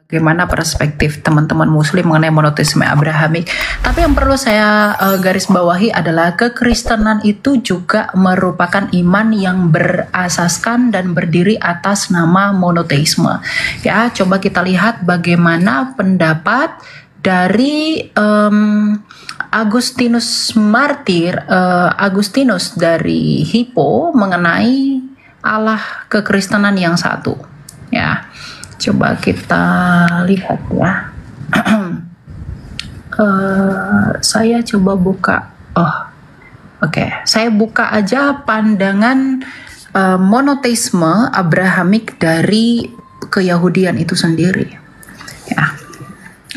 bagaimana perspektif teman-teman muslim mengenai monoteisme Abrahamik. Tapi yang perlu saya garis bawahi adalah kekristenan itu juga merupakan iman yang berasaskan dan berdiri atas nama monoteisme. Ya, coba kita lihat bagaimana pendapat dari Agustinus Martir, Agustinus dari Hippo mengenai Allah kekristenan yang satu. Ya, coba kita lihat ya. Saya coba buka. Saya buka aja pandangan monoteisme Abrahamik dari keyahudian itu sendiri. Ya.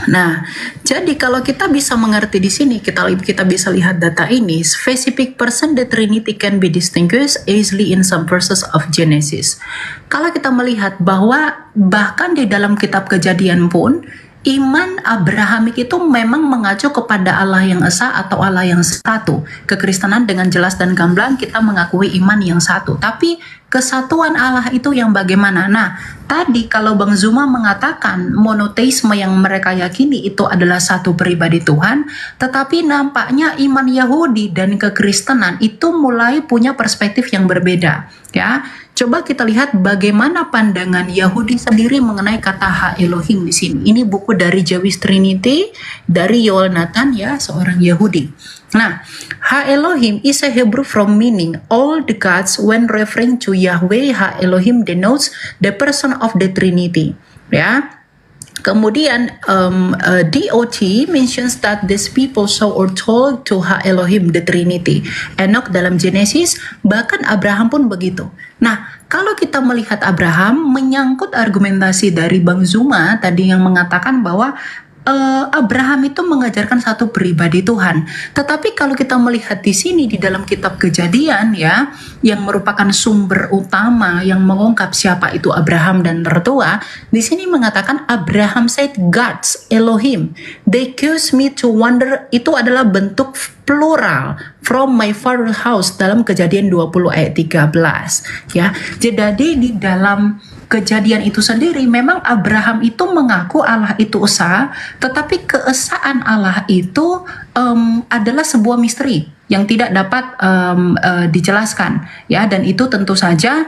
Nah, jadi kalau kita bisa mengerti di sini, kita bisa lihat data ini. Specific person the Trinity can be distinguished easily in some verses of Genesis. Kalau kita melihat bahwa bahkan di dalam kitab Kejadian pun iman Abrahamik itu memang mengacu kepada Allah yang esa atau Allah yang satu. Kekristenan dengan jelas dan gamblang kita mengakui iman yang satu. Tapi kesatuan Allah itu yang bagaimana? Nah, tadi kalau Bang Zuma mengatakan monoteisme yang mereka yakini itu adalah satu pribadi Tuhan, tetapi nampaknya iman Yahudi dan kekristenan itu mulai punya perspektif yang berbeda. Ya, coba kita lihat bagaimana pandangan Yahudi sendiri mengenai kata Ha Elohim di sini. Ini buku dari Jewish Trinity dari Yoel Nathan, ya, seorang Yahudi. Nah, Ha Elohim is a Hebrew from meaning all the gods. When referring to Yahweh, Ha Elohim denotes the person of the Trinity. Ya. Kemudian DOT mentions that these people saw or told to Ha Elohim the Trinity. Enoch dalam Genesis, bahkan Abraham pun begitu. Nah, kalau kita melihat Abraham menyangkut argumentasi dari Bang Zuma tadi yang mengatakan bahwa Abraham itu mengajarkan satu pribadi Tuhan. Tetapi kalau kita melihat di sini di dalam kitab Kejadian, ya, yang merupakan sumber utama yang mengungkap siapa itu Abraham dan tertua, di sini mengatakan Abraham said God's Elohim. They caused me to wonder, itu adalah bentuk plural from my father's house dalam Kejadian 20 ayat 13, ya. Jadi di dalam Kejadian itu sendiri memang Abraham itu mengaku Allah itu esa, tetapi keesaan Allah itu adalah sebuah misteri yang tidak dapat dijelaskan, ya, dan itu tentu saja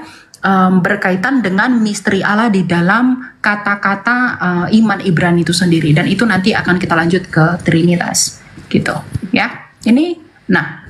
berkaitan dengan misteri Allah di dalam kata-kata iman Ibrani itu sendiri, dan itu nanti akan kita lanjut ke Trinitas, gitu, ya. Ini, nah,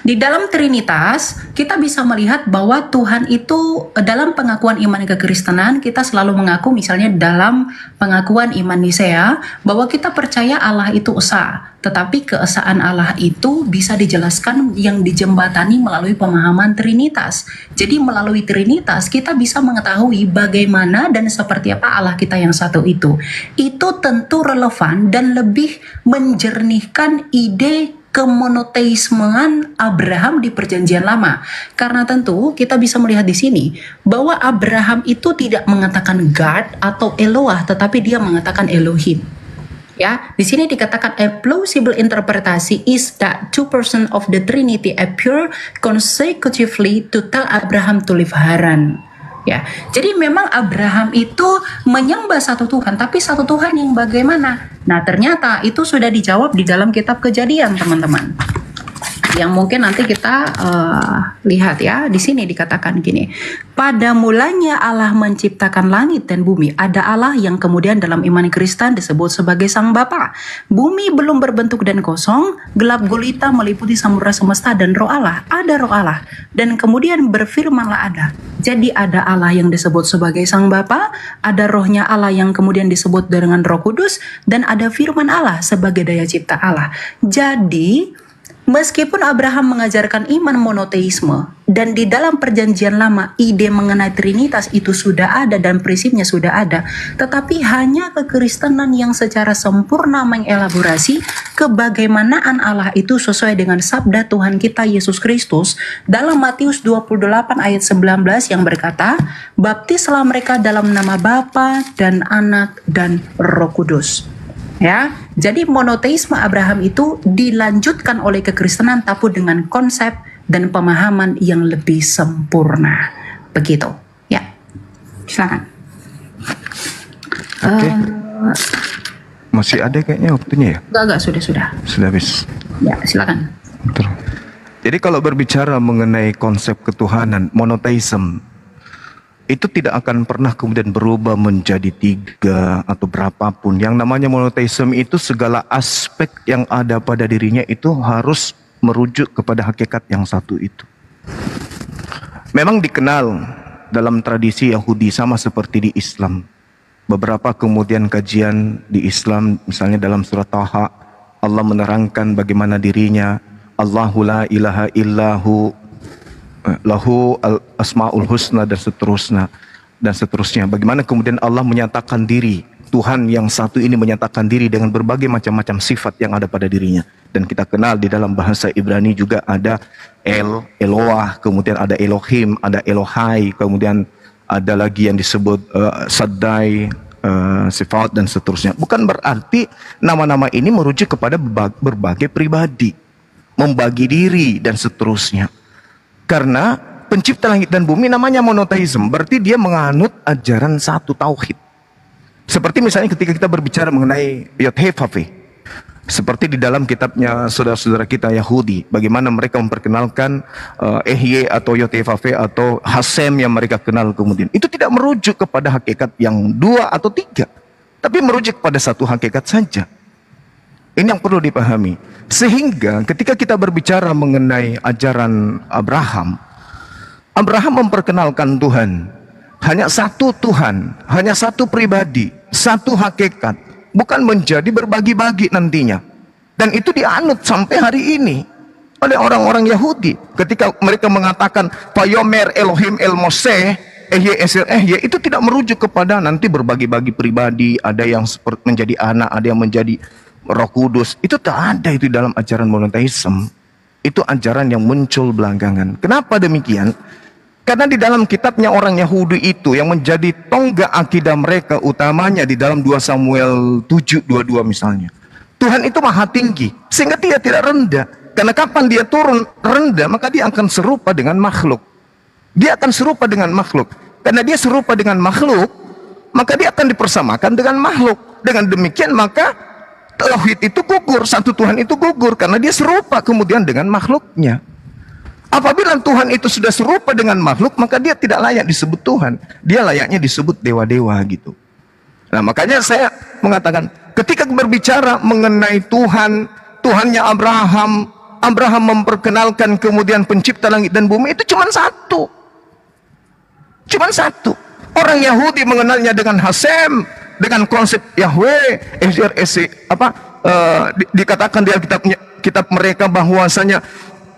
di dalam Trinitas kita bisa melihat bahwa Tuhan itu dalam pengakuan iman kekristenan kita selalu mengaku, misalnya dalam pengakuan iman Nisea, bahwa kita percaya Allah itu esa, tetapi keesaan Allah itu bisa dijelaskan yang dijembatani melalui pemahaman Trinitas. Jadi melalui Trinitas kita bisa mengetahui bagaimana dan seperti apa Allah kita yang satu itu. Itu tentu relevan dan lebih menjernihkan ide kemonoteismean Abraham di Perjanjian Lama. Karena tentu kita bisa melihat di sini bahwa Abraham itu tidak mengatakan God atau Eloah, tetapi dia mengatakan Elohim. Ya, di sini dikatakan a plausible interpretasi is that two persons of the Trinity appear consecutively to tell Abraham to leave Haran. Ya, jadi memang Abraham itu menyembah satu Tuhan, tapi satu Tuhan yang bagaimana? Nah, ternyata itu sudah dijawab di dalam kitab Kejadian, teman-teman. Yang mungkin nanti kita lihat, ya. Di sini dikatakan gini. Pada mulanya Allah menciptakan langit dan bumi. Ada Allah yang kemudian dalam iman Kristen disebut sebagai Sang Bapa. Bumi belum berbentuk dan kosong, gelap gulita meliputi samudra semesta dan roh Allah. Ada roh Allah. Dan kemudian berfirmanlah ada. Jadi ada Allah yang disebut sebagai Sang Bapa, ada rohnya Allah yang kemudian disebut dengan Roh Kudus, dan ada firman Allah sebagai daya cipta Allah. Jadi meskipun Abraham mengajarkan iman monoteisme dan di dalam Perjanjian Lama ide mengenai Trinitas itu sudah ada dan prinsipnya sudah ada, tetapi hanya kekristenan yang secara sempurna mengelaborasi kebagaimanaan Allah itu sesuai dengan sabda Tuhan kita Yesus Kristus dalam Matius 28 ayat 19 yang berkata, baptislah mereka dalam nama Bapa dan Anak dan Roh Kudus. Ya, jadi monoteisme Abraham itu dilanjutkan oleh kekristenan tapi dengan konsep dan pemahaman yang lebih sempurna. Begitu. Ya. Silakan. Oke. Masih ada kayaknya waktunya ya? Enggak, sudah. Sudah habis. Ya, silakan. Betul. Jadi kalau berbicara mengenai konsep ketuhanan, monotheism, itu tidak akan pernah kemudian berubah menjadi 3 atau berapapun. Yang namanya monotheism itu segala aspek yang ada pada dirinya itu harus merujuk kepada hakikat yang satu itu. Memang dikenal dalam tradisi Yahudi sama seperti di Islam. Beberapa kemudian kajian di Islam, misalnya dalam surat Taha, Allah menerangkan bagaimana dirinya, Allahu la ilaha illahu, lahu al-asma'ul husna, dan seterusnya. Bagaimana kemudian Allah menyatakan diri, Tuhan yang satu ini menyatakan diri dengan berbagai macam-macam sifat yang ada pada dirinya. Dan kita kenal di dalam bahasa Ibrani juga ada Eloah, kemudian ada Elohim, ada Elohai, kemudian ada lagi yang disebut Saddai, sifat, dan seterusnya. Bukan berarti nama-nama ini merujuk kepada berbagai pribadi, membagi diri, dan seterusnya. Karena pencipta langit dan bumi namanya monotheism, berarti dia menganut ajaran satu tauhid. Seperti misalnya ketika kita berbicara mengenai Yod-Heh-Vav-Heh, seperti di dalam kitabnya saudara-saudara kita Yahudi, bagaimana mereka memperkenalkan Ehye atau Yod-Heh-Vav-Heh atau Hasem yang mereka kenal kemudian. Itu tidak merujuk kepada hakikat yang 2 atau 3, tapi merujuk kepada satu hakikat saja. Ini yang perlu dipahami. Sehingga ketika kita berbicara mengenai ajaran Abraham memperkenalkan Tuhan. Hanya satu Tuhan, hanya satu pribadi, satu hakikat. Bukan menjadi berbagi-bagi nantinya. Dan itu dianut sampai hari ini oleh orang-orang Yahudi. Ketika mereka mengatakan Vayomer Elohim El Moshe, Ehye Esir Ehye, itu tidak merujuk kepada nanti berbagi-bagi pribadi. Ada yang seperti menjadi anak, ada yang menjadi Roh Kudus. Itu tak ada itu dalam ajaran monotheism. Itu ajaran yang muncul belakangan. Kenapa demikian? Karena di dalam kitabnya orang Yahudi itu yang menjadi tonggak akidah mereka utamanya di dalam 2 Samuel 7:22 misalnya. Tuhan itu maha tinggi sehingga dia tidak rendah. Karena kapan dia turun rendah, maka dia akan serupa dengan makhluk. Dia akan serupa dengan makhluk. Karena dia serupa dengan makhluk, maka dia akan dipersamakan dengan makhluk. Dengan demikian maka tauhid itu gugur, satu Tuhan itu gugur karena dia serupa kemudian dengan makhluknya. Apabila Tuhan itu sudah serupa dengan makhluk, maka dia tidak layak disebut Tuhan. Dia layaknya disebut dewa-dewa gitu. Nah, makanya saya mengatakan, ketika berbicara mengenai Tuhan, Tuhannya Abraham memperkenalkan kemudian pencipta langit dan bumi, itu cuma satu. Cuma satu. Orang Yahudi mengenalnya dengan Hasem, dengan konsep Yahweh, dikatakan di kitab mereka bahwasanya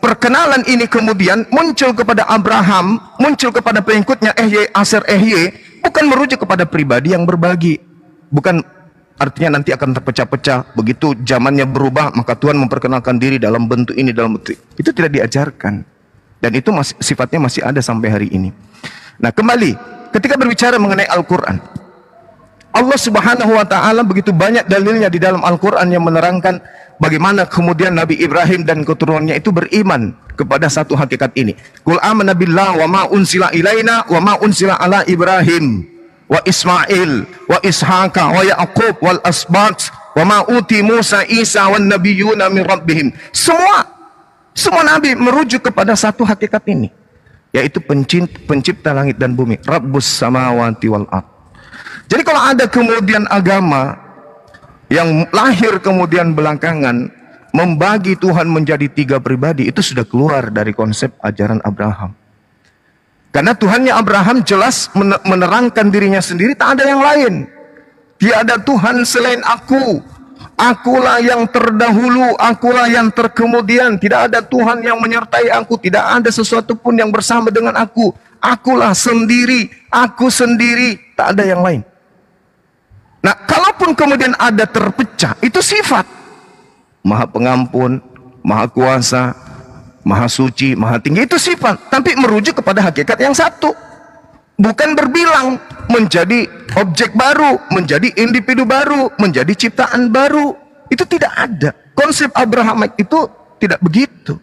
perkenalan ini kemudian muncul kepada Abraham, muncul kepada pengikutnya Ehye, Aser Ehye, bukan merujuk kepada pribadi yang berbagi. Bukan artinya nanti akan terpecah-pecah. Begitu zamannya berubah, maka Tuhan memperkenalkan diri dalam bentuk ini, dalam bentuk itu tidak diajarkan. Dan itu sifatnya masih ada sampai hari ini. Nah, kembali ketika berbicara mengenai Al-Quran, Allah Subhanahu wa ta'ala begitu banyak dalilnya di dalam Al-Quran yang menerangkan bagaimana kemudian Nabi Ibrahim dan keturunannya itu beriman kepada satu hakikat ini. Qul amanna billah wa ma unsila ilaina wa ma unsila ala Ibrahim wa Ismail wa Ishaqa wa Yaqub wal asbat wa ma uti Musa Isa wan nabiyyuna min rabbihim. Semua nabi merujuk kepada satu hakikat ini, yaitu pencipta langit dan bumi, Rabbus samawati wal ard. Jadi kalau ada kemudian agama yang lahir kemudian belakangan membagi Tuhan menjadi 3 pribadi, itu sudah keluar dari konsep ajaran Abraham. Karena Tuhannya Abraham jelas menerangkan dirinya sendiri, tak ada yang lain. Tiada Tuhan selain aku. Akulah yang terdahulu, akulah yang terkemudian. Tidak ada Tuhan yang menyertai aku, tidak ada sesuatu pun yang bersama dengan aku. Akulah sendiri, aku sendiri, tak ada yang lain. Nah, kalaupun kemudian ada terpecah, itu sifat. Maha pengampun, maha kuasa, maha suci, maha tinggi, itu sifat. Tapi merujuk kepada hakikat yang satu. Bukan berbilang menjadi objek baru, menjadi individu baru, menjadi ciptaan baru. Itu tidak ada. Konsep Abraham itu tidak begitu.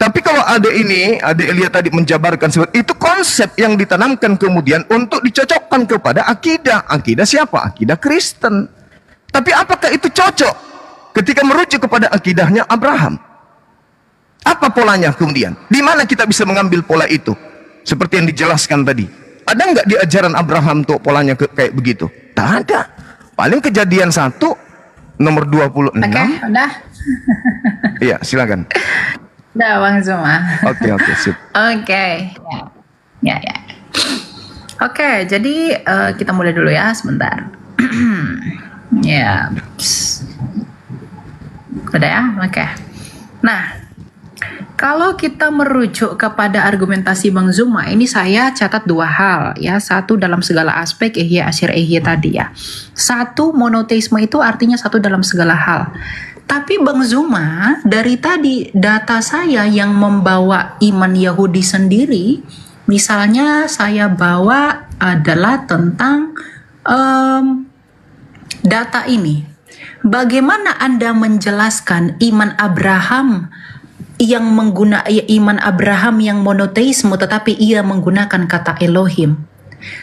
Tapi kalau adik Elia tadi menjabarkan seperti itu, konsep yang ditanamkan kemudian untuk dicocokkan kepada akidah. Akidah siapa? Akidah Kristen. Tapi apakah itu cocok ketika merujuk kepada akidahnya Abraham? Apa polanya kemudian? Di mana kita bisa mengambil pola itu? Seperti yang dijelaskan tadi. Ada nggak di ajaran Abraham tuh polanya kayak begitu? Tak ada. Paling Kejadian 1 nomor 26. Oke, udah. Iya, silakan. Udah Bang Zuma. Oke, sip. Oke. Ya. Oke, jadi kita mulai dulu ya sebentar. Ya. Udah ya? Oke. Nah, kalau kita merujuk kepada argumentasi Bang Zuma, ini saya catat dua hal ya. Satu, dalam segala aspek ehye asyir ehye tadi ya. Satu, monoteisme itu artinya satu dalam segala hal. Tapi Bang Zuma, dari tadi data saya yang membawa iman Yahudi sendiri, misalnya saya bawa adalah tentang data ini. Bagaimana Anda menjelaskan iman Abraham yang iman Abraham yang monoteisme tetapi ia menggunakan kata Elohim?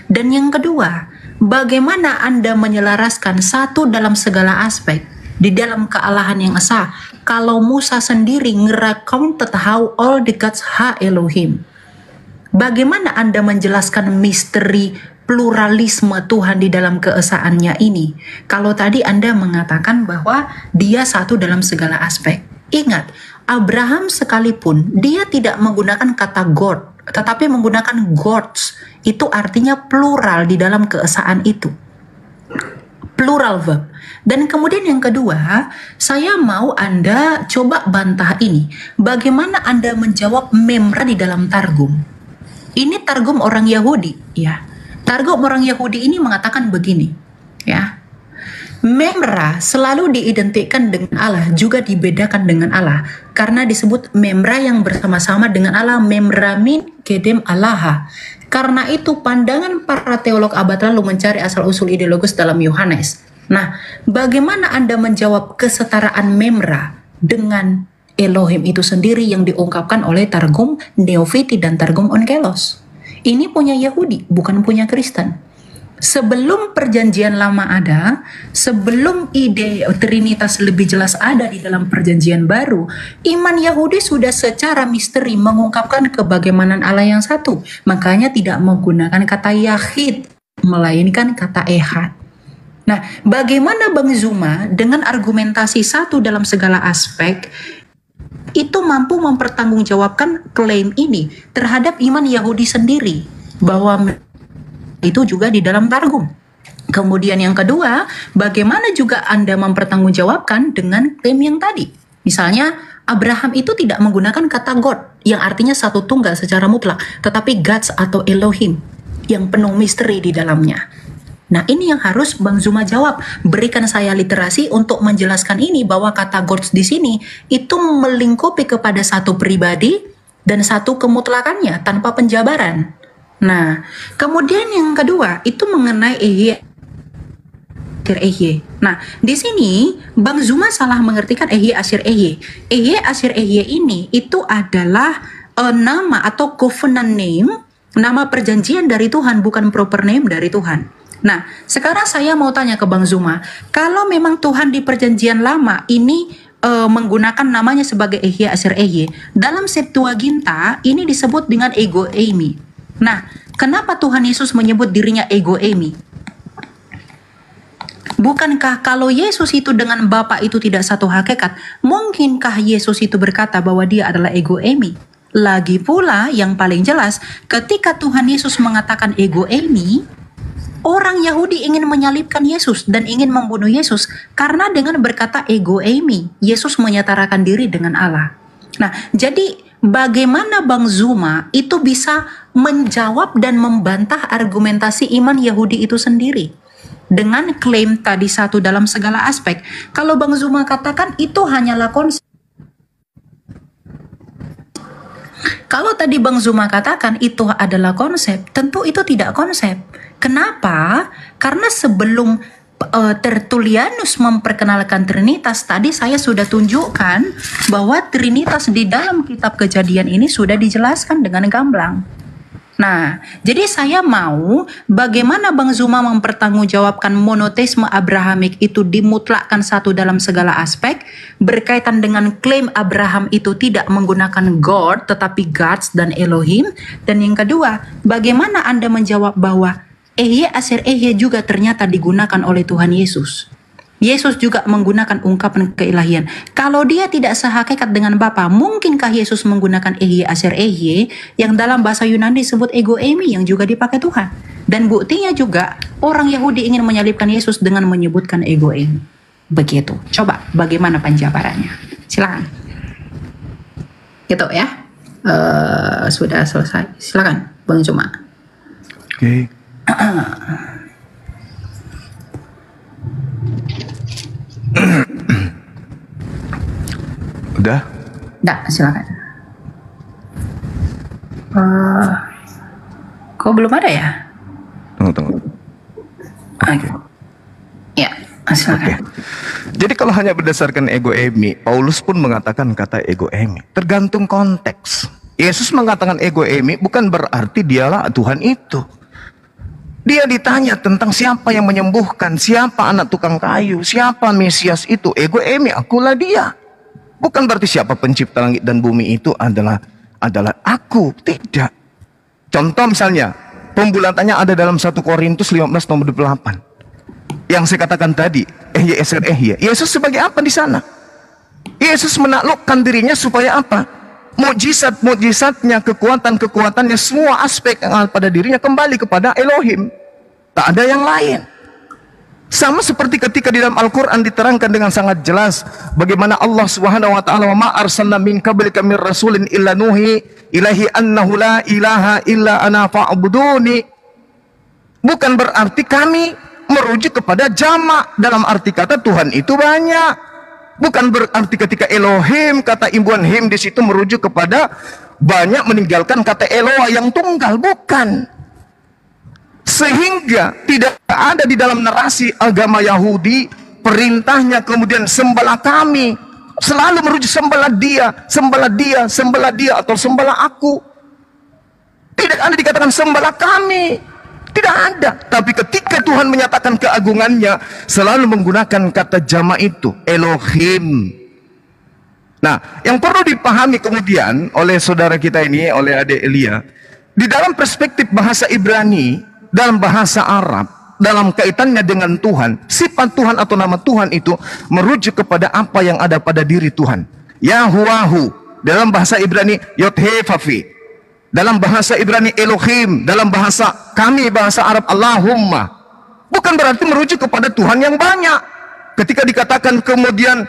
Dan yang kedua, bagaimana Anda menyelaraskan satu dalam segala aspek di dalam kealahan yang esa kalau Musa sendiri nge-recounted how all the gods ha Elohim? Bagaimana Anda menjelaskan misteri pluralisme Tuhan di dalam keesaannya ini kalau tadi Anda mengatakan bahwa dia satu dalam segala aspek? Ingat, Abraham sekalipun dia tidak menggunakan kata God, tetapi menggunakan gods. Itu artinya plural di dalam keesaan itu. Plural verb. Dan kemudian yang kedua, saya mau Anda coba bantah ini. Bagaimana Anda menjawab memra di dalam Targum? Ini Targum orang Yahudi, ya. Targum orang Yahudi ini mengatakan begini, ya. Memra selalu diidentikan dengan Allah, juga dibedakan dengan Allah. Karena disebut memra yang bersama-sama dengan Allah, memra min kedem Allah. Karena itu pandangan para teolog abad lalu mencari asal-usul ideologis dalam Yohanes. Nah, bagaimana Anda menjawab kesetaraan memra dengan Elohim itu sendiri yang diungkapkan oleh Targum Neofiti dan Targum Onkelos? Ini punya Yahudi, bukan punya Kristen. Sebelum perjanjian lama ada, sebelum ide Trinitas lebih jelas ada di dalam perjanjian baru, iman Yahudi sudah secara misteri mengungkapkan kebagaimanan Allah yang satu. Makanya tidak menggunakan kata Yahid, melainkan kata Ehad. Nah, bagaimana Bang Zuma dengan argumentasi satu dalam segala aspek itu mampu mempertanggungjawabkan klaim ini terhadap iman Yahudi sendiri, bahwa itu juga di dalam Targum. Kemudian yang kedua, bagaimana juga Anda mempertanggungjawabkan dengan klaim yang tadi? Misalnya, Abraham itu tidak menggunakan kata God, yang artinya satu tunggal secara mutlak, tetapi gods atau Elohim, yang penuh misteri di dalamnya. Nah, ini yang harus Bang Zuma jawab. Berikan saya literasi untuk menjelaskan ini, bahwa kata gods di sini itu melingkupi kepada satu pribadi dan satu kemutlakannya tanpa penjabaran. Nah, kemudian yang kedua itu mengenai ehye. Nah, di sini Bang Zuma salah mengertikan ehye asyir ehye. Ehye asyir ehye ini itu adalah nama atau covenant name, nama perjanjian dari Tuhan, bukan proper name dari Tuhan. Nah, sekarang saya mau tanya ke Bang Zuma, kalau memang Tuhan di perjanjian lama ini menggunakan namanya sebagai ehye asyir ehye, dalam Septuaginta ini disebut dengan ego eimi. Nah, kenapa Tuhan Yesus menyebut dirinya ego eimi? Bukankah kalau Yesus itu dengan Bapa itu tidak satu hakikat, mungkinkah Yesus itu berkata bahwa dia adalah ego eimi? Lagi pula yang paling jelas, ketika Tuhan Yesus mengatakan ego eimi, orang Yahudi ingin menyalibkan Yesus dan ingin membunuh Yesus karena dengan berkata ego eimi, Yesus menyetarakan diri dengan Allah. Nah, jadi bagaimana Bang Zuma itu bisa menjawab dan membantah argumentasi iman Yahudi itu sendiri dengan klaim tadi satu dalam segala aspek? Kalau Bang Zuma katakan itu hanyalah konsep. Kalau tadi Bang Zuma katakan itu adalah konsep, tentu itu tidak konsep. Kenapa? Karena sebelum Tertullianus memperkenalkan Trinitas, tadi saya sudah tunjukkan bahwa Trinitas di dalam kitab Kejadian ini sudah dijelaskan dengan gamblang. Nah, jadi saya mau bagaimana Bang Zuma mempertanggungjawabkan monoteisme Abrahamik itu dimutlakkan satu dalam segala aspek, berkaitan dengan klaim Abraham itu tidak menggunakan God tetapi gods dan Elohim. Dan yang kedua, bagaimana Anda menjawab bahwa Ehye Aser Ehye juga ternyata digunakan oleh Tuhan Yesus. Yesus juga menggunakan ungkapan keilahian. Kalau dia tidak sehakikat dengan Bapa, mungkinkah Yesus menggunakan Ehye Aser Ehye yang dalam bahasa Yunani disebut ego eimi yang juga dipakai Tuhan? Dan buktinya juga orang Yahudi ingin menyalibkan Yesus dengan menyebutkan ego eimi. Begitu. Coba bagaimana penjabarannya? Silakan. Gitu ya. Sudah selesai. Silakan Bang Zuma. Oke. Udah? Udah, silakan. Kok belum ada ya? Tunggu. Oke. Ya, silakan. Oke. Jadi kalau hanya berdasarkan ego eimi, Paulus pun mengatakan kata ego eimi. Tergantung konteks. Yesus mengatakan ego eimi bukan berarti dialah Tuhan itu. Dia ditanya tentang siapa yang menyembuhkan, siapa anak tukang kayu, siapa Mesias itu. Ego eimi, akulah dia. Bukan berarti siapa pencipta langit dan bumi itu adalah aku. Tidak. Contoh misalnya, pembulatannya ada dalam 1 Korintus 15 nomor 28. Yang saya katakan tadi, Ehye Aser Ehye. Yesus sebagai apa di sana? Yesus menaklukkan dirinya supaya apa? Mukjizat-mukjizatnya, kekuatan-kekuatannya, semua aspek yang ada pada dirinya kembali kepada Elohim. Tak ada yang lain. Sama seperti ketika di dalam Al-Quran diterangkan dengan sangat jelas bagaimana Allah Subhanahu wa taala, wa ma arsalna min qablika min rasulin illa nuhi ilahi annahu la ilaha illa ana fa'buduni. Bukan berarti kami merujuk kepada jamak, dalam arti kata Tuhan itu banyak. Bukan berarti ketika Elohim, kata imbuhan him di situ merujuk kepada banyak, meninggalkan kata Eloah yang tunggal. Bukan. Sehingga tidak ada di dalam narasi agama Yahudi perintahnya kemudian sembahlah kami. Selalu merujuk sembahlah dia, sembahlah dia, sembahlah dia, atau sembahlah aku. Tidak ada dikatakan sembahlah kami. Tidak ada. Tapi ketika Tuhan menyatakan keagungannya, selalu menggunakan kata jama itu, Elohim. Nah, yang perlu dipahami kemudian oleh saudara kita ini, oleh adik Elia, di dalam perspektif bahasa Ibrani, dalam bahasa Arab, dalam kaitannya dengan Tuhan, sifat Tuhan atau nama Tuhan itu merujuk kepada apa yang ada pada diri Tuhan. Yahuwahu, dalam bahasa Ibrani, Yodhefafi. Dalam bahasa Ibrani Elohim, dalam bahasa kami bahasa Arab Allahumma. Bukan berarti merujuk kepada Tuhan yang banyak. Ketika dikatakan kemudian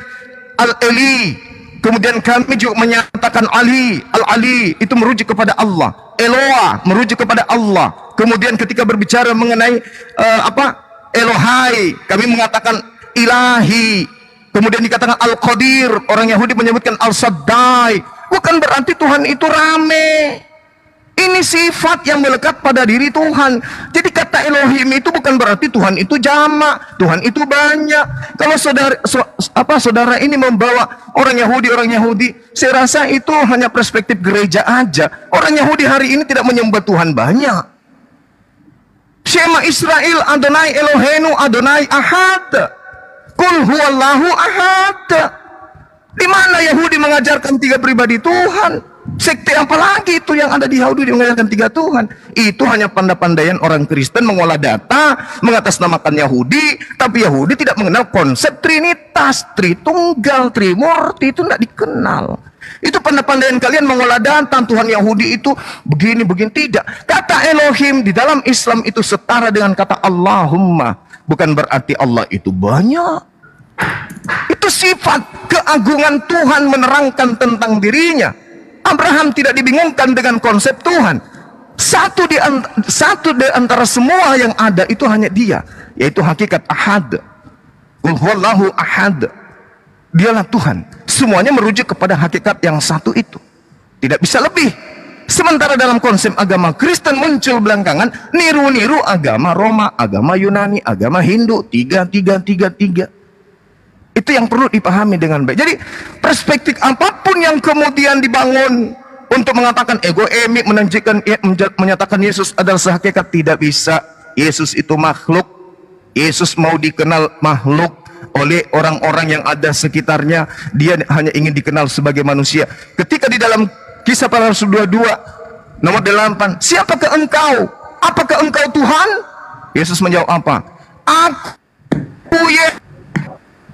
Al-Eli, kemudian kami juga menyatakan Ali, Al-Ali, itu merujuk kepada Allah. Eloah merujuk kepada Allah. Kemudian ketika berbicara mengenai Elohai, kami mengatakan Ilahi. Kemudian dikatakan Al-Qadir, orang Yahudi menyebutkan Al-Saddai. Bukan berarti Tuhan itu rame. Ini sifat yang melekat pada diri Tuhan. Jadi kata Elohim itu bukan berarti Tuhan itu jamak, Tuhan itu banyak. Kalau saudara ini membawa orang Yahudi, saya rasa itu hanya perspektif gereja aja. Orang Yahudi hari ini tidak menyembah Tuhan banyak. Shema Israel Adonai Elohenu Adonai Ahad. Kul huwallahu ahad. Di mana Yahudi mengajarkan 3 pribadi Tuhan? Sekte apa lagi itu yang ada di Yahudi mengajarkan 3 Tuhan? Itu hanya pandai-pandaian orang Kristen mengolah data, mengatasnamakan Yahudi, tapi Yahudi tidak mengenal konsep Trinitas, Tritunggal, Trimurti, itu tidak dikenal. Itu pandai-pandaian kalian mengolah data, Tuhan Yahudi itu begini, tidak. Kata Elohim di dalam Islam itu setara dengan kata Allahumma. Bukan berarti Allah itu banyak. Itu sifat keagungan Tuhan menerangkan tentang dirinya. Abraham tidak dibingungkan dengan konsep Tuhan. Satu di antara semua yang ada itu hanya dia, yaitu hakikat ahad. Wallahu ahad. Dialah Tuhan. Semuanya merujuk kepada hakikat yang satu itu. Tidak bisa lebih. Sementara dalam konsep agama Kristen muncul belakangan niru-niru agama Roma, agama Yunani, agama Hindu, tiga. Itu yang perlu dipahami dengan baik. Jadi perspektif apapun yang kemudian dibangun untuk mengatakan ego emi, menyatakan Yesus adalah sehakikat, tidak bisa. Yesus itu makhluk. Yesus mau dikenal makhluk oleh orang-orang yang ada sekitarnya. Dia hanya ingin dikenal sebagai manusia. Ketika di dalam Kisah Para Rasul 22 nomor 8, siapakah engkau? Apakah engkau Tuhan? Yesus menjawab apa? Aku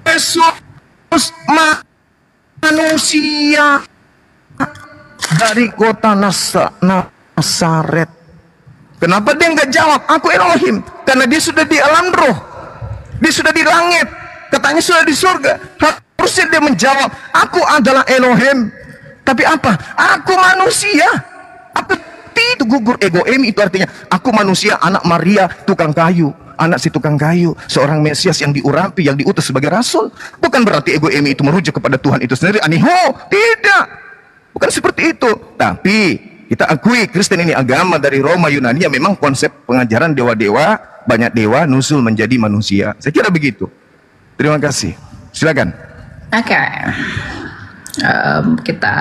Yesus manusia dari kota Nasaret. Kenapa dia nggak jawab aku Elohim? Karena dia sudah di alam roh, dia sudah di langit, katanya sudah di surga. Harusnya dia menjawab aku adalah Elohim. Tapi apa? Aku manusia. Apa itu gugur ego emi? Itu artinya aku manusia, anak Maria tukang kayu, anak si tukang kayu, seorang Mesias yang diurapi, yang diutus sebagai rasul. Bukan berarti ego emi itu merujuk kepada Tuhan itu sendiri. Aniho, tidak. Bukan seperti itu. Tapi kita akui Kristen ini agama dari Roma Yunani yang memang konsep pengajaran dewa-dewa, banyak dewa nusul menjadi manusia. Saya kira begitu. Terima kasih. Silakan. Oke. Kita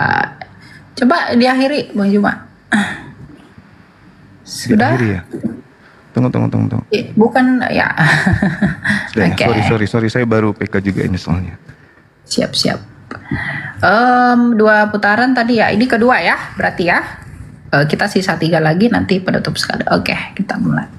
coba diakhiri, Bang Juma. Sudah? Diakhiri ya? Tunggu. Bukan ya. Okay. Sorry, saya baru PK juga ini soalnya. Siap. 2 putaran tadi ya. Ini kedua ya, berarti ya. Kita sisa 3 lagi, nanti penutup sekali. Oke, kita mulai.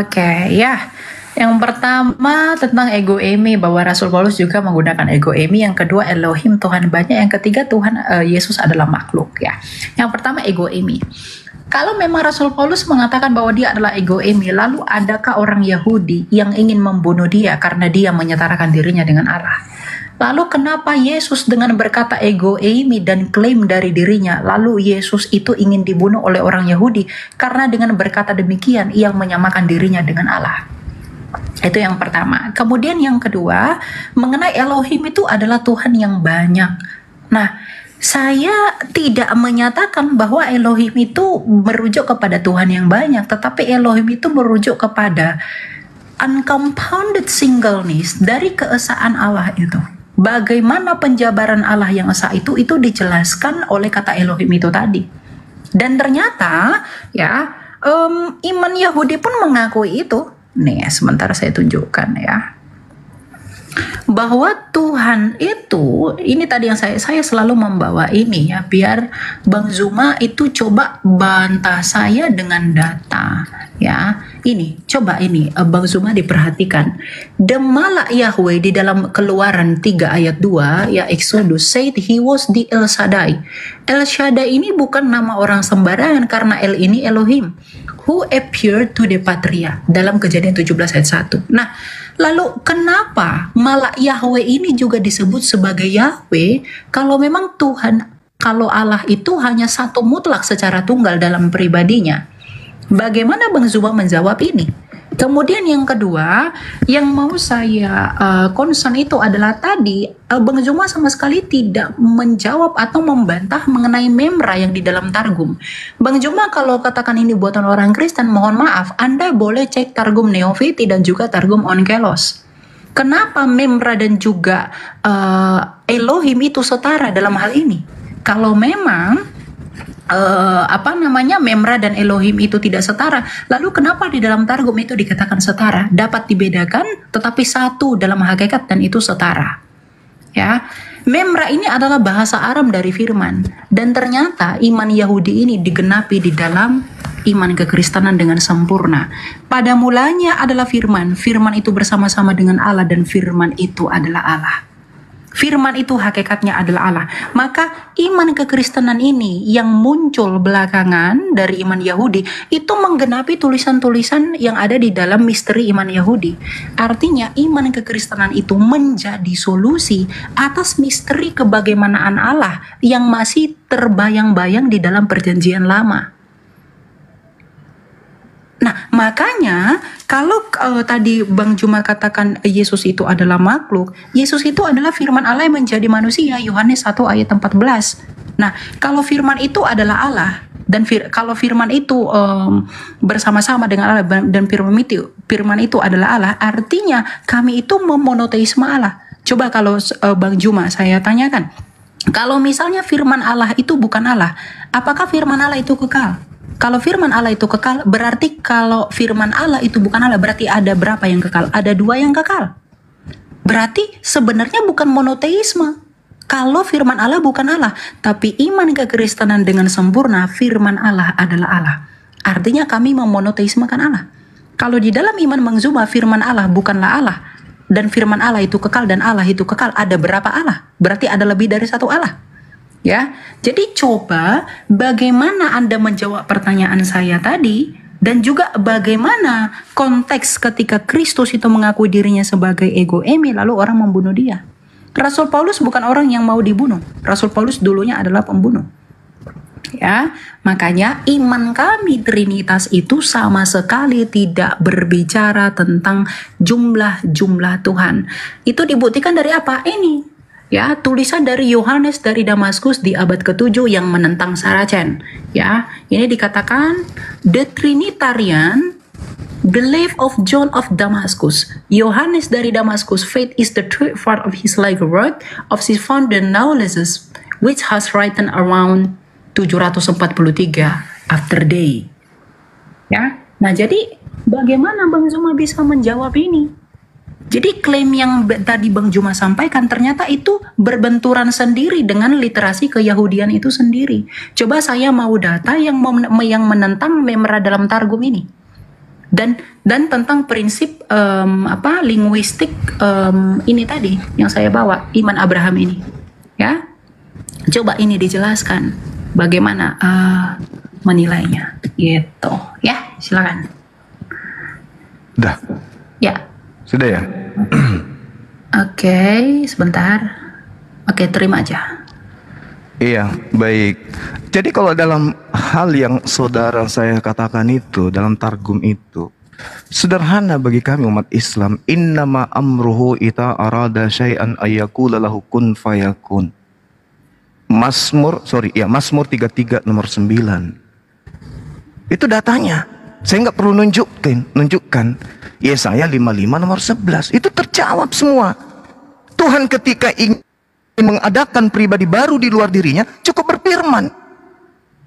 Oke, ya. Yang pertama tentang ego emi, bahwa Rasul Paulus juga menggunakan ego emi. Yang kedua Elohim, Tuhan banyak. Yang ketiga Tuhan Yesus adalah makhluk ya. Yang pertama ego emi. Kalau memang Rasul Paulus mengatakan bahwa dia adalah ego emi, lalu adakah orang Yahudi yang ingin membunuh dia karena dia menyetarakan dirinya dengan Allah? Lalu kenapa Yesus dengan berkata ego eimi dan klaim dari dirinya, lalu Yesus itu ingin dibunuh oleh orang Yahudi karena dengan berkata demikian ia menyamakan dirinya dengan Allah? Itu yang pertama. Kemudian yang kedua, mengenai Elohim itu adalah Tuhan yang banyak. Nah, saya tidak menyatakan bahwa Elohim itu merujuk kepada Tuhan yang banyak, tetapi Elohim itu merujuk kepada uncompounded singleness dari keesaan Allah itu. Bagaimana penjabaran Allah yang esa itu dijelaskan oleh kata Elohim itu tadi. Dan ternyata ya iman Yahudi pun mengakui itu. Nih, sementara saya tunjukkan ya. Bahwa Tuhan itu, ini tadi yang saya selalu membawa ini ya, biar Bang Zuma itu coba bantah saya dengan data ya. Ini, coba ini Bang Zuma diperhatikan. Demala Yahweh di dalam Keluaran 3 ayat 2 ya, Exodus said he was the El Shaddai. El Shaddai ini bukan nama orang sembarangan, karena El ini Elohim who appeared to the Patria dalam Kejadian 17 ayat 1. Nah, lalu kenapa malah Yahweh ini juga disebut sebagai Yahweh kalau memang Tuhan, kalau Allah itu hanya satu mutlak secara tunggal dalam pribadinya? Bagaimana Bang Zuma menjawab ini? Kemudian yang kedua, yang mau saya concern itu adalah tadi Bang Zuma sama sekali tidak menjawab atau membantah mengenai memra yang di dalam Targum. Bang Zuma kalau katakan ini buatan orang Kristen, mohon maaf, Anda boleh cek Targum Neofiti dan juga Targum Onkelos. Kenapa memra dan juga Elohim itu setara dalam hal ini? Kalau memang memra dan Elohim itu tidak setara, lalu kenapa di dalam Targum itu dikatakan setara? Dapat dibedakan tetapi satu dalam hakikat dan itu setara ya. Memra ini adalah bahasa Aram dari firman, dan ternyata iman Yahudi ini digenapi di dalam iman kekristenan dengan sempurna. Pada mulanya adalah firman, firman itu bersama-sama dengan Allah dan firman itu adalah Allah. Firman itu hakikatnya adalah Allah. Maka iman kekristenan ini yang muncul belakangan dari iman Yahudi itu menggenapi tulisan-tulisan yang ada di dalam misteri iman Yahudi. Artinya iman kekristenan itu menjadi solusi atas misteri kebagaimanaan Allah yang masih terbayang-bayang di dalam perjanjian lama. Nah, Makanya kalau tadi Bang Juma katakan Yesus itu adalah makhluk, Yesus itu adalah firman Allah yang menjadi manusia, Yohanes 1 ayat 14. Nah, kalau firman itu adalah Allah, dan kalau firman itu bersama-sama dengan Allah, dan firman itu adalah Allah, artinya kami itu memonoteisme Allah. Coba kalau Bang Juma saya tanyakan, kalau misalnya firman Allah itu bukan Allah, apakah firman Allah itu kekal? Kalau firman Allah itu kekal, berarti kalau firman Allah itu bukan Allah, berarti ada berapa yang kekal? Ada 2 yang kekal. Berarti sebenarnya bukan monoteisme. Kalau firman Allah bukan Allah, tapi iman kekristenan dengan sempurna, firman Allah adalah Allah. Artinya kami memonoteismekan Allah. Kalau di dalam iman Bang Zuma, firman Allah bukanlah Allah, dan firman Allah itu kekal dan Allah itu kekal, ada berapa Allah? Berarti ada lebih dari 1 Allah. Ya, jadi coba bagaimana Anda menjawab pertanyaan saya tadi, dan juga bagaimana konteks ketika Kristus itu mengakui dirinya sebagai ego eimi lalu orang membunuh dia. Rasul Paulus bukan orang yang mau dibunuh. Rasul Paulus dulunya adalah pembunuh. Ya, makanya iman kami Trinitas itu sama sekali tidak berbicara tentang jumlah-jumlah Tuhan. Itu dibuktikan dari apa? Ini. Ya, tulisan dari Yohanes dari Damaskus di abad ke-7 yang menentang Saracen. Ya, ini dikatakan the Trinitarian belief of John of Damascus. Yohanes dari Damaskus, faith is the third part of his life work of his founder Naulesus, which has written around 743 after day. Ya, nah jadi bagaimana Bang Zuma bisa menjawab ini? Jadi klaim yang tadi Bang Juma sampaikan ternyata itu berbenturan sendiri dengan literasi keyahudian itu sendiri. Coba saya mau data yang menentang memra dalam Targum ini. Dan tentang prinsip linguistik ini tadi yang saya bawa, iman Abraham ini. Ya. Coba ini dijelaskan bagaimana menilainya gitu. Ya, silakan. Dah. Ya. Sudah ya? Oke, sebentar. Oke, terima aja. Iya, baik. Jadi kalau dalam hal yang saudara saya katakan itu, dalam Targum itu, sederhana bagi kami umat Islam. Innama amruhu ita arada syai'an ayyakula lahu kun fayakun. Mazmur 33 nomor 9. Itu datanya. Saya nggak perlu nunjukkan. Yesaya 55 nomor 11. Itu terjawab semua. Tuhan ketika ingin mengadakan pribadi baru di luar dirinya, cukup berfirman.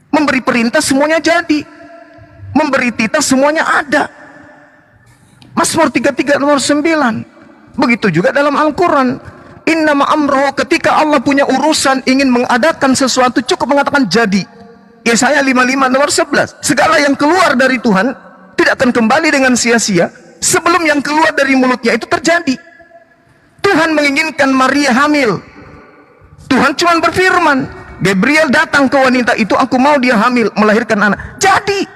Memberi perintah semuanya jadi. Memberi titah semuanya ada. Mazmur 33 nomor 9. Begitu juga dalam Al-Quran. Innama amroh, ketika Allah punya urusan ingin mengadakan sesuatu, cukup mengatakan jadi. Yesaya 55 nomor 11. Segala yang keluar dari Tuhan tidak akan kembali dengan sia-sia sebelum yang keluar dari mulutnya itu terjadi. Tuhan menginginkan Maria hamil. Tuhan cuma berfirman. Gabriel datang ke wanita itu, aku mau dia hamil, melahirkan anak. Jadi,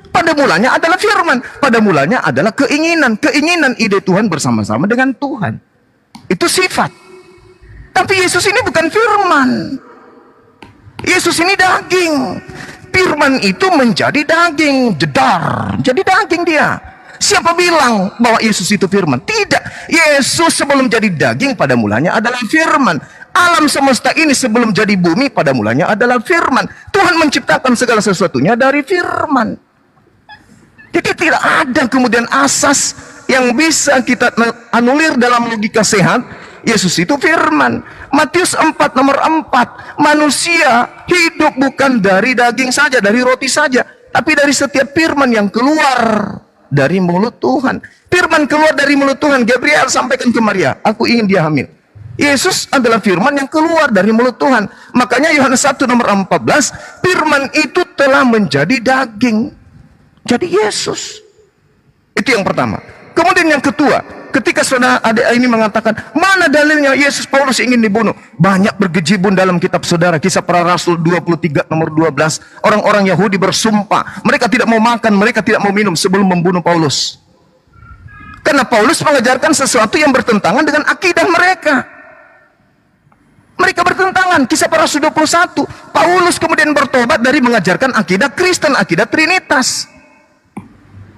pada mulanya adalah firman. Pada mulanya adalah keinginan. Keinginan ide Tuhan bersama-sama dengan Tuhan. Itu sifat. Tapi Yesus ini bukan firman. Yesus ini daging. Firman itu menjadi daging, jedar. Jadi daging dia. Siapa bilang bahwa Yesus itu firman? Tidak. Yesus sebelum jadi daging pada mulanya adalah firman. Alam semesta ini sebelum jadi bumi pada mulanya adalah firman. Tuhan menciptakan segala sesuatunya dari firman. Jadi tidak ada kemudian asas yang bisa kita anulir dalam logika sehat. Yesus itu firman. Matius 4 nomor 4. Manusia hidup bukan dari daging saja, dari roti saja, tapi dari setiap firman yang keluar dari mulut Tuhan. Firman keluar dari mulut Tuhan. Gabriel sampaikan ke Maria, aku ingin dia hamil. Yesus adalah firman yang keluar dari mulut Tuhan. Makanya Yohanes 1 nomor 14, firman itu telah menjadi daging. Jadi Yesus. Itu yang pertama. Kemudian yang kedua, ketika saudara adik ini mengatakan, mana dalilnya Yesus Paulus ingin dibunuh? Banyak bergejibun dalam kitab saudara. Kisah para Rasul 23 nomor 12. Orang-orang Yahudi bersumpah. Mereka tidak mau makan, mereka tidak mau minum sebelum membunuh Paulus. Karena Paulus mengajarkan sesuatu yang bertentangan dengan akidah mereka. Mereka bertentangan. Kisah para Rasul 21. Paulus kemudian bertobat dari mengajarkan akidah Kristen, akidah Trinitas.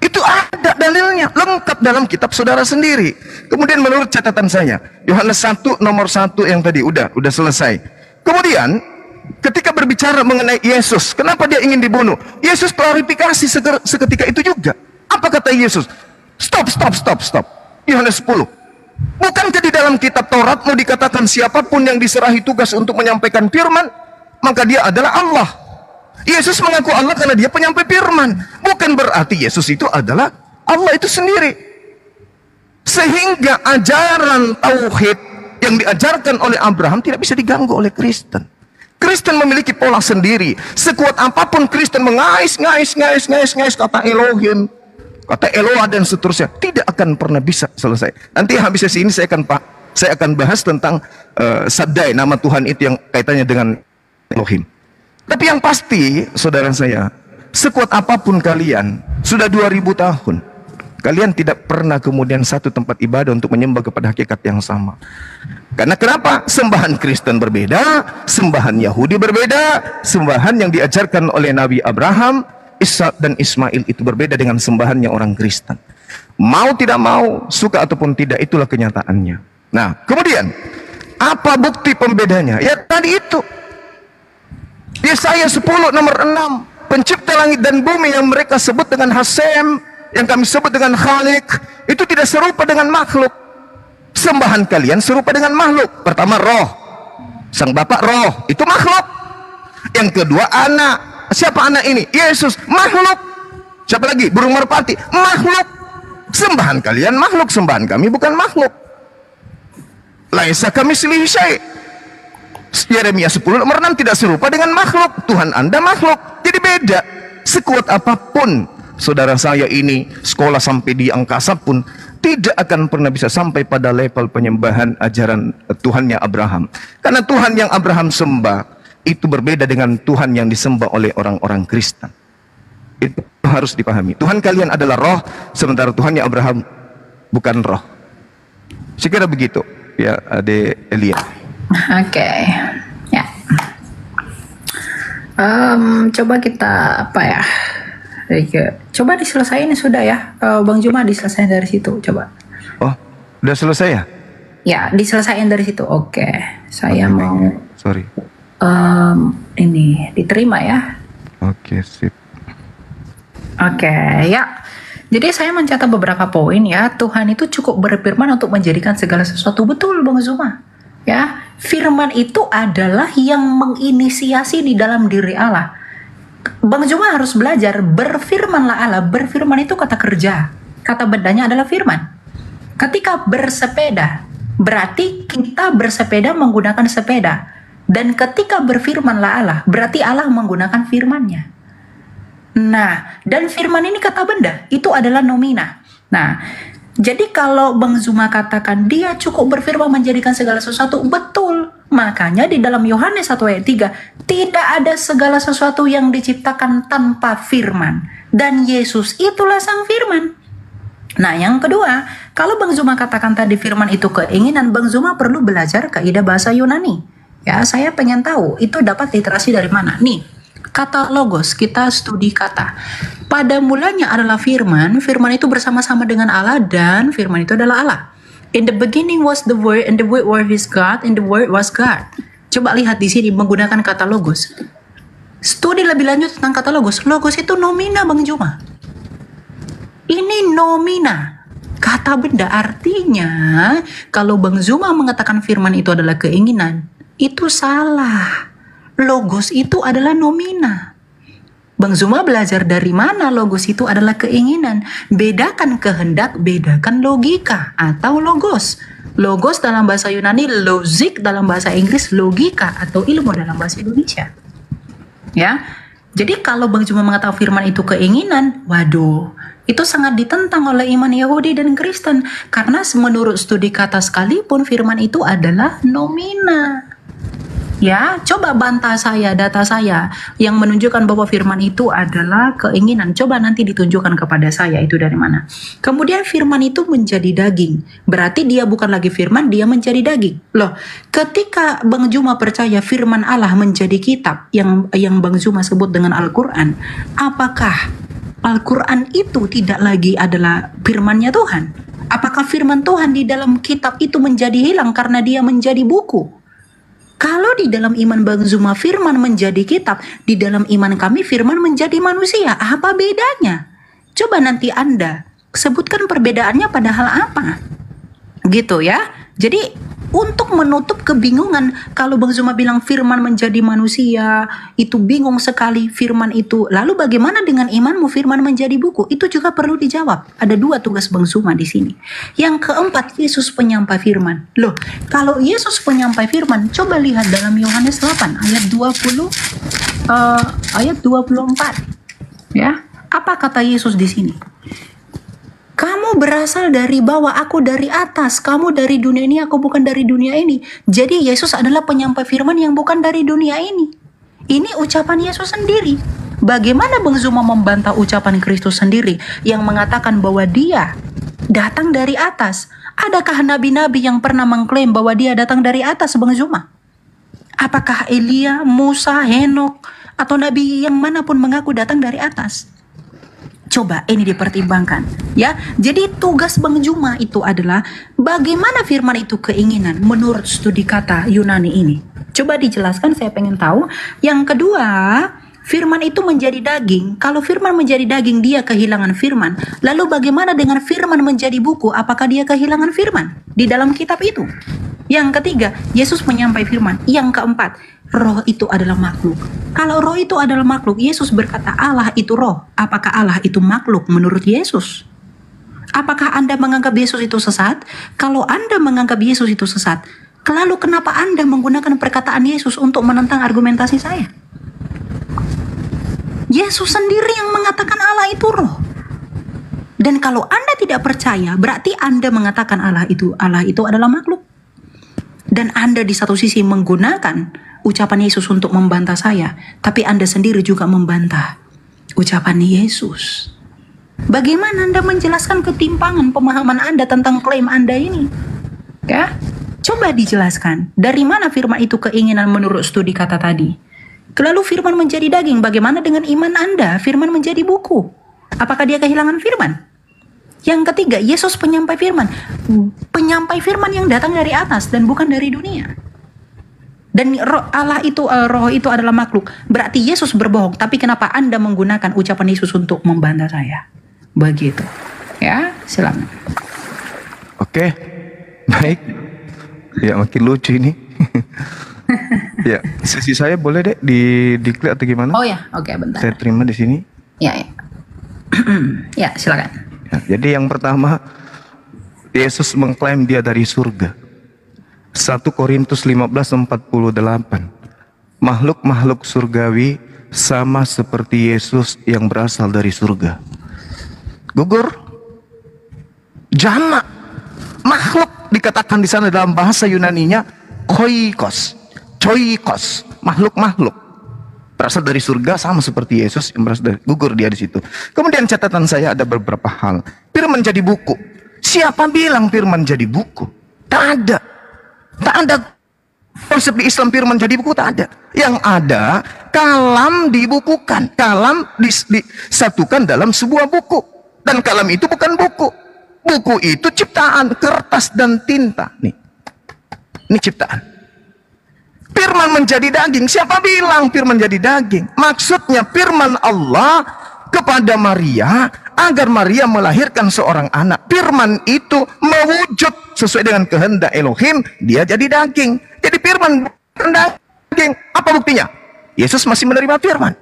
Itu ada Ada dalilnya, lengkap dalam kitab saudara sendiri. Kemudian menurut catatan saya, Yohanes 1 nomor 1 yang tadi udah selesai. Kemudian ketika berbicara mengenai Yesus, kenapa dia ingin dibunuh? Yesus klarifikasi seketika itu juga. Apa kata Yesus? Stop. Yohanes 10. Bukankah di dalam kitab Taurat mau dikatakan siapapun yang diserahi tugas untuk menyampaikan firman, maka dia adalah Allah. Yesus mengaku Allah karena dia penyampai firman. Bukan berarti Yesus itu adalah Allah itu sendiri. Sehingga ajaran tauhid yang diajarkan oleh Abraham tidak bisa diganggu oleh Kristen. Kristen memiliki pola sendiri. Sekuat apapun Kristen mengais kata Elohim, kata Eloah dan seterusnya, tidak akan pernah bisa selesai. Nanti habis sesi ini saya akan bahas tentang Shaddai, nama Tuhan itu yang kaitannya dengan Elohim. Tapi yang pasti, saudara saya, sekuat apapun kalian, sudah 2000 tahun, kalian tidak pernah kemudian satu tempat ibadah untuk menyembah kepada hakikat yang sama. Karena kenapa? Sembahan Kristen berbeda, sembahan Yahudi berbeda, sembahan yang diajarkan oleh Nabi Abraham, Ishak dan Ismail itu berbeda dengan sembahannya orang Kristen. Mau tidak mau, suka ataupun tidak, itulah kenyataannya. Nah, kemudian, apa bukti pembedanya? Ya tadi itu. Yesaya 10 nomor 6, pencipta langit dan bumi yang mereka sebut dengan Hasem, yang kami sebut dengan Khalik, itu tidak serupa dengan makhluk. Sembahan kalian serupa dengan makhluk. Pertama roh, sang bapak roh, itu makhluk. Yang kedua anak. Siapa anak ini? Yesus, makhluk. Siapa lagi? Burung merpati, makhluk. Sembahan kalian makhluk, sembahan kami bukan makhluk. Laisa kamitslihi syai'. Yeremia 10 nomor 6, tidak serupa dengan makhluk. Tuhan Anda makhluk, jadi beda. Sekuat apapun saudara saya ini sekolah sampai di angkasa pun tidak akan pernah bisa sampai pada level penyembahan ajaran Tuhannya Abraham. Karena Tuhan yang Abraham sembah itu berbeda dengan Tuhan yang disembah oleh orang-orang Kristen. Itu harus dipahami. Tuhan kalian adalah roh, sementara Tuhannya Abraham bukan roh. Sekira begitu ya, Ade Elia. Oke, ya. Coba kita coba diselesain sudah ya, Bang Juma, diselesain dari situ, coba. Oh, udah selesai ya? Ya, diselesain dari situ. Oke, saya okay, mau. Sorry. Ini diterima ya. Oke, sip. Oke, ya. Jadi saya mencatat beberapa poin ya. Tuhan itu cukup berfirman untuk menjadikan segala sesuatu, betul Bang Zuma. Ya, firman itu adalah yang menginisiasi di dalam diri Allah. Bang Zuma harus belajar, berfirmanlah Allah. Berfirman itu kata kerja. Kata bedanya adalah firman. Ketika bersepeda, berarti kita bersepeda menggunakan sepeda. Dan ketika berfirmanlah Allah, berarti Allah menggunakan firman-Nya. Nah, dan firman ini kata benda, itu adalah nomina. Nah, jadi kalau Bang Zuma katakan dia cukup berfirman menjadikan segala sesuatu, betul. Makanya di dalam Yohanes 1 ayat 3, tidak ada segala sesuatu yang diciptakan tanpa firman. Dan Yesus itulah sang firman. Nah, yang kedua, kalau Bang Zuma katakan tadi firman itu keinginan, Bang Zuma perlu belajar kaidah bahasa Yunani. Ya, saya pengen tahu itu dapat literasi dari mana. Nih, kata logos, kita studi kata. Pada mulanya adalah firman, firman itu bersama-sama dengan Allah dan firman itu adalah Allah. In the beginning was the word and the word was God and the word was God. Coba lihat di sini menggunakan kata logos. Studi lebih lanjut tentang kata logos. Logos itu nomina Bang Juma. Ini nomina. Kata benda, artinya kalau Bang Zuma mengatakan firman itu adalah keinginan, itu salah. Logos itu adalah nomina. Bang Zuma belajar dari mana logos itu adalah keinginan. Bedakan kehendak, bedakan logika atau logos. Logos dalam bahasa Yunani, logic dalam bahasa Inggris, logika atau ilmu dalam bahasa Indonesia. Ya, jadi kalau Bang Zuma mengatakan firman itu keinginan, waduh, itu sangat ditentang oleh iman Yahudi dan Kristen. Karena menurut studi kata sekalipun firman itu adalah nomina. Ya, coba bantah saya, data saya yang menunjukkan bahwa firman itu adalah keinginan. Coba nanti ditunjukkan kepada saya itu dari mana. Kemudian firman itu menjadi daging. Berarti dia bukan lagi firman, dia menjadi daging. Loh, ketika Bang Zuma percaya firman Allah menjadi kitab yang Bang Zuma sebut dengan Al-Quran, apakah Al-Quran itu tidak lagi adalah firman-Nya Tuhan? Apakah firman Tuhan di dalam kitab itu menjadi hilang karena dia menjadi buku? Kalau di dalam iman Bang Zuma firman menjadi kitab, di dalam iman kami firman menjadi manusia. Apa bedanya? Coba nanti Anda sebutkan perbedaannya pada hal apa? Gitu ya. Jadi untuk menutup kebingungan, kalau Bang Zuma bilang firman menjadi manusia, itu bingung sekali firman itu. Lalu bagaimana dengan imanmu firman menjadi buku? Itu juga perlu dijawab. Ada 2 tugas Bang Zuma di sini. Yang keempat, Yesus penyampai firman. Loh, kalau Yesus penyampai firman, coba lihat dalam Yohanes 8 ayat 24. Ya, apa kata Yesus di sini? Kamu berasal dari bawah, aku dari atas. Kamu dari dunia ini, aku bukan dari dunia ini. Jadi Yesus adalah penyampai firman yang bukan dari dunia ini. Ini ucapan Yesus sendiri. Bagaimana Bang Zuma membantah ucapan Kristus sendiri yang mengatakan bahwa dia datang dari atas? Adakah nabi-nabi yang pernah mengklaim bahwa dia datang dari atas, Bang Zuma? Apakah Elia, Musa, Henok, atau nabi yang manapun mengaku datang dari atas? Coba ini dipertimbangkan ya. Jadi tugas Bang Zuma itu adalah bagaimana firman itu keinginan menurut studi kata Yunani ini. Coba dijelaskan, saya pengen tahu. Yang kedua, firman itu menjadi daging. Kalau firman menjadi daging, dia kehilangan firman. Lalu bagaimana dengan firman menjadi buku? Apakah dia kehilangan firman di dalam kitab itu? Yang ketiga, Yesus menyampai firman. Yang keempat, roh itu adalah makhluk. Kalau roh itu adalah makhluk, Yesus berkata Allah itu roh. Apakah Allah itu makhluk menurut Yesus? Apakah Anda menganggap Yesus itu sesat? Kalau Anda menganggap Yesus itu sesat, lalu kenapa Anda menggunakan perkataan Yesus untuk menentang argumentasi saya? Yesus sendiri yang mengatakan Allah itu roh. Dan kalau Anda tidak percaya, berarti Anda mengatakan Allah itu adalah makhluk. Dan Anda di satu sisi menggunakan ucapan Yesus untuk membantah saya, tapi Anda sendiri juga membantah ucapan Yesus. Bagaimana Anda menjelaskan ketimpangan pemahaman Anda tentang klaim Anda ini? Ya? Coba dijelaskan, dari mana firman itu keinginan menurut studi kata tadi? Lalu firman menjadi daging, bagaimana dengan iman Anda? Firman menjadi buku. Apakah dia kehilangan firman? Yang ketiga, Yesus penyampai firman. Penyampai firman yang datang dari atas dan bukan dari dunia. Dan roh itu adalah makhluk. Berarti Yesus berbohong. Tapi kenapa Anda menggunakan ucapan Yesus untuk membantah saya? Begitu. Ya, silakan. Oke, baik. Ya, makin lucu ini. Ya, sesi saya boleh deh di-klik atau gimana? Oh ya, oke, bentar. Saya terima di sini. Ya. Ya, silakan. Ya, jadi yang pertama, Yesus mengklaim dia dari surga. 1 Korintus 15:48. Makhluk-makhluk surgawi sama seperti Yesus yang berasal dari surga. Gugur. Jamak. Makhluk dikatakan di sana dalam bahasa Yunaninya koikos. Choikos. Makhluk-makhluk berasal dari surga sama seperti Yesus yang berasal dari, gugur dia di situ. Kemudian catatan saya ada beberapa hal. Firman jadi buku. Siapa bilang firman jadi buku? Tak ada. Tak ada konsep di Islam firman jadi buku, tak ada. Yang ada kalam dibukukan, kalam disatukan dalam sebuah buku. Dan kalam itu bukan buku. Buku itu ciptaan, kertas dan tinta. Nih. Ini ciptaan. Firman menjadi daging. Siapa bilang firman jadi daging? Maksudnya firman Allah kepada Maria agar Maria melahirkan seorang anak. Firman itu mewujud sesuai dengan kehendak Elohim. Dia jadi daging. Jadi firman bukan daging. Apa buktinya? Yesus masih menerima firman.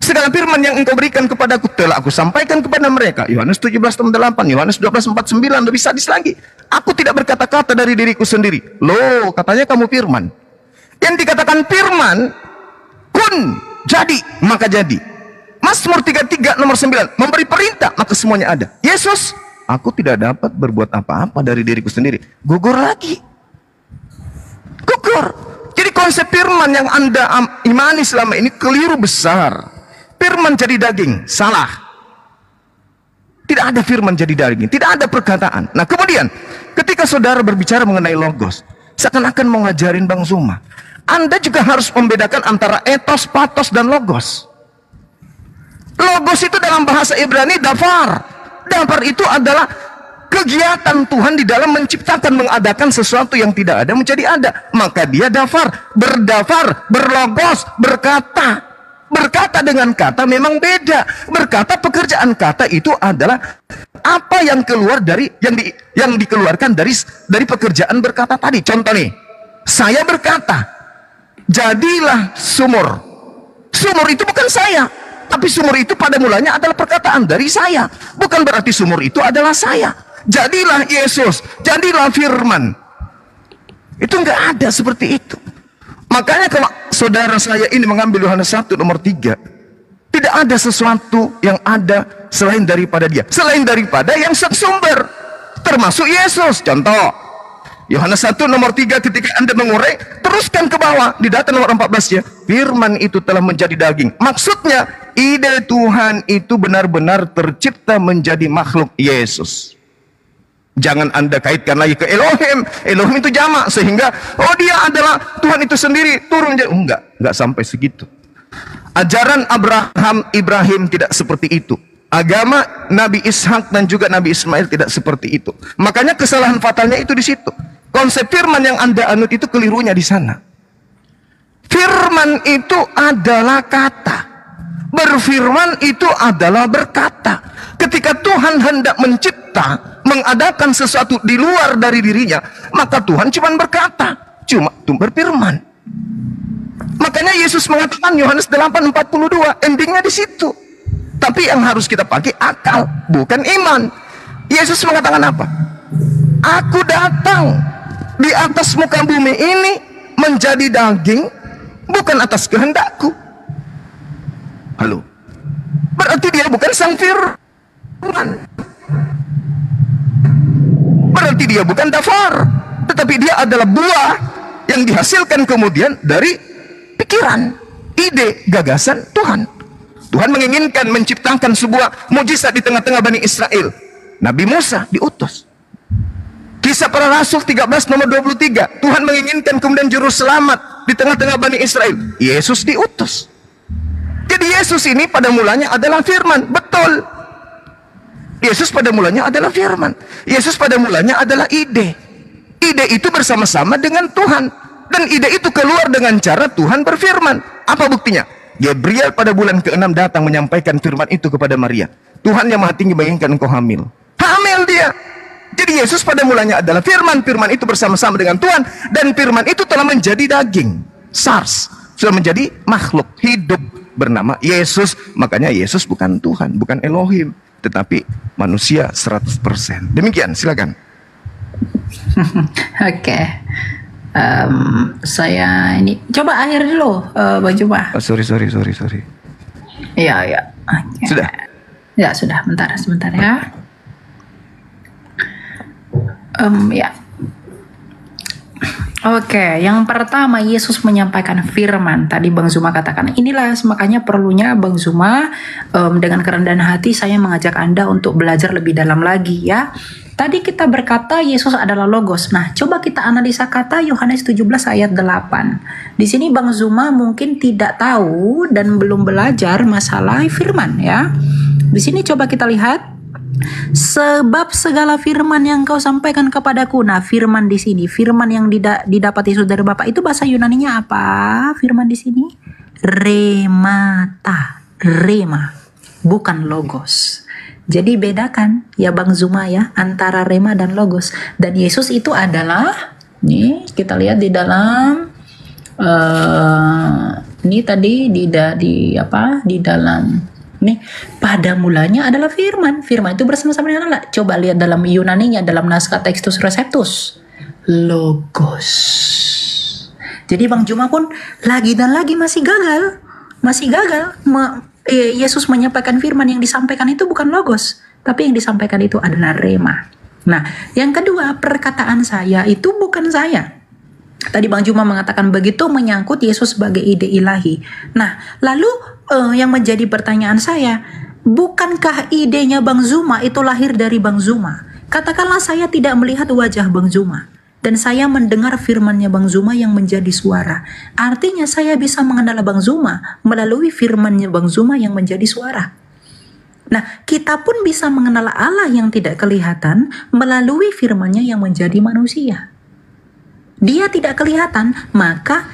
Segala firman yang engkau berikan kepadaku telah aku sampaikan kepada mereka. Yohanes 17:8, Yohanes 12:49, lebih sadis lagi. Aku tidak berkata-kata dari diriku sendiri. Loh, katanya kamu firman. Yang dikatakan firman, kun, jadi, maka jadi. Mazmur 33 nomor 9, memberi perintah, maka semuanya ada. Yesus, aku tidak dapat berbuat apa-apa dari diriku sendiri. Gugur lagi. Gugur. Jadi konsep firman yang Anda imani selama ini keliru besar. Firman jadi daging, salah. Tidak ada firman jadi daging, tidak ada perkataan. Nah kemudian, ketika saudara berbicara mengenai logos, seakan-akan mau ngajarin Bang Zuma. Anda juga harus membedakan antara etos, patos, dan logos. Logos itu dalam bahasa Ibrani dafar. Dafar itu adalah kegiatan Tuhan di dalam menciptakan, mengadakan sesuatu yang tidak ada menjadi ada. Maka dia dafar, berlogos, berkata. Berkata dengan kata memang beda. Berkata, pekerjaan kata itu adalah apa yang keluar dari yang dikeluarkan dari pekerjaan berkata tadi. Contoh nih, saya berkata, jadilah sumur. Sumur itu bukan saya, tapi sumur itu pada mulanya adalah perkataan dari saya. Bukan berarti sumur itu adalah saya. Jadilah Yesus, jadilah firman. Itu enggak ada seperti itu. Makanya kalau saudara saya ini mengambil Yohanes 1 nomor 3, tidak ada sesuatu yang ada selain daripada dia, selain daripada yang sumber, termasuk Yesus. Contoh, Yohanes 1 nomor 3, ketika Anda mengurai, teruskan ke bawah di data nomor 14 ya. Firman itu telah menjadi daging. Maksudnya, ide Tuhan itu benar-benar tercipta menjadi makhluk Yesus. Jangan Anda kaitkan lagi ke Elohim. Elohim itu jamak, sehingga oh dia adalah Tuhan itu sendiri turun. Enggak sampai segitu. Ajaran Ibrahim tidak seperti itu. Agama Nabi Ishak dan juga Nabi Ismail tidak seperti itu. Makanya kesalahan fatalnya itu di situ. Konsep firman yang Anda anut itu kelirunya di sana. Firman itu adalah kata. Berfirman itu adalah berkata. Ketika Tuhan hendak mencipta, mengadakan sesuatu di luar dari dirinya, maka Tuhan cuma berkata, cuma berfirman. Makanya Yesus mengatakan Yohanes 8:42, endingnya di situ. Tapi yang harus kita pakai akal, bukan iman. Yesus mengatakan apa? Aku datang di atas muka bumi ini menjadi daging, bukan atas kehendakku. Halo? Berarti dia bukan sang firman. Berarti dia bukan dafar, tetapi dia adalah buah yang dihasilkan kemudian dari pikiran, ide, gagasan Tuhan. Tuhan menginginkan menciptakan sebuah mujizat di tengah-tengah Bani Israel. Nabi Musa diutus. Kisah para Rasul 13 nomor 23, Tuhan menginginkan kemudian juru selamat di tengah-tengah Bani Israel. Yesus diutus. Jadi Yesus ini pada mulanya adalah firman, betul. Yesus pada mulanya adalah firman. Yesus pada mulanya adalah ide. Ide itu bersama-sama dengan Tuhan. Dan ide itu keluar dengan cara Tuhan berfirman. Apa buktinya? Gabriel pada bulan ke-6 datang menyampaikan firman itu kepada Maria. Tuhan yang Maha Tinggi menginginkan engkau hamil. Hamil dia. Jadi Yesus pada mulanya adalah firman. Firman itu bersama-sama dengan Tuhan. Dan firman itu telah menjadi daging. SARS. Sudah menjadi makhluk hidup bernama Yesus. Makanya Yesus bukan Tuhan, bukan Elohim, tetapi manusia 100%. Demikian, silakan. Oke. Saya ini coba akhir dulu, Bang Juma. Sorry. Iya. Okay. Sudah? Ya, sudah. Sebentar ya. Ya. Oke, yang pertama Yesus menyampaikan firman. Tadi Bang Zuma katakan, inilah makanya perlunya Bang Zuma dengan kerendahan hati saya mengajak Anda untuk belajar lebih dalam lagi ya. Tadi kita berkata Yesus adalah Logos. Nah, coba kita analisa kata Yohanes 17 ayat 8. Di sini Bang Zuma mungkin tidak tahu dan belum belajar masalah firman ya. Di sini coba kita lihat. Sebab segala firman yang kau sampaikan kepadaku. Nah, firman di sini, firman yang didapat Yesus dari Bapa itu bahasa Yunaninya apa? Firman di sini rema, bukan logos. Jadi bedakan ya Bang Zuma ya antara rema dan logos. Dan Yesus itu adalah, nih kita lihat di dalam ini tadi di dalam nih, pada mulanya adalah firman. Firman itu bersama-sama dengan Allah. Coba lihat dalam Yunaninya, dalam naskah Textus Receptus. Logos. Jadi Bang Juma pun lagi dan lagi masih gagal. Yesus menyampaikan firman, yang disampaikan itu bukan logos, tapi yang disampaikan itu adalah rema. Nah, yang kedua, perkataan saya itu bukan saya. Tadi Bang Juma mengatakan begitu menyangkut Yesus sebagai ide ilahi. Nah, lalu yang menjadi pertanyaan saya, bukankah idenya Bang Zuma itu lahir dari Bang Zuma? Katakanlah saya tidak melihat wajah Bang Zuma, dan saya mendengar firmannya Bang Zuma yang menjadi suara. Artinya saya bisa mengenal Bang Zuma melalui firmannya Bang Zuma yang menjadi suara. Nah, kita pun bisa mengenal Allah yang tidak kelihatan melalui firman-Nya yang menjadi manusia. Dia tidak kelihatan, maka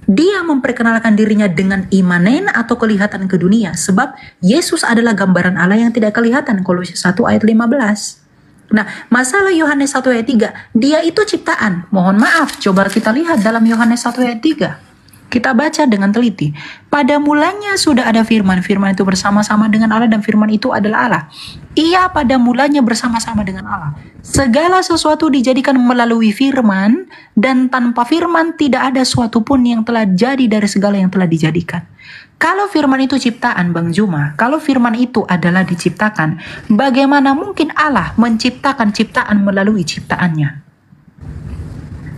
dia memperkenalkan dirinya dengan imanen atau kelihatan ke dunia. Sebab Yesus adalah gambaran Allah yang tidak kelihatan. Kolose 1 ayat 15. Nah, masalah Yohanes 1 ayat 3, dia itu ciptaan. Mohon maaf, coba kita lihat dalam Yohanes 1 ayat 3. Kita baca dengan teliti. Pada mulanya sudah ada firman. Firman itu bersama-sama dengan Allah dan firman itu adalah Allah. Ia pada mulanya bersama-sama dengan Allah. Segala sesuatu dijadikan melalui firman, dan tanpa firman tidak ada suatu pun yang telah jadi dari segala yang telah dijadikan. Kalau firman itu ciptaan, Bang Juma, kalau firman itu adalah diciptakan, bagaimana mungkin Allah menciptakan ciptaan melalui ciptaannya?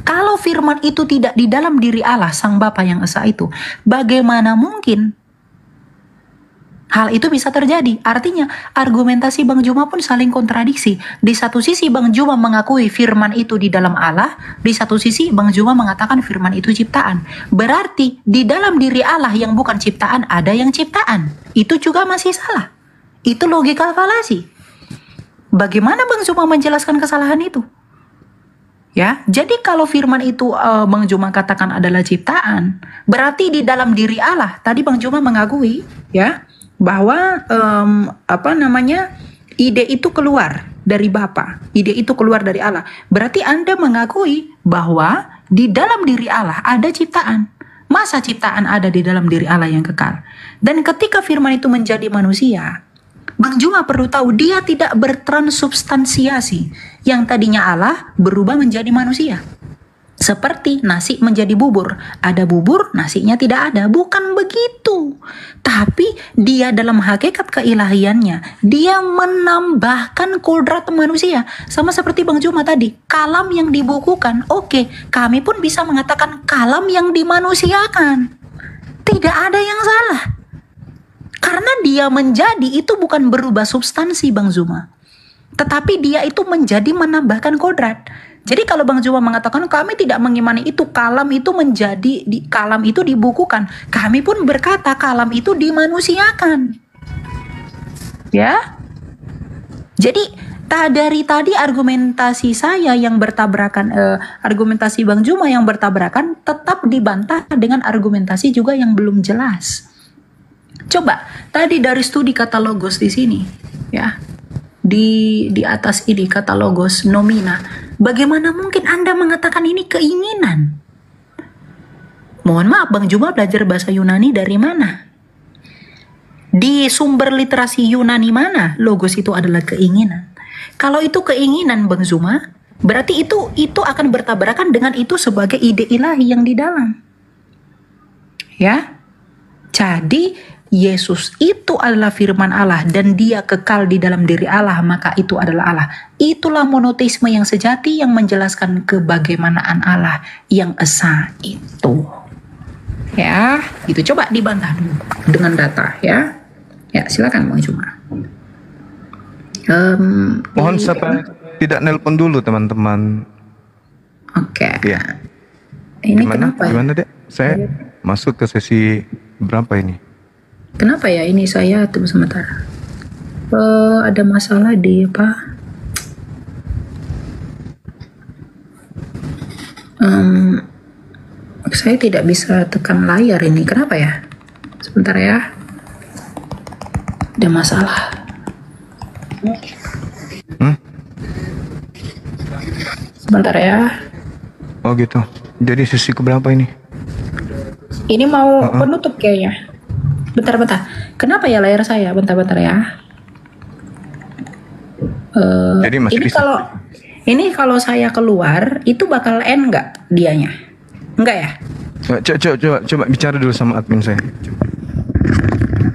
Kalau firman itu tidak di dalam diri Allah, Sang Bapa yang Esa itu, bagaimana mungkin hal itu bisa terjadi? Artinya, argumentasi Bang Juma pun saling kontradiksi. Di satu sisi Bang Juma mengakui firman itu di dalam Allah, di satu sisi Bang Juma mengatakan firman itu ciptaan. Berarti di dalam diri Allah yang bukan ciptaan ada yang ciptaan. Itu juga masih salah. Itu logika falasi. Bagaimana Bang Juma menjelaskan kesalahan itu? Ya, jadi kalau firman itu Bang Juma katakan adalah ciptaan, berarti di dalam diri Allah. Tadi Bang Juma mengakui, ya, bahwa ide itu keluar dari Bapa, ide itu keluar dari Allah. Berarti Anda mengakui bahwa di dalam diri Allah ada ciptaan. Masa ciptaan ada di dalam diri Allah yang kekal? Dan ketika firman itu menjadi manusia, Bang Juma perlu tahu dia tidak bertransubstansiasi. Yang tadinya Allah berubah menjadi manusia. Seperti nasi menjadi bubur. Ada bubur, nasinya tidak ada. Bukan begitu. Tapi dia dalam hakikat keilahiannya, dia menambahkan kodrat manusia. Sama seperti Bang Juma tadi, kalam yang dibukukan. Oke, kami pun bisa mengatakan kalam yang dimanusiakan. Tidak ada yang salah. Karena dia menjadi itu bukan berubah substansi Bang Zuma, tetapi dia itu menjadi menambahkan kodrat. Jadi kalau Bang Zuma mengatakan kami tidak mengimani itu, kalam itu menjadi kalam itu dibukukan, kami pun berkata kalam itu dimanusiakan. Ya. Jadi dari tadi argumentasi saya yang bertabrakan, argumentasi Bang Zuma yang bertabrakan tetap dibantah dengan argumentasi juga yang belum jelas. Coba tadi dari studi kata logos di sini, ya, di atas ini kata logos nomina. Bagaimana mungkin Anda mengatakan ini keinginan? Mohon maaf, Bang Juma belajar bahasa Yunani dari mana? Di sumber literasi Yunani mana logos itu adalah keinginan? Kalau itu keinginan, Bang Zuma, berarti itu akan bertabrakan dengan itu sebagai ide ilahi yang di dalam. Ya, jadi Yesus itu adalah firman Allah dan dia kekal di dalam diri Allah, maka itu adalah Allah. Itulah monoteisme yang sejati yang menjelaskan kebagaimanaan Allah yang esa itu. Ya, itu coba dibantah dulu dengan data, ya. Ya, silakan Bang Juma. Mohon siapa tidak nelpon dulu teman-teman. Oke. Ya. Ini kenapa? Gimana Dek? Saya masuk ke sesi berapa ini? Kenapa ya ini saya tunggu sebentar. Ada masalah di apa? Saya tidak bisa tekan layar ini. Kenapa ya? Sebentar ya. Ada masalah. Sebentar ya. Oh gitu. Jadi sesi keberapa ini? Ini mau penutup kayaknya. Bentar. Kenapa ya layar saya? Bentar ya. Jadi masih ini bisa. Kalau saya keluar itu bakal end nggak dianya? Enggak ya? Coba bicara dulu sama admin saya.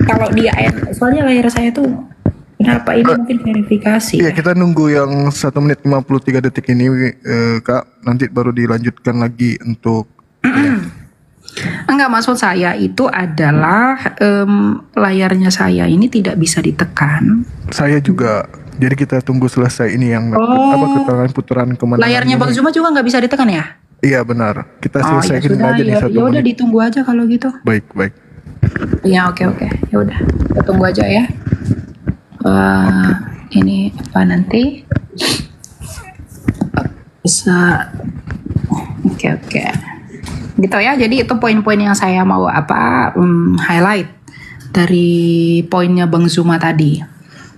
Kalau dia end, soalnya layar saya tuh kenapa ini mungkin verifikasi? Iya, kita nunggu yang 1 menit 53 detik ini, Kak. Nanti baru dilanjutkan lagi untuk. Enggak, maksud saya itu adalah layarnya saya ini tidak bisa ditekan. Saya juga. Jadi kita tunggu selesai ini yang keterangan putaran kemenangan. Layarnya Bang Zuma juga nggak bisa ditekan ya? Iya benar. Kita selesaikan aja di 1 menit. Ya udah ditunggu aja kalau gitu. Baik. Ya oke. Ya udah, kita tunggu aja ya. Ini apa nanti bisa. Oke. Gitu ya. Jadi itu poin-poin yang saya mau highlight dari poinnya Bang Zuma tadi.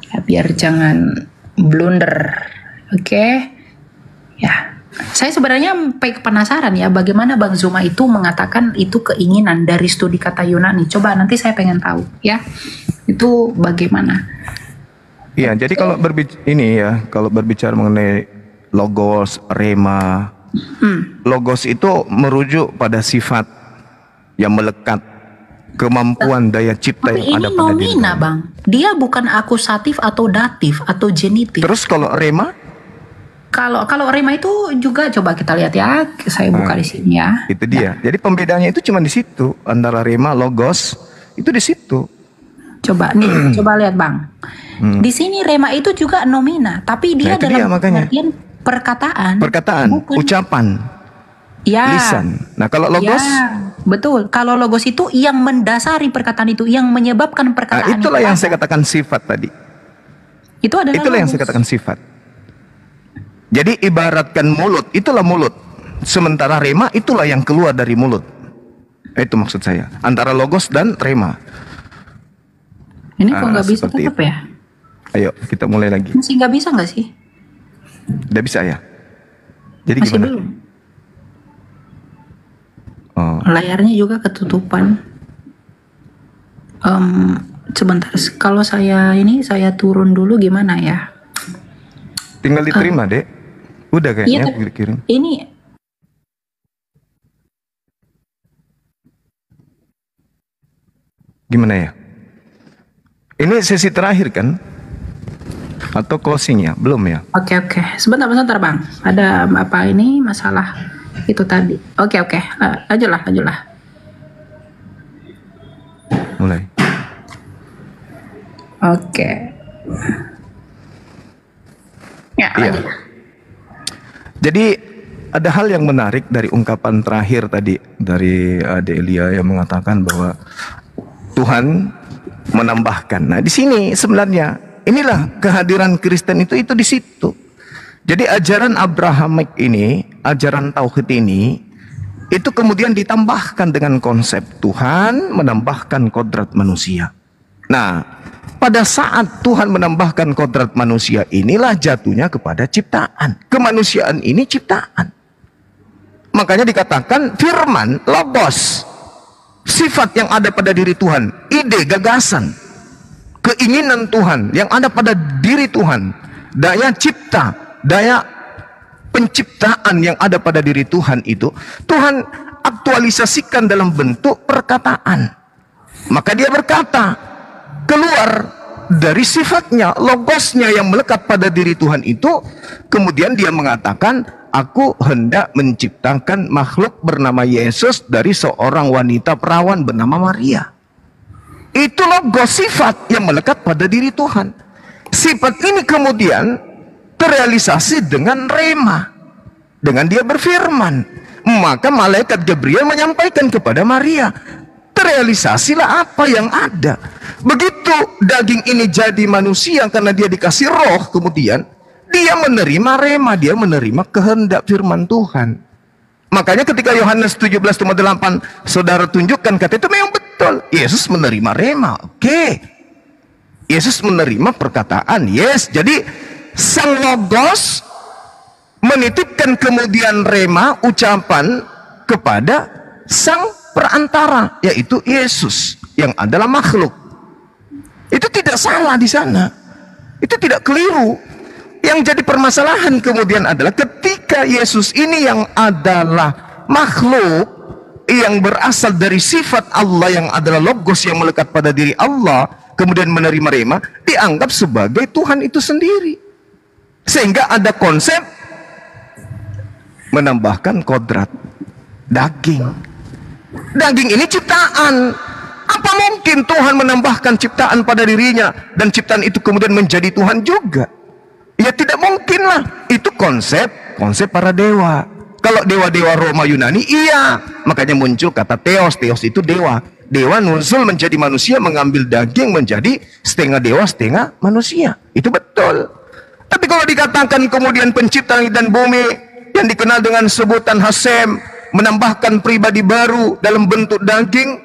Ya, biar jangan blunder. Oke. Ya. Saya sebenarnya penasaran ya bagaimana Bang Zuma itu mengatakan itu keinginan dari studi kata Yunani. Coba nanti saya pengen tahu ya. Itu bagaimana? Iya, jadi kalau berbicara mengenai logos, rema, logos itu merujuk pada sifat yang melekat, kemampuan daya cipta Tapi yang ada ini pada diri. nomina Bang. Dia bukan akusatif atau datif atau genitif. Terus kalau rema? Kalau rema itu juga coba kita lihat ya. Saya buka di sini ya. Itu dia. Jadi pembedanya itu cuma di situ antara rema, logos itu di situ. Coba nih, coba lihat Bang. Di sini rema itu juga nomina, tapi dia itu dalam dia, makanya. pengertian perkataan. Perkataan, ucapan, Ya. lisan. Nah kalau logos, Ya, betul. Kalau logos itu yang mendasari perkataan itu, yang menyebabkan perkataan itulah itu yang ada. saya katakan sifat tadi. Itu adalah Itulah yang logos. saya katakan sifat. Jadi ibaratkan mulut, itulah mulut. Sementara rema itulah yang keluar dari mulut. Itu maksud saya. Antara logos dan rema. Ini kok nggak bisa Seperti tetap itu. ya? Ayo kita mulai lagi. Masih nggak bisa nggak sih? Udah bisa ya? Jadi Masih gimana? belum. Oh, Layarnya juga ketutupan. Sebentar. Kalau saya turun dulu gimana ya? tinggal diterima, Dek. Udah Iya, kayaknya kirim. ini Gimana ya? Ini sesi terakhir kan? Atau closing ya? Belum ya? oke. Sebentar Bang. Ada apa ini masalah itu tadi? Oke. Lanjutlah. Mulai. Oke. Ya, Iya. lanjut. Jadi ada hal yang menarik dari ungkapan terakhir tadi dari Delia yang mengatakan bahwa Tuhan menambahkan. Nah, di sini sebenarnya inilah kehadiran Kristen itu di situ. Jadi ajaran Abrahamik ini, ajaran tauhid ini itu kemudian ditambahkan dengan konsep Tuhan menambahkan kodrat manusia. Nah, pada saat Tuhan menambahkan kodrat manusia inilah jatuhnya kepada ciptaan. Kemanusiaan ini ciptaan. Makanya dikatakan firman, logos, sifat yang ada pada diri Tuhan, ide, gagasan, keinginan Tuhan yang ada pada diri Tuhan, daya cipta, daya penciptaan yang ada pada diri Tuhan itu, Tuhan aktualisasikan dalam bentuk perkataan. Maka dia berkata, keluar dari sifatnya, logosnya yang melekat pada diri Tuhan itu, kemudian dia mengatakan, aku hendak menciptakan makhluk bernama Yesus dari seorang wanita perawan bernama Maria. Itu logos, sifat yang melekat pada diri Tuhan. Sifat ini kemudian terrealisasi dengan rema, dengan dia berfirman. Maka malaikat Gabriel menyampaikan kepada Maria, terrealisasilah apa yang ada. Begitu daging ini jadi manusia karena dia dikasih roh, kemudian dia menerima rema, dia menerima kehendak firman Tuhan. Makanya ketika Yohanes 17:8 saudara tunjukkan, kata itu memang betul. Yesus menerima rema. Oke. Yesus menerima perkataan. Yes. Jadi sang logos menitipkan kemudian rema, ucapan kepada sang perantara, yaitu Yesus yang adalah makhluk. Itu tidak salah di sana. Itu tidak keliru. Yang jadi permasalahan kemudian adalah ketika Yesus ini yang adalah makhluk yang berasal dari sifat Allah yang adalah logos yang melekat pada diri Allah, kemudian menerima rema, dianggap sebagai Tuhan itu sendiri. Sehingga ada konsep menambahkan kodrat daging. Daging ini ciptaan. Apa mungkin Tuhan menambahkan ciptaan pada dirinya dan ciptaan itu kemudian menjadi Tuhan juga? Ya tidak mungkin lah. Itu konsep para dewa. Kalau dewa-dewa Roma Yunani, iya. Makanya muncul kata Theos. Theos itu dewa. Dewa nuzul menjadi manusia, mengambil daging menjadi setengah dewa, setengah manusia. Itu betul. Tapi kalau dikatakan kemudian pencipta langit dan bumi yang dikenal dengan sebutan Hasem, menambahkan pribadi baru dalam bentuk daging,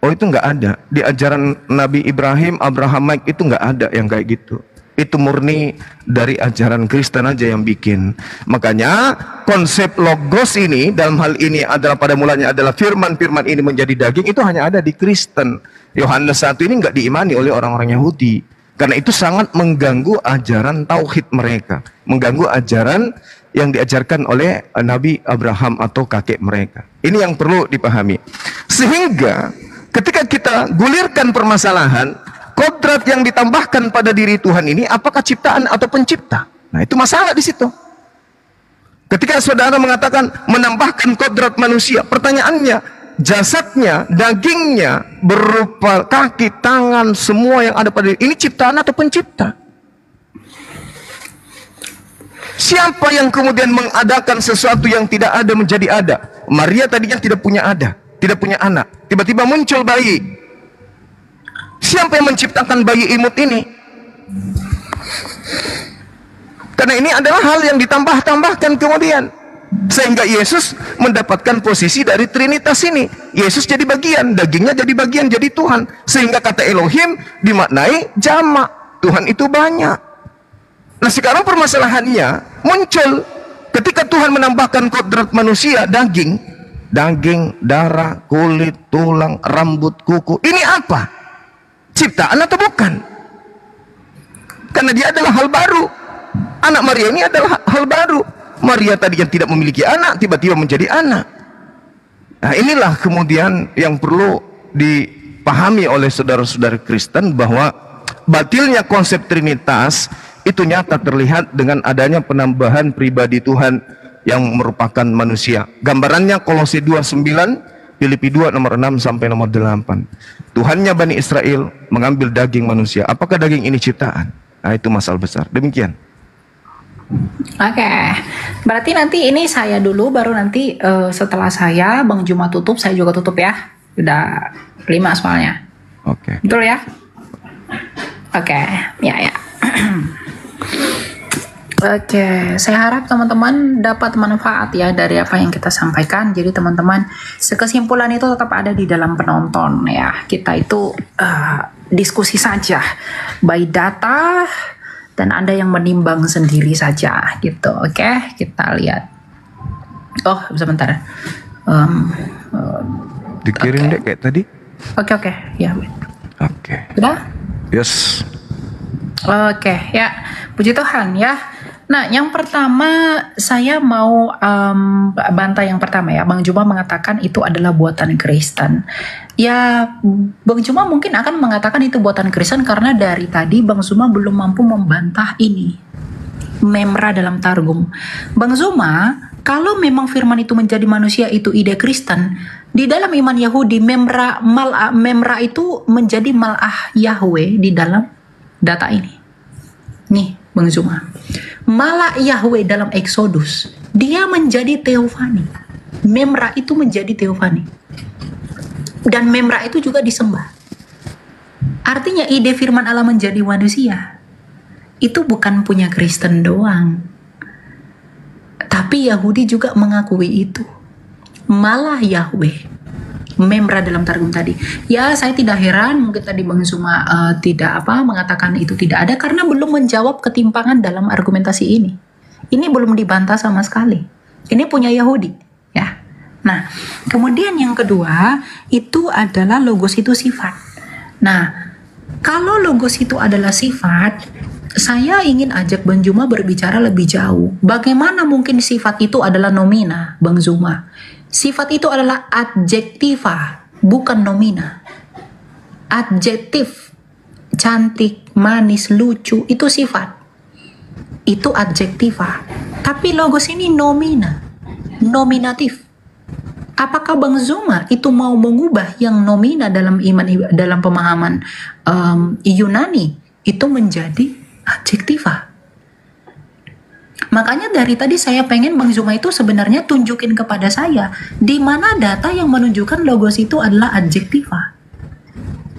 oh itu nggak ada. Di ajaran Nabi Ibrahim, Abrahamic itu nggak ada yang kayak gitu. Itu murni dari ajaran Kristen aja yang bikin. Makanya konsep logos ini dalam hal ini adalah pada mulanya adalah firman-firman ini menjadi daging, itu hanya ada di Kristen. Yohanes 1 ini nggak diimani oleh orang-orang Yahudi. Karena itu sangat mengganggu ajaran tauhid mereka, mengganggu ajaran yang diajarkan oleh Nabi Abraham atau kakek mereka. Ini yang perlu dipahami. Sehingga ketika kita gulirkan permasalahan, kodrat yang ditambahkan pada diri Tuhan ini apakah ciptaan atau pencipta? Nah, itu masalah di situ. Ketika saudara mengatakan menambahkan kodrat manusia, pertanyaannya, jasadnya, dagingnya berupa kaki, tangan, semua yang ada pada diri ini ciptaan atau pencipta? Siapa yang kemudian mengadakan sesuatu yang tidak ada menjadi ada? Maria tadinya tidak punya anak, tiba-tiba muncul bayi. Siapa yang menciptakan bayi imut ini? Karena ini adalah hal yang ditambah-tambahkan kemudian, sehingga Yesus mendapatkan posisi dari Trinitas ini. Yesus jadi bagian, dagingnya jadi bagian, jadi Tuhan. Sehingga kata Elohim dimaknai jamak, Tuhan itu banyak. Nah sekarang permasalahannya muncul ketika Tuhan menambahkan kodrat manusia, daging, darah, kulit, tulang, rambut, kuku. Ini apa? Ciptaan atau bukan? Karena dia adalah hal baru. Anak Maria ini adalah hal baru. Maria tadi yang tidak memiliki anak, tiba-tiba menjadi anak. Nah inilah kemudian yang perlu dipahami oleh saudara-saudara Kristen, bahwa batilnya konsep Trinitas itu nyata terlihat dengan adanya penambahan pribadi Tuhan yang merupakan manusia. Gambarannya Kolose 2:9, Filipi 2 nomor 6 sampai nomor 8. Tuhannya Bani Israel mengambil daging manusia. Apakah daging ini ciptaan? Nah itu masalah besar. Demikian. Oke, berarti nanti ini saya dulu, baru nanti setelah saya Bang Juma tutup, saya juga tutup ya. Udah 5 soalnya. Oke. Betul ya? Oke, ya. Oke, saya harap teman-teman dapat manfaat ya dari apa yang kita sampaikan. Jadi teman-teman, kesimpulan itu tetap ada di dalam penonton ya. Kita itu diskusi saja by data, dan Anda yang menimbang sendiri saja gitu. Oke, kita lihat. Oh, sebentar. Dikirim deh kayak tadi. Oke, ya. Oke. Sudah? Yes. Oke, ya. Puji Tuhan ya. Nah, yang pertama saya mau bantah yang pertama ya. Bang Juma mengatakan itu adalah buatan Kristen. Ya, Bang Juma mungkin akan mengatakan itu buatan Kristen karena dari tadi Bang Juma belum mampu membantah ini. Memra dalam Targum. Bang Juma, kalau memang firman itu menjadi manusia itu ide Kristen, di dalam iman Yahudi memra itu menjadi mal'ah Yahweh di dalam data ini. Nih, Bang Zuma. Malah Yahweh dalam Exodus, dia menjadi teofani. Memra itu menjadi teofani. Dan memra itu juga disembah. Artinya ide firman Allah menjadi manusia itu bukan punya Kristen doang. Tapi Yahudi juga mengakui itu. Malah Yahweh, memra dalam Targum tadi. Ya, saya tidak heran mungkin tadi Bang Zuma tidak mengatakan itu tidak ada karena belum menjawab ketimpangan dalam argumentasi ini. Ini belum dibantah sama sekali. Ini punya Yahudi, ya. Nah, kemudian yang kedua itu adalah logos itu sifat. Nah, kalau logos itu adalah sifat, saya ingin ajak Bang Zuma berbicara lebih jauh. Bagaimana mungkin sifat itu adalah nomina, Bang Zuma? Sifat itu adalah adjektiva, bukan nomina. Adjektif, cantik, manis, lucu, itu sifat. Itu adjektiva. Tapi logos ini nomina, nominatif. Apakah Bang Zuma itu mau mengubah yang nomina dalam dalam pemahaman Yunani itu menjadi adjektiva? Makanya dari tadi saya pengen Bang Zuma itu sebenarnya tunjukin kepada saya di mana data yang menunjukkan logos itu adalah adjektiva.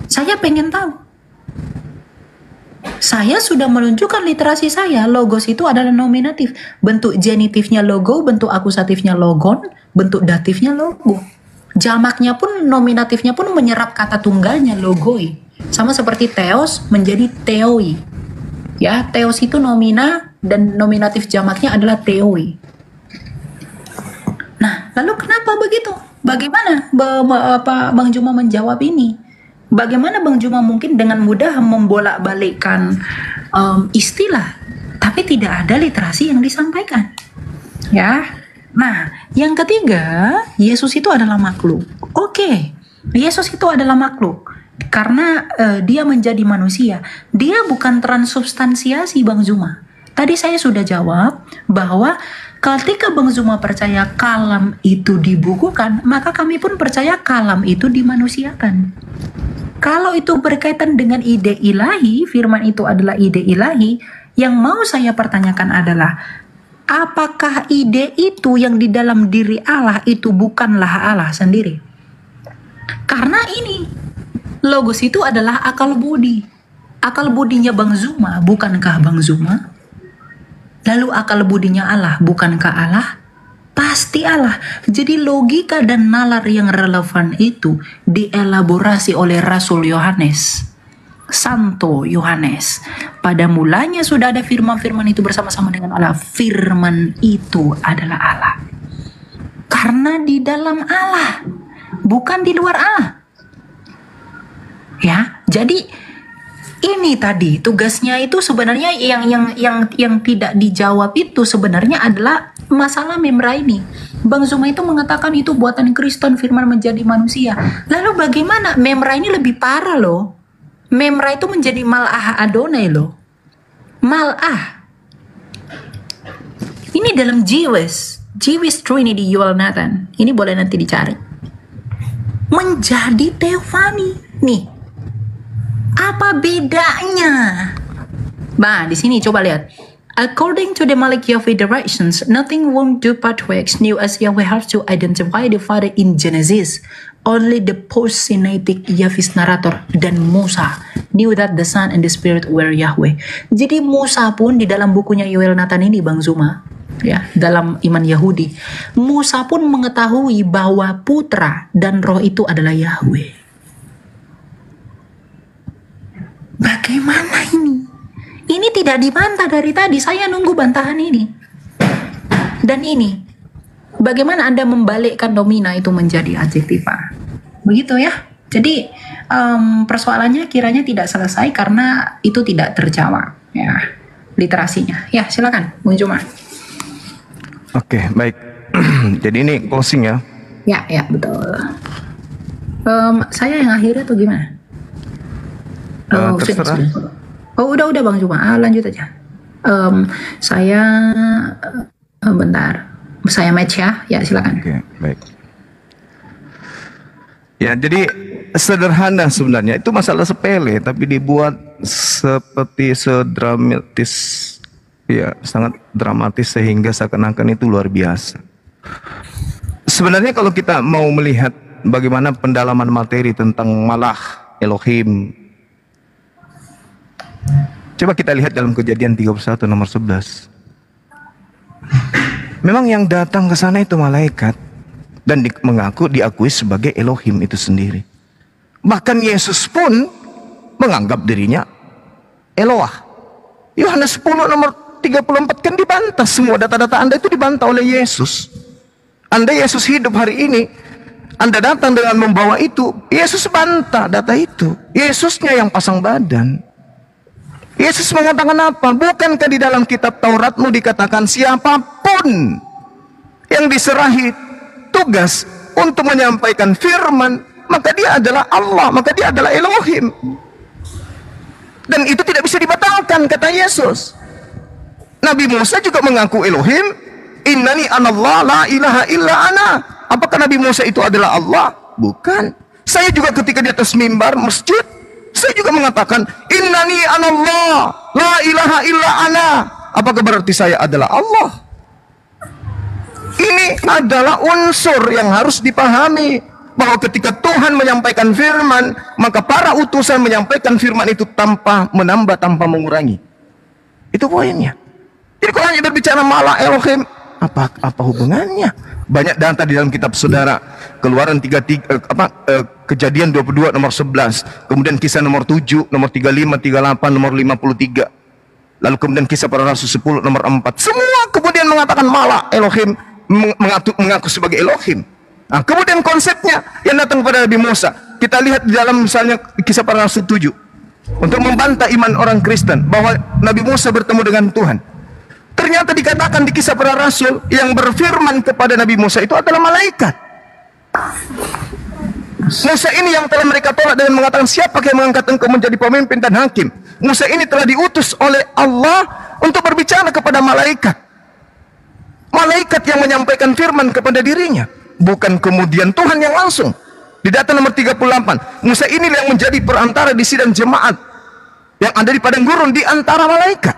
Saya pengen tahu. Saya sudah menunjukkan literasi saya, logos itu adalah nominatif. Bentuk genitifnya logo, bentuk akusatifnya logon, bentuk datifnya logo. Jamaknya pun, nominatifnya pun menyerap kata tunggalnya logoi. Sama seperti theos menjadi theoi. Ya, theos itu nomina dan nominatif jamaknya adalah theoi. Nah, lalu kenapa begitu? Bagaimana Bang Juma menjawab ini? Bagaimana Bang Juma mungkin dengan mudah membolak-balikkan istilah, tapi tidak ada literasi yang disampaikan? Ya. Nah, yang ketiga, Yesus itu adalah makhluk. Oke, Yesus itu adalah makhluk. Karena dia menjadi manusia, dia bukan transubstansiasi Bang Zuma. Tadi saya sudah jawab bahwa ketika Bang Zuma percaya kalam itu dibukukan, maka kami pun percaya kalam itu dimanusiakan. Kalau itu berkaitan dengan ide ilahi, firman itu adalah ide ilahi, yang mau saya pertanyakan adalah, apakah ide itu yang di dalam diri Allah itu bukanlah Allah sendiri? Karena ini logos itu adalah akal budi. Akal budinya Bang Zuma, bukankah Bang Zuma? Lalu akal budinya Allah, bukankah Allah? Pasti Allah. Jadi logika dan nalar yang relevan itu dielaborasi oleh Rasul Yohanes, Santo Yohanes. Pada mulanya sudah ada firman-firman itu bersama-sama dengan Allah. Firman itu adalah Allah. Karena di dalam Allah, bukan di luar Allah. Ya, jadi ini tadi tugasnya itu sebenarnya yang tidak dijawab itu sebenarnya adalah masalah memra ini. Bang Zuma itu mengatakan itu buatan Kristen, firman menjadi manusia. Lalu bagaimana? Memra ini lebih parah loh. Memra itu menjadi Mal'ah Adonai loh. Mal'ah. Ini dalam Jewish Trinity Yuval Nathan. Ini boleh nanti dicari. Menjadi Theophany. Nih. Apa bedanya? Bah, di sini coba lihat. According to the Malik Yahweh directions, nothing won't do but works new as Yahweh has to identify the Father in Genesis. Only the post-Sinaitic Yahweh's narrator dan Musa knew that the Son and the Spirit were Yahweh. Jadi Musa pun di dalam bukunya Yoel Nathan ini Bang Zuma, ya, dalam iman Yahudi, Musa pun mengetahui bahwa putra dan roh itu adalah Yahweh. Bagaimana ini? Ini tidak dibantah dari tadi. Saya nunggu bantahan ini. Dan ini, bagaimana Anda membalikkan nomina itu menjadi adjektiva? Begitu ya. Jadi persoalannya kiranya tidak selesai karena itu tidak terjawab. Ya, literasinya. Ya, silakan, Bung Juma. Oke, baik. Jadi ini closing ya. Ya, betul. Saya yang akhirnya tuh gimana? Terserah. Oh, udah Bang Juma. Lanjut aja. Saya bentar. Saya match ya. Ya, silakan. Oke, baik. Ya, jadi sederhana sebenarnya. Itu masalah sepele, tapi dibuat seperti sedramatis, ya, sangat dramatis sehingga seakan-akan itu luar biasa. Sebenarnya kalau kita mau melihat bagaimana pendalaman materi tentang Malah, Elohim, coba kita lihat dalam Kejadian 31 nomor 11. Memang yang datang ke sana itu malaikat dan diakui sebagai Elohim itu sendiri. Bahkan Yesus pun menganggap dirinya Eloah. Yohanes 10 nomor 34 kan dibantah, semua data-data Anda itu dibantah oleh Yesus. Anda Yesus hidup hari ini, Anda datang dengan membawa itu, Yesus bantah data itu. Yesusnya yang pasang badan. Yesus mengatakan apa? Bukankah di dalam kitab Tauratmu dikatakan siapapun yang diserahi tugas untuk menyampaikan firman, maka dia adalah Allah, maka dia adalah Elohim. Dan itu tidak bisa dibatalkan, kata Yesus. Nabi Musa juga mengaku Elohim. Innani anallah la ilaha illa ana. Apakah Nabi Musa itu adalah Allah? Bukan. Saya juga ketika di atas mimbar masjid, saya juga mengatakan innani anallah la ilaha illa ana. Apakah berarti saya adalah Allah? Ini adalah unsur yang harus dipahami, bahwa ketika Tuhan menyampaikan firman, maka para utusan menyampaikan firman itu tanpa menambah, tanpa mengurangi. Itu poinnya. Jadi kalau hanya berbicara malah Elohim, apa hubungannya? Banyak data di dalam kitab saudara, Keluaran 33, Kejadian 22 nomor 11, kemudian Kisah nomor 7, nomor 35, 38, nomor 53. Lalu kemudian Kisah Para Rasul 10 nomor 4. Semua kemudian mengatakan malah Elohim, mengaku sebagai Elohim. Nah, kemudian konsepnya yang datang kepada Nabi Musa, kita lihat di dalam misalnya Kisah Para Rasul 7, untuk membantah iman orang Kristen bahwa Nabi Musa bertemu dengan Tuhan. Ternyata dikatakan di Kisah Para Rasul, yang berfirman kepada Nabi Musa itu adalah malaikat. Musa ini yang telah mereka tolak dengan mengatakan, siapa yang mengangkat engkau menjadi pemimpin dan hakim? Musa ini telah diutus oleh Allah untuk berbicara kepada malaikat. Malaikat yang menyampaikan firman kepada dirinya, bukan kemudian Tuhan yang langsung. Di data nomor 38, Musa inilah yang menjadi perantara di sidang jemaat yang ada di padang gurun di antara malaikat.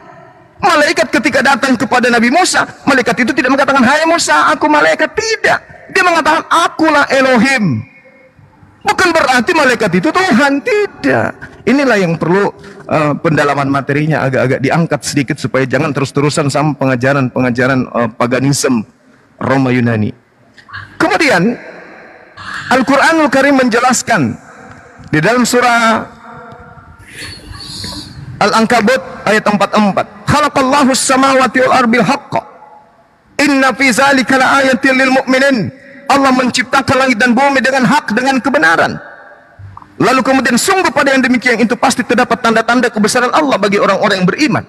Malaikat ketika datang kepada Nabi Musa, malaikat itu tidak mengatakan, hai Musa, aku malaikat. Tidak, dia mengatakan, akulah Elohim. Bukan berarti malaikat itu Tuhan, tidak. Inilah yang perlu pendalaman materinya agak-agak diangkat sedikit, supaya jangan terus-terusan sama pengajaran paganisme Roma Yunani. Kemudian Al-Quranul Karim menjelaskan di dalam surah Al-Ankabut ayat 44, khalaqallahu as-samawati wal ardi bil haqq, inna fi zalika laayatin lil mu'minin. Allah menciptakan langit dan bumi dengan hak, dengan kebenaran. Lalu kemudian sungguh pada yang demikian itu pasti terdapat tanda-tanda kebesaran Allah bagi orang-orang yang beriman.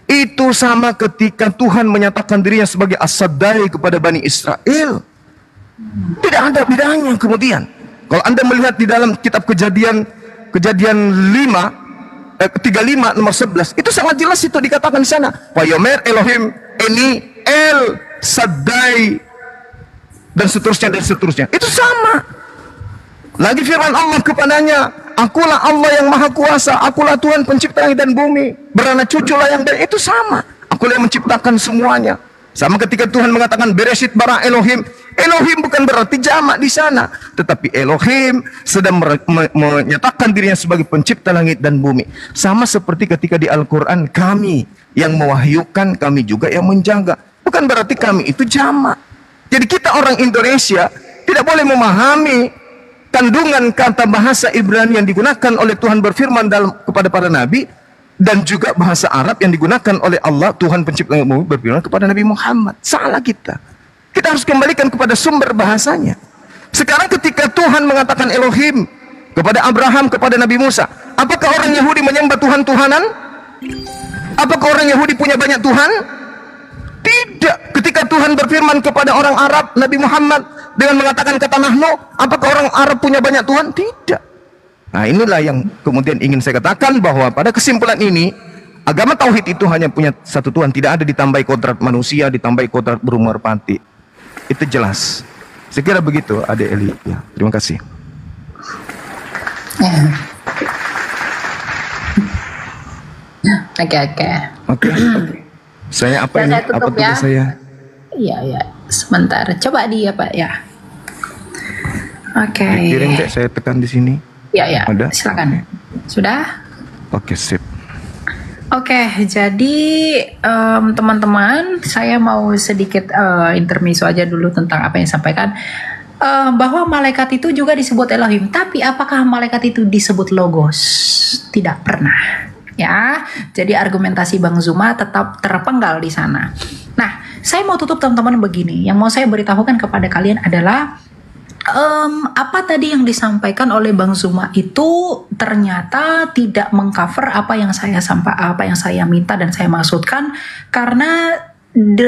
Itu sama ketika Tuhan menyatakan dirinya sebagai As-Saddai kepada Bani Israel. Tidak ada bedanya. Kemudian kalau Anda melihat di dalam kitab Kejadian 35 nomor 11, itu sangat jelas, itu dikatakan di sana, wa yomer Elohim ini El Saddai, dan seterusnya. Itu sama. Lagi firman Allah kepadanya, akulah Allah yang maha kuasa, akulah Tuhan pencipta langit dan bumi, beranak cuculah yang, dan itu sama, akulah yang menciptakan semuanya. Sama ketika Tuhan mengatakan Bereshit bara Elohim, Elohim bukan berarti jamak di sana, tetapi Elohim sedang menyatakan dirinya sebagai pencipta langit dan bumi. Sama seperti ketika di Al-Quran, kami yang mewahyukan, kami juga yang menjaga. Bukan berarti kami itu jamak. Jadi kita orang Indonesia tidak boleh memahami kandungan kata bahasa Ibrani yang digunakan oleh Tuhan berfirman kepada para nabi, dan juga bahasa Arab yang digunakan oleh Allah, Tuhan pencipta langit dan bumi, berfirman kepada Nabi Muhammad. Salah kita. Kita harus kembalikan kepada sumber bahasanya. Sekarang ketika Tuhan mengatakan Elohim kepada Abraham, kepada Nabi Musa, apakah orang Yahudi menyembah Tuhan-Tuhanan? Apakah orang Yahudi punya banyak Tuhan? Tidak. Ketika Tuhan berfirman kepada orang Arab, Nabi Muhammad dengan mengatakan kata nahnu, apakah orang Arab punya banyak Tuhan? Tidak. Nah, inilah yang kemudian ingin saya katakan, bahwa pada kesimpulan ini, agama tauhid itu hanya punya satu Tuhan, tidak ada ditambahi kodrat manusia, ditambahi kodrat burung merpati. Itu jelas. Saya kira begitu, Ade Eli. Ya, terima kasih. Oke. Saya apa ini? Apa tugas saya? Iya. Sebentar. Coba dia, Pak, ya. Oke. Kirim deh, saya tekan di sini. Ya. Ada? Silakan. Sudah? Oke, sip. Oke, jadi teman-teman, saya mau sedikit intermezzo aja dulu tentang apa yang disampaikan. Bahwa malaikat itu juga disebut Elohim, tapi apakah malaikat itu disebut Logos? Tidak pernah. Ya, jadi argumentasi Bang Zuma tetap terpenggal di sana. Nah, saya mau tutup teman-teman begini. Yang mau saya beritahukan kepada kalian adalah apa tadi yang disampaikan oleh Bang Zuma itu ternyata tidak mengcover apa yang saya minta dan saya maksudkan, karena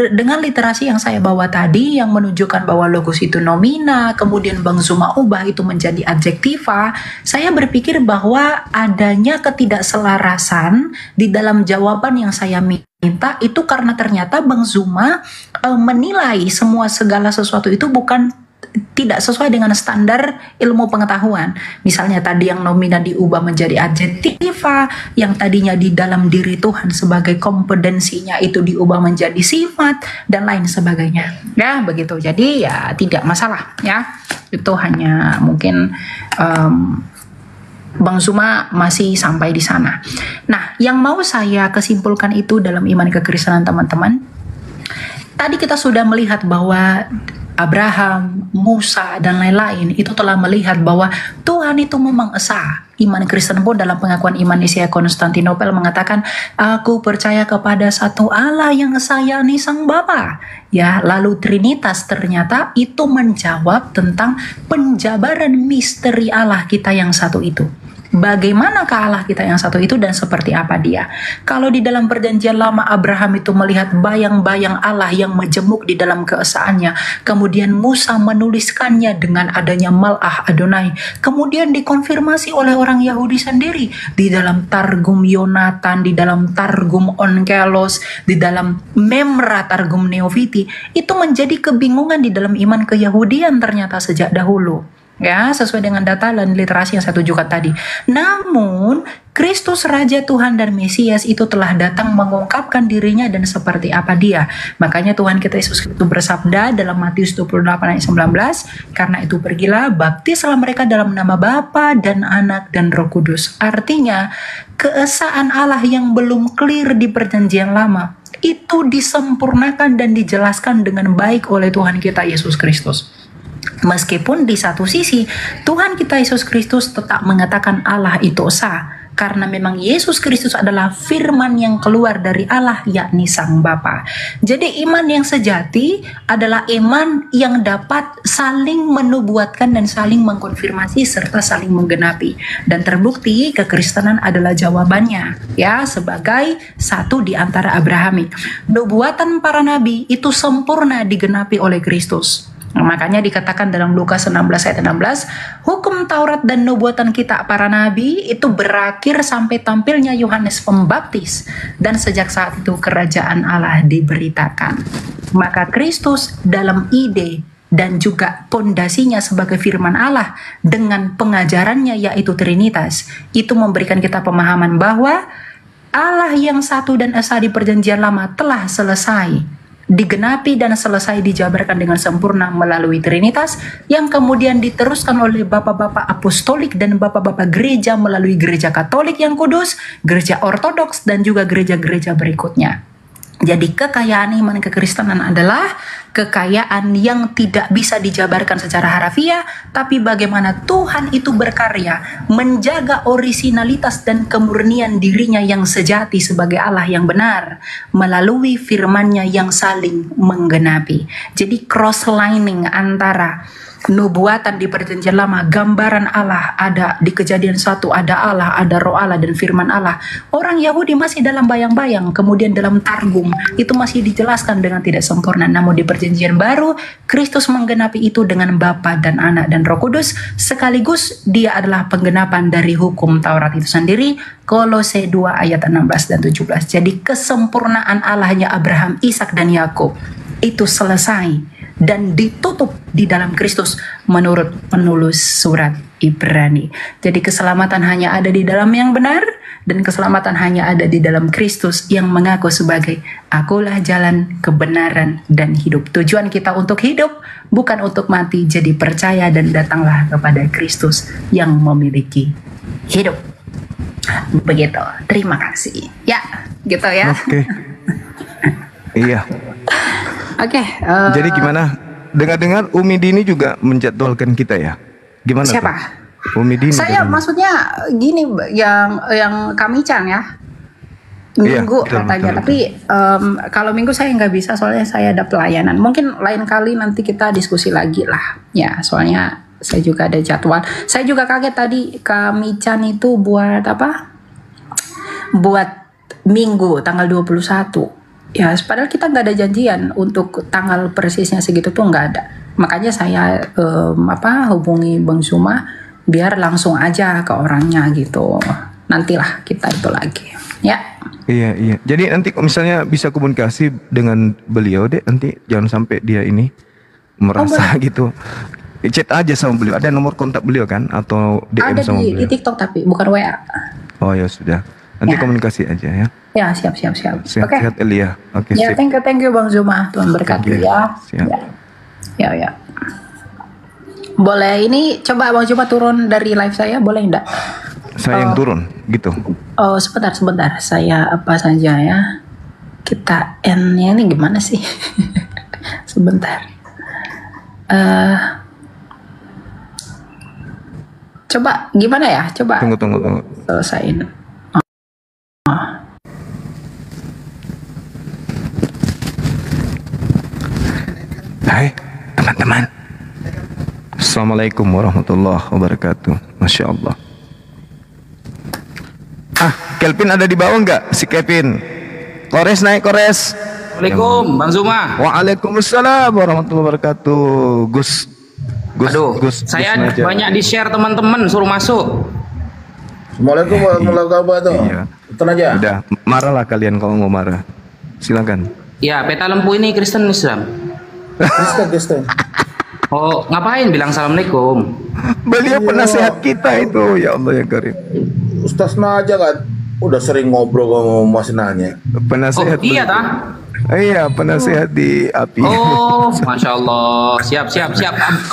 dengan literasi yang saya bawa tadi yang menunjukkan bahwa logos itu nomina, kemudian Bang Zuma ubah itu menjadi adjektiva, saya berpikir bahwa adanya ketidakselarasan di dalam jawaban yang saya minta itu karena ternyata Bang Zuma menilai segala sesuatu itu bukan tidak sesuai dengan standar ilmu pengetahuan. Misalnya tadi yang nomina diubah menjadi adjektiva, yang tadinya di dalam diri Tuhan sebagai kompetensinya itu diubah menjadi sifat dan lain sebagainya. Ya, begitu. Jadi ya tidak masalah ya. Itu hanya mungkin Bang Zuma masih sampai di sana. Nah, yang mau saya kesimpulkan itu dalam iman kekristenan teman-teman. Tadi kita sudah melihat bahwa Abraham, Musa, dan lain-lain itu telah melihat bahwa Tuhan itu memang esa. Iman Kristen pun dalam pengakuan iman Nisia Konstantinopel mengatakan, aku percaya kepada satu Allah yang esa, yakni Sang Bapa. Ya, lalu Trinitas ternyata itu menjawab tentang penjabaran misteri Allah kita yang satu itu. Bagaimanakah Allah kita yang satu itu dan seperti apa dia? Kalau di dalam perjanjian lama Abraham itu melihat bayang-bayang Allah yang majemuk di dalam keesaannya, kemudian Musa menuliskannya dengan adanya Mal'ah Adonai, kemudian dikonfirmasi oleh orang Yahudi sendiri di dalam Targum Yonatan, di dalam Targum Onkelos, di dalam Memra Targum Neofiti, itu menjadi kebingungan di dalam iman keyahudian ternyata sejak dahulu. Ya, sesuai dengan data dan literasi yang saya tunjukkan tadi. Namun, Kristus Raja Tuhan dan Mesias itu telah datang mengungkapkan dirinya dan seperti apa dia. Makanya Tuhan kita Yesus Kristus bersabda dalam Matius 28 ayat 19, karena itu pergilah, baptislah mereka dalam nama Bapa dan Anak dan Roh Kudus. Artinya, keesaan Allah yang belum clear di perjanjian lama, itu disempurnakan dan dijelaskan dengan baik oleh Tuhan kita Yesus Kristus. Meskipun di satu sisi Tuhan kita Yesus Kristus tetap mengatakan Allah itu esa, karena memang Yesus Kristus adalah firman yang keluar dari Allah, yakni Sang Bapa. Jadi iman yang sejati adalah iman yang dapat saling menubuatkan dan saling mengkonfirmasi serta saling menggenapi. Dan terbukti kekristenan adalah jawabannya, ya, sebagai satu di antara Abrahamik. Nubuatan para nabi itu sempurna digenapi oleh Kristus. Nah, makanya dikatakan dalam Lukas 16 ayat 16, hukum Taurat dan nubuatan kita para nabi itu berakhir sampai tampilnya Yohanes Pembaptis, dan sejak saat itu kerajaan Allah diberitakan. Maka Kristus dalam ide dan juga pondasinya sebagai firman Allah dengan pengajarannya yaitu Trinitas, itu memberikan kita pemahaman bahwa Allah yang satu dan esa di perjanjian lama telah selesai digenapi dan selesai dijabarkan dengan sempurna melalui Trinitas yang kemudian diteruskan oleh bapak-bapak apostolik dan bapak-bapak gereja melalui gereja Katolik yang kudus, gereja Ortodoks, dan juga gereja-gereja berikutnya. Jadi kekayaan iman kekristenan adalah kekayaan yang tidak bisa dijabarkan secara harafiah, tapi bagaimana Tuhan itu berkarya menjaga orisinalitas dan kemurnian dirinya yang sejati sebagai Allah yang benar melalui firman-Nya yang saling menggenapi. Jadi cross-lining antara nubuatan di perjanjian lama, gambaran Allah ada di Kejadian 1, ada Allah, ada Roh Allah dan firman Allah. Orang Yahudi masih dalam bayang-bayang, kemudian dalam Targum itu masih dijelaskan dengan tidak sempurna. Namun di perjanjian baru, Kristus menggenapi itu dengan Bapa dan Anak dan Roh Kudus, sekaligus dia adalah penggenapan dari hukum Taurat itu sendiri. Kolose 2 ayat 16 dan 17. Jadi kesempurnaan Allahnya Abraham, Ishak dan Yakub itu selesai dan ditutup di dalam Kristus menurut penulis surat Ibrani. Jadi keselamatan hanya ada di dalam yang benar, dan keselamatan hanya ada di dalam Kristus yang mengaku sebagai akulah jalan, kebenaran, dan hidup. Tujuan kita untuk hidup bukan untuk mati, jadi percaya dan datanglah kepada Kristus yang memiliki hidup. Begitu, terima kasih. Ya, gitu ya. Oke. Iya. Oke. Jadi gimana? Dengar-dengar Umi Dini juga menjadwalkan kita ya? Gimana? Siapa? Tuh? Umi Dini. Saya maksudnya gini, yang kami Chan ya. Minggu betul, katanya. betul. Tapi kalau Minggu saya nggak bisa, soalnya saya ada pelayanan. Mungkin lain kali nanti kita diskusi lagi lah. Ya, soalnya saya juga ada jadwal. Saya juga kaget tadi kami Chan itu buat apa? Buat Minggu tanggal 21. Ya, padahal kita nggak ada janjian untuk tanggal persisnya segitu tuh nggak ada. Makanya saya hubungi Bang Zuma biar langsung aja ke orangnya gitu. Nantilah kita itu lagi, ya. Iya. Jadi nanti kalau misalnya bisa komunikasi dengan beliau deh, nanti jangan sampai dia ini merasa gitu. Chat aja sama beliau. Ada nomor kontak beliau kan? Atau DM Ada sama di beliau? TikTok tapi bukan WA. Oh ya sudah. Nanti Ya. komunikasi aja ya. Ya, siap. Oke. Sehat-sehat Elia. Oke, Ya, sip. thank you Bang Zuma. Tuhan berkati Oke, ya. siap. Ya. Boleh ini coba Bang Zuma turun dari live saya, boleh enggak? Saya yang turun, gitu. Oh, sebentar. Saya apa saja ya. Kita N-nya ini gimana sih? Sebentar. Coba gimana ya? Coba Tunggu. selesain. Hai, teman-teman. Assalamualaikum warahmatullahi wabarakatuh. Masya Allah. Kelvin ada di bawah nggak? Si Kevin. Kores naik, Kores. Assalamualaikum, Bang Zuma. Waalaikumsalam warahmatullahi wabarakatuh. Gus. Saya Naja. banyak di-share teman-teman, suruh masuk. Assalamualaikum warahmatullahi wabarakatuh. Iya. Tenang aja. Udah, marahlah kalian kalau mau marah. Silakan. Ya, peta lempu ini Kristen Islam. Kristen. Oh, ngapain bilang assalamualaikum? Beliau penasehat kita itu, ya Allah ya Karim. Ustaz Naja kan udah sering ngobrol sama Mas Nanya. Oh, Penasehat. iya beliau. tah? Iya, penasehat di api. Oh, masya Allah. Siap.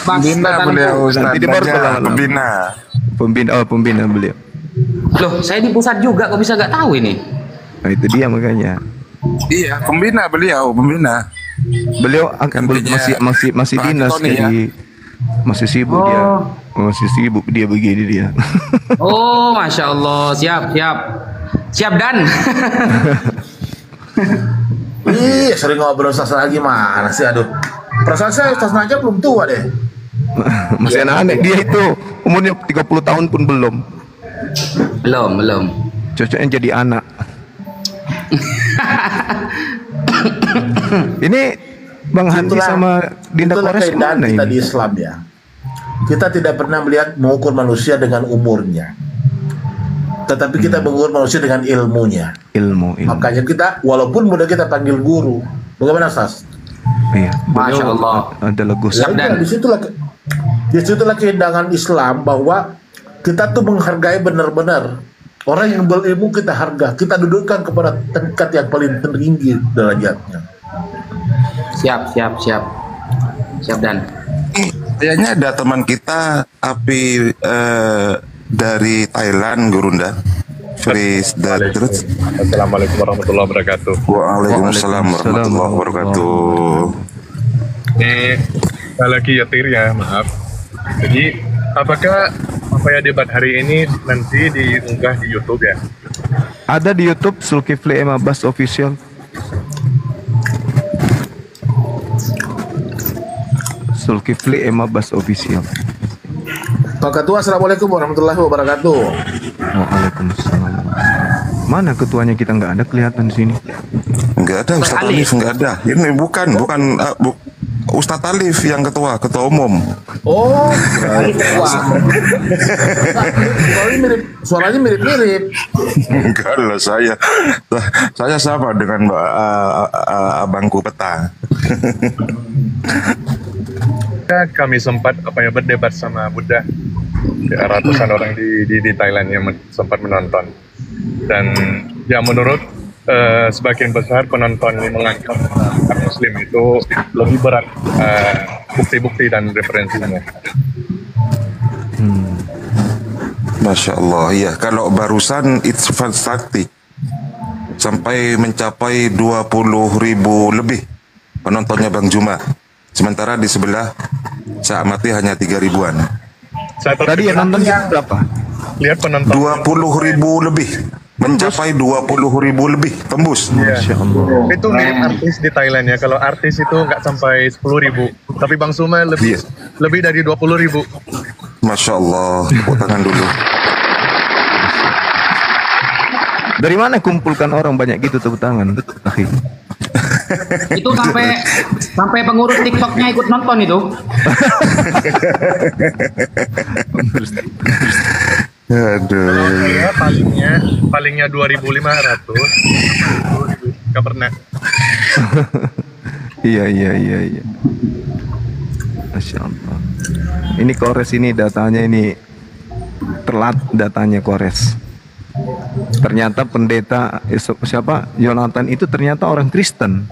Bang, Pembina peta beliau, lempu. Ustaz Nanti di Naja, Borgol lama-lama. Pembina beliau. Loh, saya di pusat juga, kok bisa nggak tahu ini? Nah, itu dia makanya. Iya, pembina beliau, pembina. Beliau Gantinya masih Pak dinas Tony, jadi masih sibuk dia. Oh. Masih sibuk dia begini dia. Oh, masya Allah. Siap Dan. Iya, sering ngobrol Ustaz lagi mana sih, aduh. Perasaan saya Ustaz Naja belum tua deh. Masih anak-anak dia itu umurnya 30 tahun pun belum. belum. Cocoknya jadi anak. Ini Bang Handi sama Dinda itulah Kores keindahan kemana kita ini? di Islam ya. Kita tidak pernah melihat mengukur manusia dengan umurnya, tetapi kita mengukur manusia dengan ilmunya. Ilmu. Makanya kita, walaupun mudah kita panggil guru, bagaimana Ustaz? Iya. Masya Beliau Allah. adalah Gus. Siap, Dan. Disitulah keindahan Islam, bahwa kita tuh menghargai benar-benar orang yang berilmu, kita harga, kita dudukkan kepada tingkat yang paling tinggi derajatnya. Siap Dan. Kayaknya ada teman kita Api dari Thailand, Gurunda. Fris Datrut. Assalamualaikum warahmatullahi wabarakatuh. Waalaikumsalam warahmatullahi wabarakatuh. Ini saya lagi nyetir ya, maaf. Jadi, apakah debat hari ini nanti diunggah di YouTube ya? Ada di YouTube Zulkifli M Abbas Official. Zulkifli M Abbas Official. Pak Ketua, Assalamualaikum warahmatullahi wabarakatuh. Waalaikumsalam. Mana ketuanya kita nggak ada kelihatan di sini. Enggak ada Ustaz Alif, enggak ada. Ini bukan Ustaz Alif yang ketua umum. Oh, suaranya mirip-mirip. Enggak lah, saya sama dengan abangku Peta. Kami sempat berdebat sama Buddha. Ratusan orang di Thailand yang sempat menonton. Dan ya menurut sebagian besar penonton ini menganggap Muslim itu lebih berat bukti-bukti dan referensinya. Masya Allah, ya. Kalau barusan it's fantastic, sampai mencapai 20.000 lebih penontonnya Bang Juma. Sementara di sebelah saya amati hanya 3.000-an. Tadi yang nonton berapa? Lihat penonton 20.000 lebih, mencapai 20.000 lebih, tembus. Masya Allah. itu mirip artis di Thailand ya. Kalau artis itu nggak sampai 10.000, tapi Bang Suma lebih dari 20.000. Masya Allah, tepuk tangan dulu. Dari mana kumpulkan orang banyak gitu tepuk tangan, akhi? Itu sampai pengurus TikToknya ikut nonton itu. Aduh. Ya, palingnya 2.500. Nggak pernah. Iya. Masya Allah. Ini Kores ini datanya ini telat datanya Kores. Ternyata pendeta siapa Yonatan itu ternyata orang Kristen.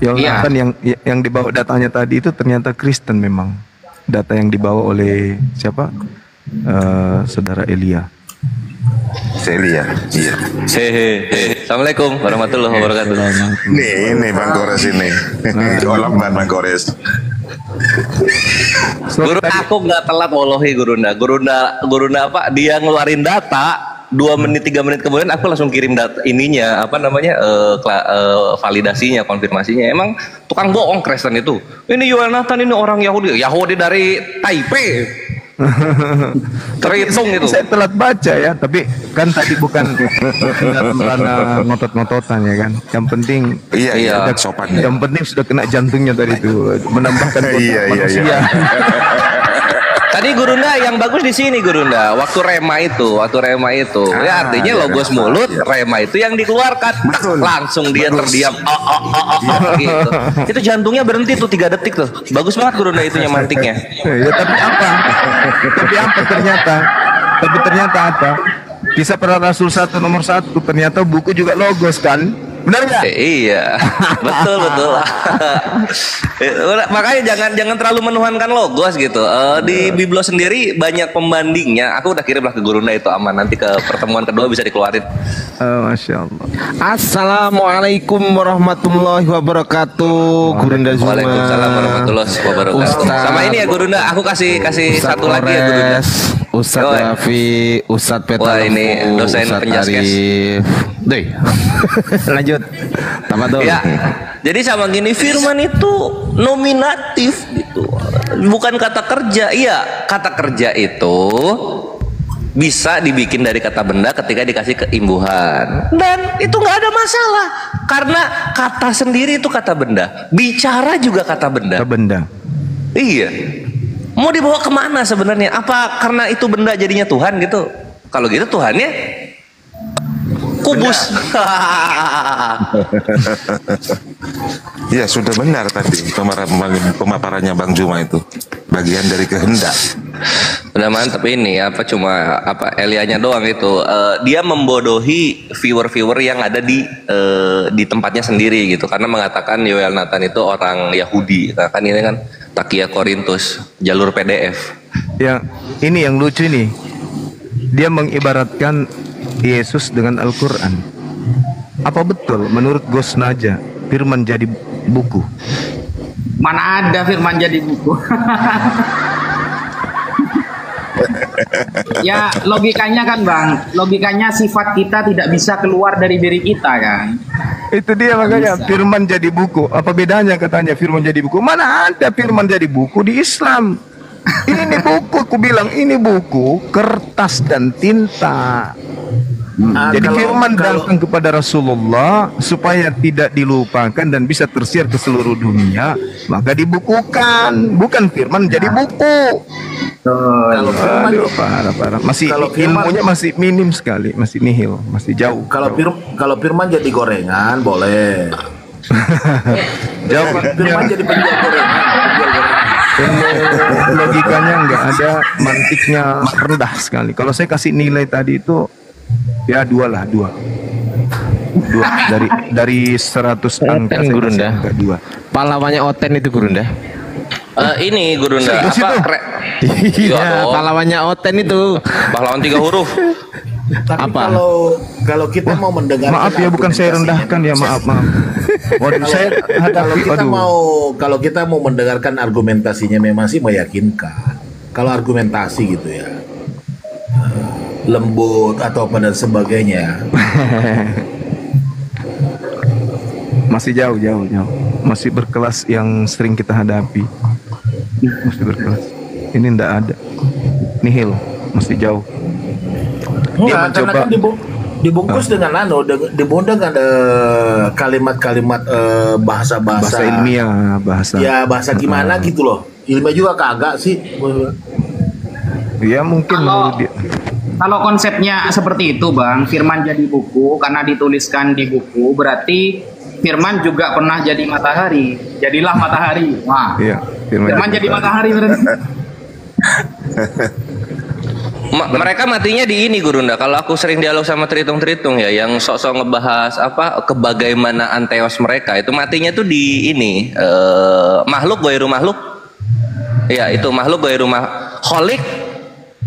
Yonatan yang dibawa datanya tadi itu ternyata Kristen memang. Data yang dibawa oleh siapa? Saudara Elia. Celia. Iya. Assalamualaikum warahmatullahi wabarakatuh. Ini Bang Kores ini. Tolong Bang Kores. Guru, aku nggak telat wallahi Gurunda apa? Dia ngeluarin data 2 menit 3 menit kemudian aku langsung kirim data ininya apa namanya validasinya, konfirmasinya. Emang tukang bohong Kristen itu. Ini Yonatan ini orang Yahudi dari Taipei. Terhitung itu. Saya telat baca ya, tapi kan tadi bukan karena ngotot-ngototan ya kan. Yang penting iya sopan. Yang penting sudah kena jantungnya tadi itu menambahkan manusia. Tadi Gurunda yang bagus di sini Gurunda. Waktu rema itu. Ya artinya logos mulut, rema itu yang dikeluarkan. Langsung dia terdiam. Gitu. Itu jantungnya berhenti tuh 3 detik tuh. Bagus banget Gurunda itunya mantiknya. Ya tapi apa? Tapi ternyata apa? Kisah para Rasul 1 nomor 1 ternyata buku juga logos kan? Benar nggak? Iya, betul. Makanya jangan terlalu menuhankan logos gitu. Di Biblo sendiri banyak pembandingnya. Aku udah kirim lah ke Gurunda itu aman. Nanti ke pertemuan kedua bisa dikeluarin. Masya Allah. Assalamualaikum warahmatullahi wabarakatuh. Gurunda Zuma. Waalaikumsalam warahmatullahi wabarakatuh. Sama ini ya Gurunda. Aku kasih satu lagi ya Gurunda. Ustadz Raffi, Ustadz Peta. Wah ini dosen penjaskes. Deh, lanjut. Ya, jadi sama gini firman itu nominatif gitu, bukan kata kerja. Iya, kata kerja itu bisa dibikin dari kata benda ketika dikasih keimbuhan, dan itu nggak ada masalah karena kata sendiri itu kata benda, bicara juga kata benda. Iya. Mau dibawa kemana sebenarnya? Apa karena itu benda jadinya Tuhan gitu? Kalau gitu Tuhannya kubus. Ya sudah benar tadi pemaparannya Bang Juma itu bagian dari kehendak. Udah mantep ini cuma Elianya doang itu dia membodohi viewer yang ada di tempatnya sendiri gitu karena mengatakan Yoel Nathan itu orang Yahudi. Nah, kan ini kan Takia Korintus jalur PDF. Ya ini yang lucu nih, dia mengibaratkan Yesus dengan Al-Quran. Apa betul menurut Gus Naja firman jadi buku? Mana ada firman jadi buku? Ya logikanya kan Bang, logikanya sifat kita tidak bisa keluar dari diri kita kan. Itu dia makanya firman jadi buku. Apa bedanya katanya firman jadi buku? Mana ada firman jadi buku di Islam? Ini buku, aku bilang ini buku kertas dan tinta. Jadi firman datang kepada Rasulullah supaya tidak dilupakan dan bisa tersiar ke seluruh dunia, maka dibukukan. Bukan firman jadi buku. Kalau firman, parah. Masih ilmunya masih minim sekali, masih nihil, masih jauh. Kalau firman jadi gorengan boleh. Jauh. Firman jadi penjual gorengan. Logikanya nggak ada, mantiknya rendah sekali. Kalau saya kasih nilai tadi itu ya 2 dari 100 angka Gurunda. 2. Pahlawannya Oten itu Gurunda. Ini Gurunda Iya, pahlawannya Oten itu. Pahlawan 3 huruf. Tapi kalau kita mau mendengar, maaf ya, bukan saya rendahkan ya, maaf. Waduh, saya kalau kita mau mendengarkan argumentasinya memang sih meyakinkan. Kalau argumentasi gitu ya, lembut atau apa dan sebagainya. Masih jauh. Masih berkelas yang sering kita hadapi. Masih berkelas. Ini ndak ada. Nihil, masih jauh. Dia mencoba dibungkus dengan dibungkus dengan kalimat-kalimat bahasa ilmiah, bahasa gimana gitu loh. Ilmiah juga kagak sih. Ya mungkin menurut dia. Kalau konsepnya seperti itu Bang, firman jadi buku karena dituliskan di buku, berarti firman juga pernah jadi matahari. Jadilah matahari. Wah. Iya. Firman jadi matahari berarti. Mereka matinya di ini Gurunda. Kalau aku sering dialog sama Tritung ya, yang sok-sok ngebahas apa kebagaimanaan teos mereka, itu matinya tuh di ini makhluk goiru makhluk. Ya itu makhluk goiru kholik,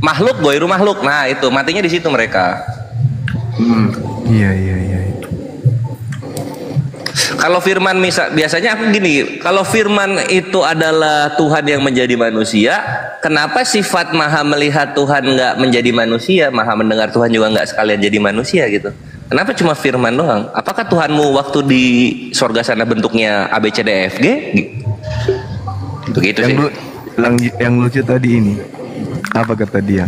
makhluk goiru makhluk. Nah itu matinya di situ mereka. Iya. Kalau firman biasanya aku gini, kalau firman itu adalah Tuhan yang menjadi manusia, kenapa sifat maha melihat Tuhan nggak menjadi manusia, maha mendengar Tuhan juga nggak sekalian jadi manusia gitu? Kenapa cuma firman doang? Apakah Tuhanmu waktu di sorga sana bentuknya ABCDFG? Begitu sih. Yang lucu tadi ini, apa kata dia?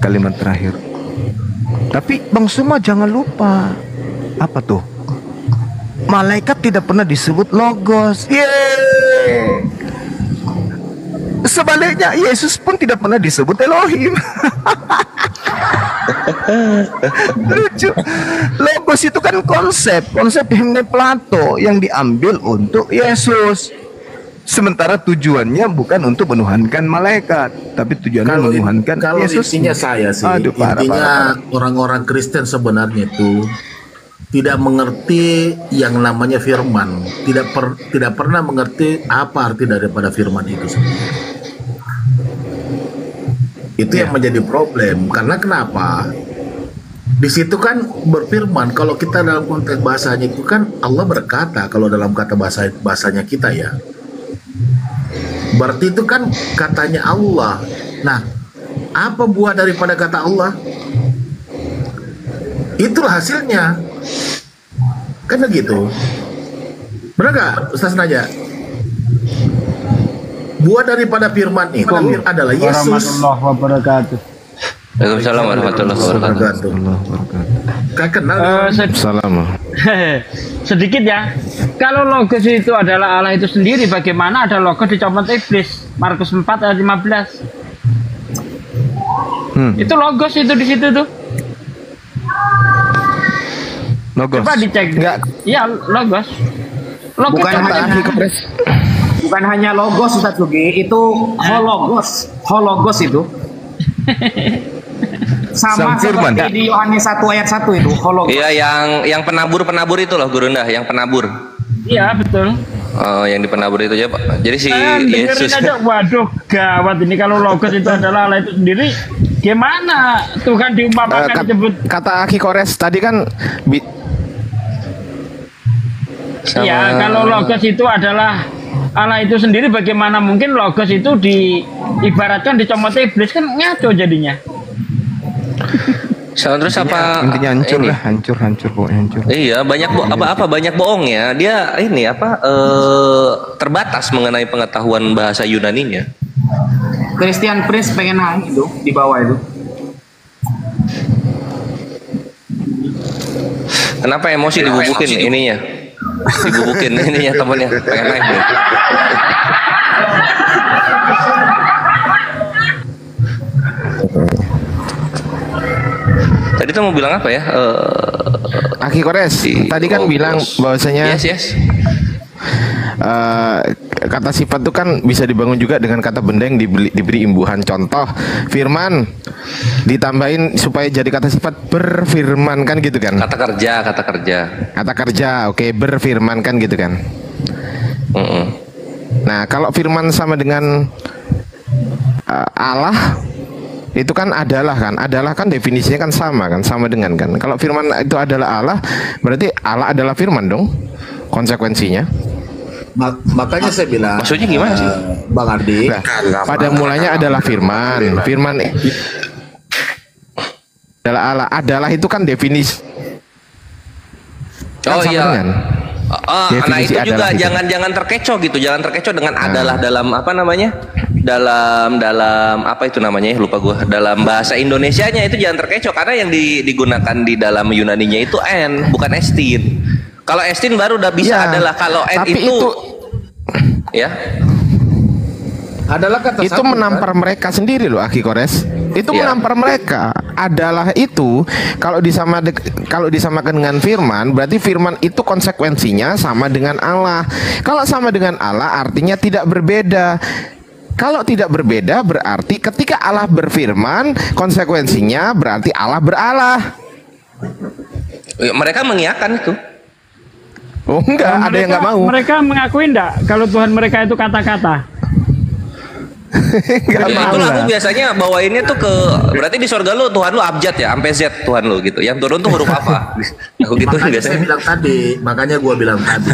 Kalimat terakhir. Tapi Bang Suma jangan lupa, apa tuh? Malaikat tidak pernah disebut logos. Yeay. Sebaliknya Yesus pun tidak pernah disebut Elohim. Lucu. Logos itu kan konsep Himne Plato yang diambil untuk Yesus. Sementara tujuannya bukan untuk menuhankan malaikat, tapi tujuannya menuhankan Yesus. Intinya saya sih, intinya orang-orang Kristen sebenarnya itu tidak mengerti yang namanya firman, tidak pernah mengerti apa arti daripada firman itu sendiri. Itu yang menjadi problem. Karena kenapa? Di situ kan berfirman. Kalau kita dalam konteks bahasanya itu kan Allah berkata. Kalau dalam kata bahasanya kita ya, berarti itu kan katanya Allah. Nah, apa buah daripada kata Allah? Itulah hasilnya. Kan begitu. Benar gak Ustaz Naja? Buah daripada firman itu adalah Yesus. Warahmatullahi wabarakatuh. Waalaikumsalam warahmatullahi wabarakatuh. Kau kenal? Salam. Sedikit ya. Kalau logos itu adalah Allah itu sendiri, bagaimana ada logos dicopot iblis? Markus 4 ayat 15. Itu logos itu di situ tuh. Logos. Coba dicek. Enggak. Iya, logos. Bukan hanya logos Ustaz Sugi, itu hologos itu. Sama seperti di Yohanes 1 ayat 1 itu hologos. Iya, yang penabur itu loh Gurunda, yang penabur. Iya, betul. Oh, yang di penabur itu aja Pak. Jadi si Yesus. Aja, waduh, gawat ini kalau logos itu adalah Allah itu sendiri. Gimana Tuhan diumpamakan disebut? Kata Aki Kores tadi kan ya, kalau logos itu adalah Allah itu sendiri, bagaimana mungkin logos itu diibaratkan dicomot iblis? Kan ngaco jadinya. Terus apa? Intinya hancur pokoknya hancur. Iya, banyak bohong ya. Dia ini terbatas mengenai pengetahuan bahasa Yunaninya. Christian Prince pengen naik itu di bawah itu. Kenapa emosi dibubukin ininya? Dibubukin ininya temennya pengen naik. Tadi tuh mau bilang apa ya? Aki Kores tadi kan bilang bahwasanya yes. Kata sifat itu kan bisa dibangun juga dengan kata benda yang diberi imbuhan. Contoh firman ditambahin supaya jadi kata sifat berfirman kan gitu kan. Kata kerja oke, berfirman kan gitu kan. Nah kalau firman sama dengan Allah itu kan adalah kan definisinya kan sama dengan kan. Kalau firman itu adalah Allah, berarti Allah adalah firman dong konsekuensinya. Makanya saya bilang, maksudnya gimana sih Bang Ardi? Pada mulanya adalah firman adalah Allah. Adalah itu kan definisi. Oh iya. Nah itu juga gitu. jangan terkecoh gitu, jangan terkecoh dengan adalah dalam apa namanya, dalam apa itu namanya, lupa gua, dalam bahasa Indonesianya itu jangan terkecoh karena yang digunakan di dalam Yunaninya itu n, bukan estin. Kalau estin baru udah bisa adalah, kalau n itu ya. adalah kata itu satu, menampar kan? mereka sendiri loh, Akhi Kores. Itu menampar mereka adalah itu kalau disamakan dengan firman, berarti firman itu konsekuensinya sama dengan Allah. Kalau sama dengan Allah artinya tidak berbeda. Kalau tidak berbeda berarti ketika Allah berfirman, konsekuensinya berarti Allah beralah. Mereka mengiyakan itu. Oh enggak, ada yang nggak mau. Mereka mengakui enggak kalau Tuhan mereka itu kata-kata? Itulah aku biasanya bawainnya tuh ke, berarti di surga lu Tuhan lu abjad ya, sampai Z Tuhan lu gitu. Yang turun tuh huruf apa? Aku gitu Makanya biasanya. saya bilang tadi, makanya gue bilang tadi,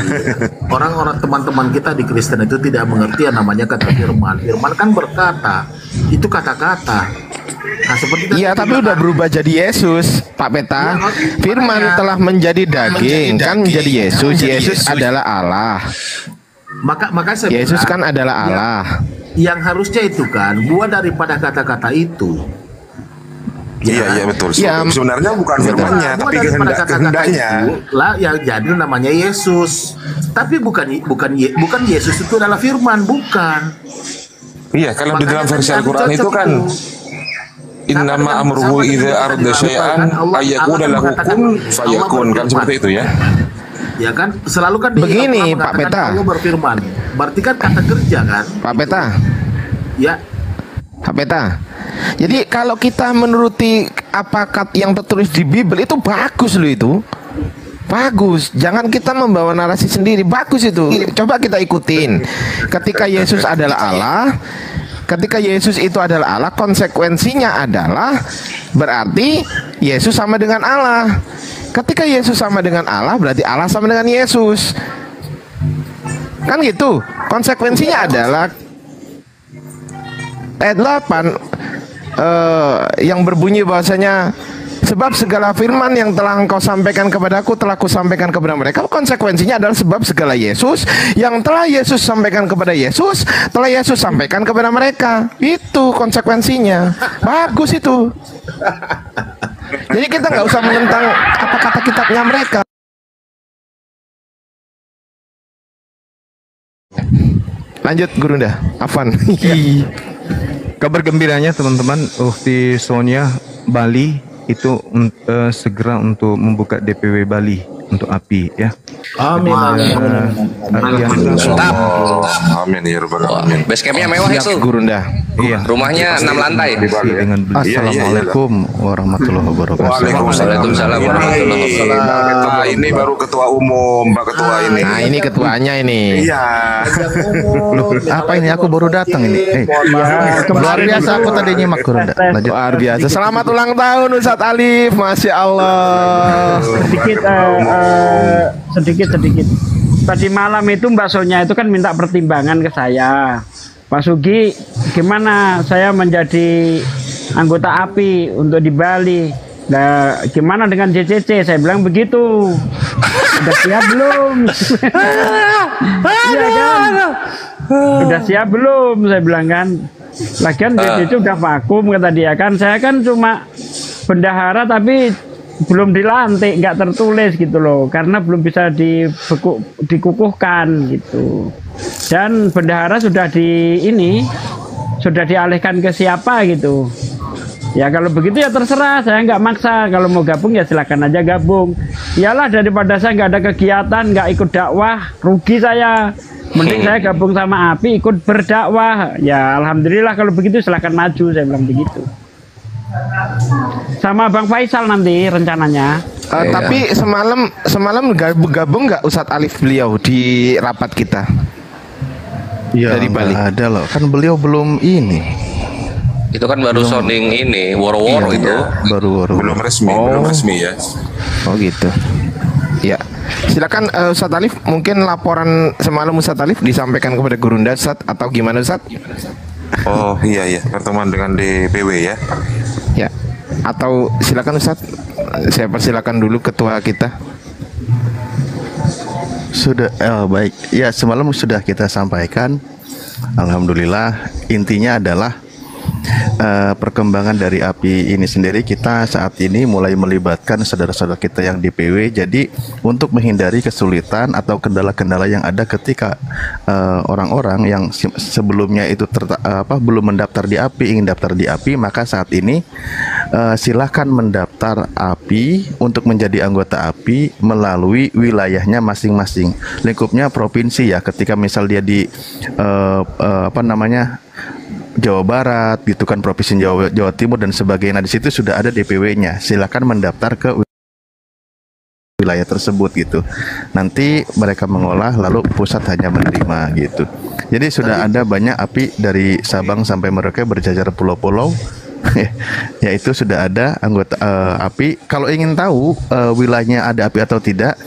orang-orang teman-teman kita di Kristen itu tidak mengerti yang namanya kata firman. Firman kan berkata, itu kata-kata. Nah, seperti iya, tapi udah berubah jadi Yesus, Pak Peta. Firman telah menjadi daging, kan menjadi Yesus. Yesus adalah Allah. Maka saya Yesus bilang, kan adalah Allah. Yang harusnya itu kan buah daripada kata-kata itu. Iya betul. Ya, sebenarnya bukan firmannya, Buah tapi daripada kata-kata kehendaknya. itu lah yang jadi namanya Yesus. Tapi bukan Yesus itu adalah firman, bukan. Iya, kalau di dalam versi Al-Quran itu kan innama amruhu idza arada syai'an ayyakuna lahu kun fayakun, kan seperti itu ya. Ya kan, selalu kan begini Pak Peta. Allah berfirman. Berarti kan kata kerja kan? Pak Peta. Ya. Pak Peta. Jadi kalau kita menuruti apa yang tertulis di Bible itu bagus loh itu. Bagus. Jangan kita membawa narasi sendiri. Bagus itu. Coba kita ikutin. Ketika Yesus adalah Allah, ketika Yesus itu adalah Allah, konsekuensinya adalah berarti Yesus sama dengan Allah. Ketika Yesus sama dengan Allah, berarti Allah sama dengan Yesus. Kan gitu. Konsekuensinya adalah ayat 8 yang berbunyi bahwasanya sebab segala firman yang telah engkau sampaikan kepadaku telah kusampaikan kepada mereka. Konsekuensinya adalah sebab segala Yesus yang telah Yesus sampaikan kepada Yesus telah Yesus sampaikan kepada mereka. Itu konsekuensinya. Bagus itu. Jadi kita nggak usah menentang apa kata kitabnya mereka. Lanjut Gurunda, Afan. Kabar gembiranya teman-teman, Ukti Sonia Bali itu segera untuk membuka DPW Bali untuk API ya. Amin. Mantap. Amin ya rabbal alamin. Base campnya mewah itu. Gurunda. Iya. Rumahnya 6 lantai. Dengan Assalamualaikum warahmatullahi wabarakatuh. Waalaikumsalam warahmatullahi wabarakatuh. Ini baru ketua umum, Pak Ketua ini. Nah ini ketuanya ini. Iya. Loh, apa ini? Aku baru datang ini. Luar biasa aku tadi nyimak Gurunda. Lanjut. Luar biasa. Selamat ulang tahun Ustadz Alif. Masya Allah. Sedikit. Tadi malam itu Mbak Sonya itu kan minta pertimbangan ke saya. Pak Sugi, gimana saya menjadi anggota API untuk di Bali? Nah, gimana dengan JCC? Saya bilang begitu. Udah siap belum? Iya kan? Udah siap belum? Saya bilang kan. Lagian JCC udah vakum kata dia kan. Saya kan cuma bendahara tapi belum dilantik, nggak tertulis gitu loh, karena belum bisa dikukuhkan gitu. Dan bendahara sudah sudah dialihkan ke siapa gitu. Ya kalau begitu ya terserah, saya nggak maksa. Kalau mau gabung ya silakan aja gabung. Iyalah daripada saya nggak ada kegiatan, nggak ikut dakwah, rugi saya. Mending saya gabung sama API ikut berdakwah. Ya alhamdulillah kalau begitu silakan maju, saya bilang begitu. Sama Bang Faisal nanti rencananya. Tapi semalam gabung nggak Ustadz Alif beliau di rapat kita? Iya, dari Bali. Ada loh, kan beliau belum ini. Itu kan baru sounding ini, woro-woro itu. Baru. Belum resmi ya. Oh gitu. Ya. Silakan Ustadz Alif, mungkin laporan semalam Ustadz Alif disampaikan kepada Gurunda Ustadz atau gimana Ustadz? Oh iya, pertemuan dengan DPW ya. Ya. Atau silakan Ustadz, saya persilakan dulu ketua kita. Sudah, baik. Ya, semalam sudah kita sampaikan. Alhamdulillah, intinya adalah perkembangan dari api ini sendiri, kita saat ini mulai melibatkan saudara-saudara kita yang DPW. Jadi untuk menghindari kesulitan atau kendala-kendala yang ada ketika orang-orang yang sebelumnya itu belum mendaftar di API ingin daftar di API, maka saat ini silakan mendaftar API untuk menjadi anggota API melalui wilayahnya masing-masing. Lingkupnya provinsi ya. Ketika misal dia di Jawa Barat gitu kan, provinsi Jawa Timur dan sebagainya. Nah, di situ sudah ada DPW-nya. Silakan mendaftar ke wilayah tersebut gitu. Nanti mereka mengolah, lalu pusat hanya menerima gitu. Jadi sudah ada banyak API dari Sabang sampai Merauke berjajar pulau-pulau. Yaitu sudah ada anggota API. Kalau ingin tahu wilayahnya ada API atau tidak,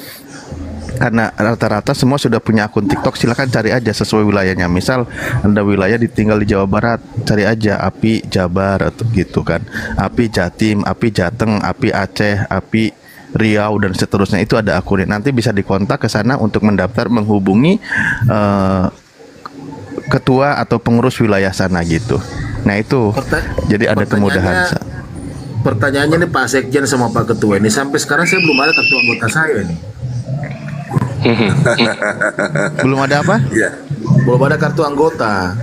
karena rata-rata semua sudah punya akun TikTok, silakan cari aja sesuai wilayahnya. Misal Anda wilayah tinggal di Jawa Barat, cari aja API Jabar atau gitu kan, API Jatim, API Jateng, API Aceh, API Riau dan seterusnya. Itu ada akunnya. Nanti bisa dikontak ke sana untuk mendaftar, menghubungi ketua atau pengurus wilayah sana gitu. Nah itu jadi ada kemudahan. Pertanyaannya nih Pak Sekjen sama Pak Ketua ini, sampai sekarang saya belum ada kartu anggota saya ini. Belum ada apa? Iya. Belum ada kartu anggota.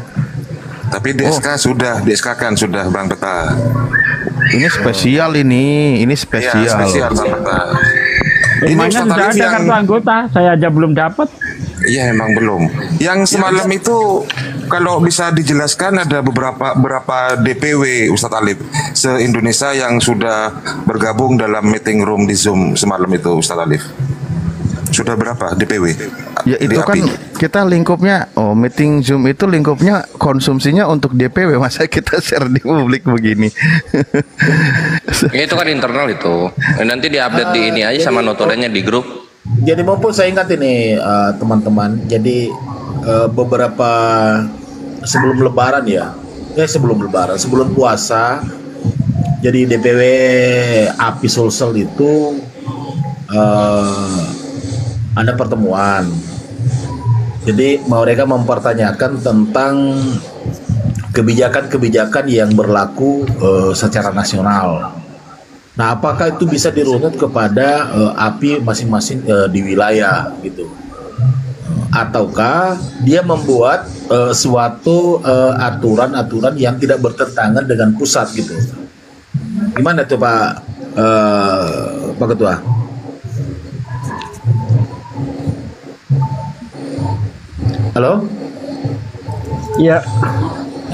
Tapi DSK sudah, DSK-kan sudah Bang Peta. Ini spesial ini spesial. Ya, spesial Bang Peta. Emangnya sudah ada kartu anggota, saya aja belum dapat. Iya emang belum. Yang semalam itu kalau bisa dijelaskan ada beberapa DPW Ustadz Alif se-Indonesia yang sudah bergabung dalam meeting room di Zoom semalam itu Ustadz Alif. Sudah berapa DPW? Ya itu kan kita lingkupnya, meeting Zoom itu lingkupnya konsumsinya untuk DPW, masa kita share di publik begini. Itu kan internal itu. Nanti diupdate di ini aja sama notulennya di grup. Jadi maupun saya ingat ini teman-teman. Jadi beberapa sebelum Lebaran ya, sebelum puasa. Jadi DPW API Sulsel itu ada pertemuan. Jadi mereka mempertanyakan tentang kebijakan-kebijakan yang berlaku secara nasional. Nah, apakah itu bisa dirunut kepada API masing-masing di wilayah gitu? Ataukah dia membuat suatu aturan-aturan yang tidak bertentangan dengan pusat gitu? Gimana tuh Pak Ketua? Halo? Ya.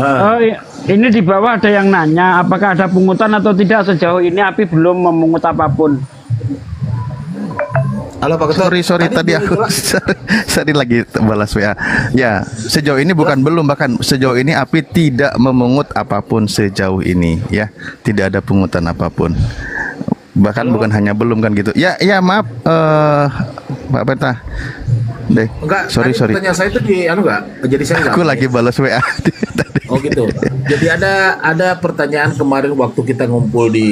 Oh, ini di bawah ada yang nanya apakah ada pungutan atau tidak. Sejauh ini API belum memungut apapun. Halo Pak Ketua. Sorry tadi aku sorry lagi balas WA. Ya, sejauh ini bukan belum, bahkan sejauh ini API tidak memungut apapun sejauh ini ya. Tidak ada pungutan apapun. Bahkan bukan hanya belum kan gitu. Ya maaf Pak Peta. Deh. Enggak, sorry. Pertanyaan saya itu di jadi saya aku lagi balas WA. Oh gitu. Jadi ada pertanyaan kemarin waktu kita ngumpul di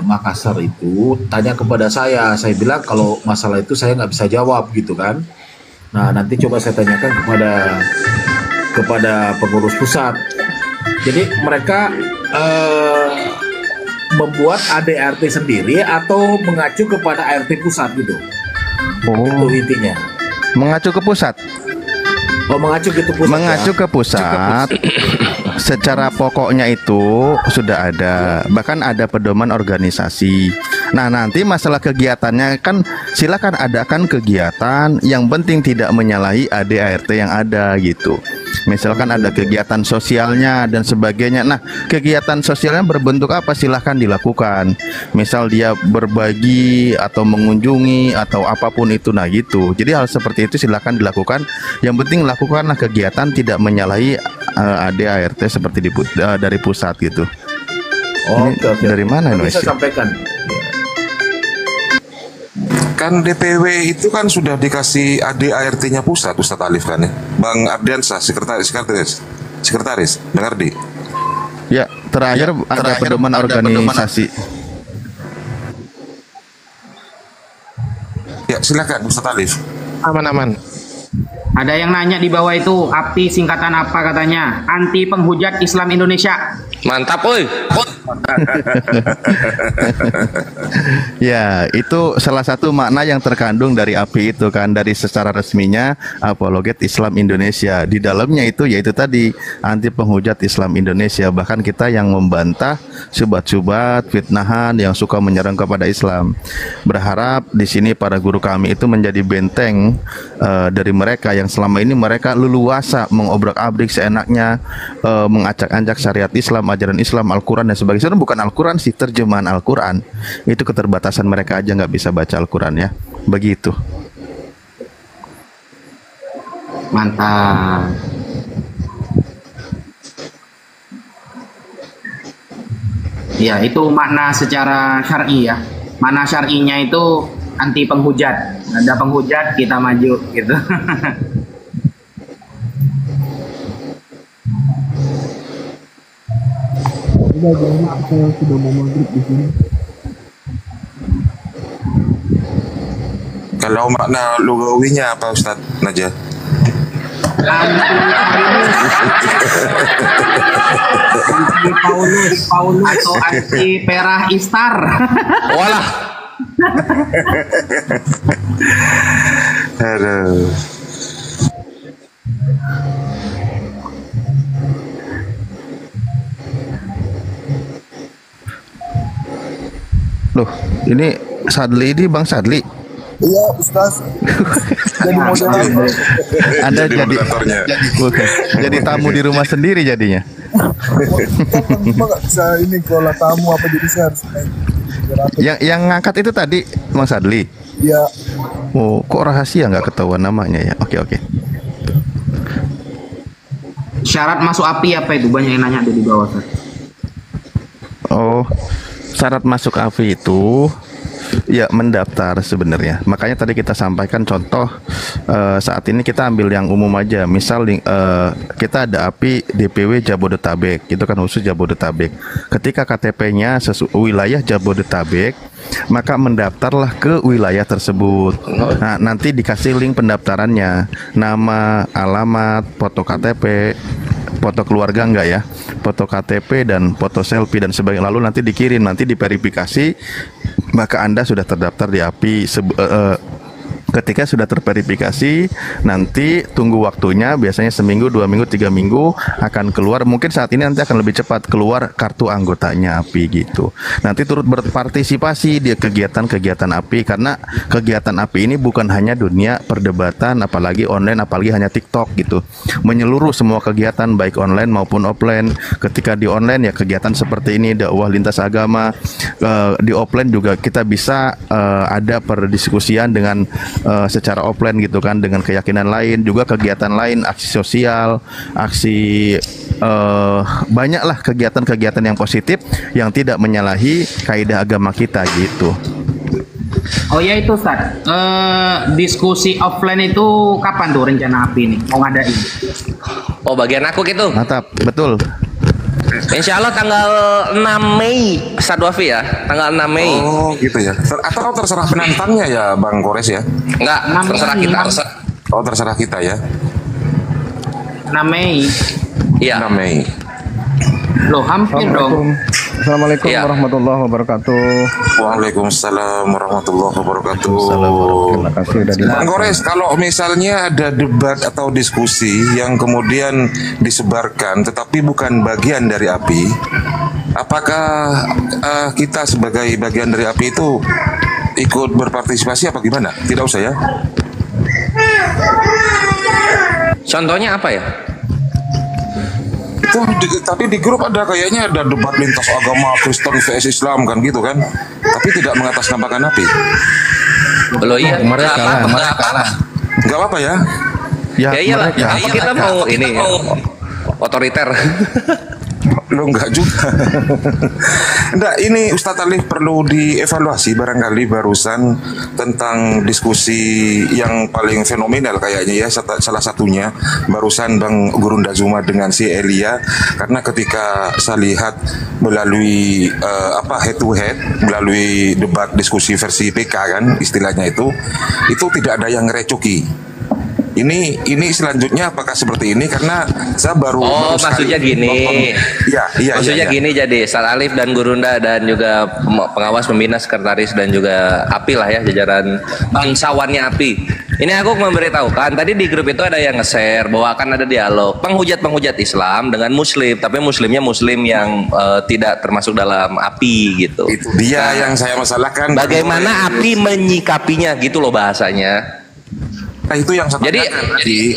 Makassar itu, tanya kepada saya bilang kalau masalah itu saya nggak bisa jawab gitu kan. Nah nanti coba saya tanyakan kepada pengurus pusat. Jadi mereka membuat ADART sendiri atau mengacu kepada ART pusat gitu. Itu intinya. Mengacu ke pusat. Mengacu gitu pusat. Mengacu ke pusat. Secara pokoknya itu sudah ada, bahkan ada pedoman organisasi. Nah, nanti masalah kegiatannya kan silakan adakan kegiatan, yang penting tidak menyalahi ADART yang ada gitu. Misalkan ada kegiatan sosialnya dan sebagainya. Nah, kegiatan sosialnya berbentuk apa? Silahkan dilakukan. Misal dia berbagi atau mengunjungi atau apapun itu, nah gitu. Jadi hal seperti itu silahkan dilakukan. Yang penting lakukanlah kegiatan tidak menyalahi ADART seperti dari pusat gitu. Oke. Dari mana ini? Bisa sampaikan. Kan DPW itu kan sudah dikasih ADART-nya pusat Ustadz Alif kan ya. Bang Ardiansah, sekretaris, dengar di. Ya, terakhir ada pedoman organisasi. Ya, silakan Ustadz Alif. Aman. Ada yang nanya di bawah itu, API singkatan apa katanya? Anti Penghujat Islam Indonesia. Mantap, woi. Ya, itu salah satu makna yang terkandung dari API itu kan, dari secara resminya Apologet Islam Indonesia. Di dalamnya itu yaitu tadi anti penghujat Islam Indonesia. Bahkan kita yang membantah syubhat-syubhat, fitnahan yang suka menyerang kepada Islam. Berharap di sini para guru kami itu menjadi benteng dari mereka yang selama ini mereka leluasa mengobrak-abrik seenaknya, mengacak-acak syariat Islam, ajaran Islam, Al-Quran dan sebagainya. Sebenarnya bukan Al-Quran sih, terjemahan Al-Quran. Itu keterbatasan mereka aja nggak bisa baca Al-Quran ya. Begitu. Mantap. Ya, itu makna secara syar'i ya. Makna syar'inya itu anti penghujat. Ada penghujat, kita maju gitu. Saya sudah mau maghrib di sini. Kalau makna lugawinya apa Ustaz Najah? Anti Paulus atau anti Perah Istar. Walah. Aduh. Loh, ini Sadli ini Bang Sadli. Iya, Ustaz. Jadi moderator. Anda jadi tamu di rumah sendiri jadinya. Kapan nggak bisa ini kalau tamu apa, jadi saya harus naik. Yang ngangkat itu tadi Bang Sadli. Iya. Oh, kok rahasia nggak ketahuan namanya ya? Oke. Syarat masuk API apa itu? Banyak yang nanya di bawah. Oh, syarat masuk API itu ya mendaftar sebenarnya. Makanya tadi kita sampaikan contoh saat ini kita ambil yang umum aja. Misal kita ada API DPW Jabodetabek, itu kan khusus Jabodetabek. Ketika KTP-nya wilayah Jabodetabek, maka mendaftarlah ke wilayah tersebut. Nah, nanti dikasih link pendaftarannya, nama, alamat, foto KTP, foto keluarga enggak ya, foto KTP dan foto selfie dan sebagainya. Lalu nanti dikirim, nanti diverifikasi, maka Anda sudah terdaftar di API. Ketika sudah terverifikasi, nanti tunggu waktunya, biasanya seminggu, 2 minggu, 3 minggu akan keluar. Mungkin saat ini nanti akan lebih cepat keluar kartu anggotanya API gitu. Nanti turut berpartisipasi di kegiatan-kegiatan API, karena kegiatan API ini bukan hanya dunia perdebatan, apalagi online, apalagi hanya TikTok gitu. Menyeluruh semua kegiatan baik online maupun offline. Ketika di online ya kegiatan seperti ini, dakwah lintas agama. Di offline juga kita bisa ada perdiskusian dengan secara offline gitu kan, dengan keyakinan lain, juga kegiatan lain, aksi sosial, aksi banyaklah kegiatan-kegiatan yang positif yang tidak menyalahi kaidah agama kita gitu. Oh ya itu Ustaz, diskusi offline itu kapan tuh rencana API ini mau ngadain? Oh bagian aku gitu. Mantap, betul. Insya Allah tanggal 6 Mei Ustaz Wafi ya, tanggal 6 Mei. Oh gitu ya. Atau terserah penantangnya ya Bang Kores ya? Enggak, terserah kita. Oh terserah kita ya. 6 Mei. Iya. 6 Mei. Loh hampir dong. Assalamualaikum warahmatullahi wabarakatuh. Waalaikumsalam warahmatullahi wabarakatuh. Terima kasih sudah Bang Kores, kalau misalnya ada debat atau diskusi yang kemudian disebarkan tetapi bukan bagian dari API, apakah kita sebagai bagian dari API itu ikut berpartisipasi apa gimana? Tidak usah ya. Contohnya apa ya? Tapi di grup ada kayaknya ada debat lintas agama Kristen vs Islam kan gitu kan, tapi tidak mengatasnamakan API. Belum iya, Mereka kalah. Nggak apa-apa ya? Ya iyalah, apa kita mau ini otoriter. Lo enggak juga. Enggak, ini Ustadz Alif perlu dievaluasi barangkali barusan tentang diskusi yang paling fenomenal kayaknya ya, salah satunya barusan Bang Gurunda Zuma dengan si Elia, karena ketika saya lihat melalui head to head, melalui debat diskusi versi PK kan istilahnya itu tidak ada yang ngerecoki. Ini selanjutnya apakah seperti ini? Karena saya baru maksudnya gini. Iya. Maksudnya gini, jadi Ustaz Alif dan Gurunda dan juga pengawas pembina sekretaris dan juga API lah ya, jajaran bangsawannya API. Ini aku memberitahukan tadi di grup itu ada yang nge-share bahwa akan ada dialog penghujat Islam dengan Muslim, tapi Muslimnya Muslim yang tidak termasuk dalam API gitu. Itu dia yang saya masalahkan. Bagaimana API menyikapinya gitu loh bahasanya. Nah, itu yang saya jadi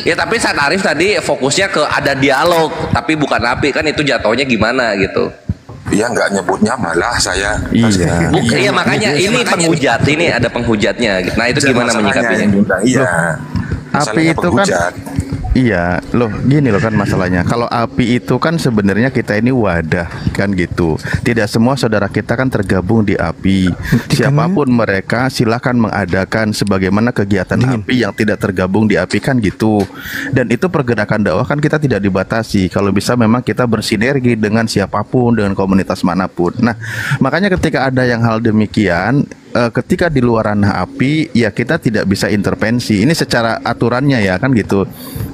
ya, tapi Ustaz Arif tadi fokusnya ke ada dialog tapi bukan API, kan itu jatuhnya gimana gitu. Iya, nggak nyebutnya malah saya. Iya makanya ini penghujat, ini ada penghujatnya. Nah itu gimana menyikapinya? Iya. API itu kan iya loh, gini loh kan masalahnya. Kalau API itu kan sebenarnya kita ini wadah kan gitu. Tidak semua saudara kita kan tergabung di API. Siapapun mereka silakan mengadakan sebagaimana kegiatan API yang tidak tergabung di API kan gitu. Dan itu pergerakan dakwah kan kita tidak dibatasi. Kalau bisa memang kita bersinergi dengan siapapun, dengan komunitas manapun. Nah, makanya ketika ada yang hal demikian, ketika di luar ranah API ya kita tidak bisa intervensi. Ini secara aturannya ya kan gitu,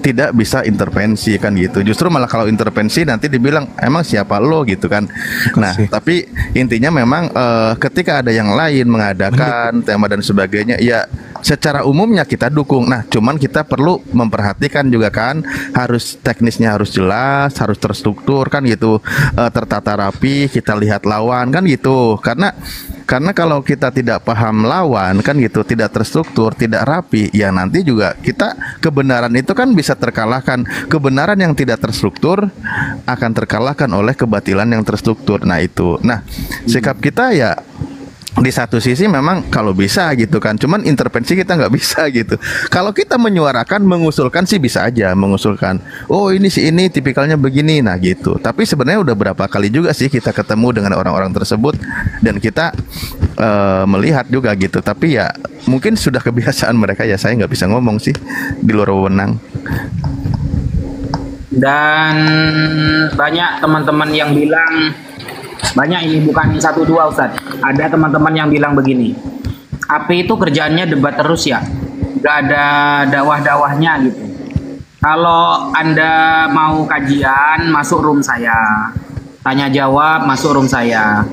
tidak bisa intervensi kan gitu. Justru malah kalau intervensi nanti dibilang emang siapa lo gitu kan. Nah tapi intinya memang ketika ada yang lain mengadakan tema dan sebagainya ya secara umumnya kita dukung. Nah cuman kita perlu memperhatikan juga kan, harus teknisnya harus jelas, harus terstruktur kan gitu, tertata rapi, kita lihat lawan kan gitu. Karena kalau kita tidak paham lawan kan gitu, tidak terstruktur, tidak rapi, ya nanti juga kita kebenaran itu kan bisa terkalahkan. Kebenaran yang tidak terstruktur akan terkalahkan oleh kebatilan yang terstruktur. Nah itu. Nah, sikap kita ya di satu sisi memang kalau bisa gitu kan, cuman intervensi kita nggak bisa gitu. Kalau kita menyuarakan, mengusulkan sih bisa aja mengusulkan, oh ini si ini tipikalnya begini, nah gitu. Tapi sebenarnya udah berapa kali juga sih kita ketemu dengan orang-orang tersebut dan kita melihat juga gitu. Tapi ya mungkin sudah kebiasaan mereka, ya saya nggak bisa ngomong sih di luar wewenang. Dan banyak teman-teman yang bilang, banyak ini bukan 1-2 Ustaz, ada teman-teman yang bilang begini, API itu kerjaannya debat terus ya, gak ada dakwah-dakwahnya gitu. Kalau Anda mau kajian, masuk room saya, tanya jawab, masuk room saya.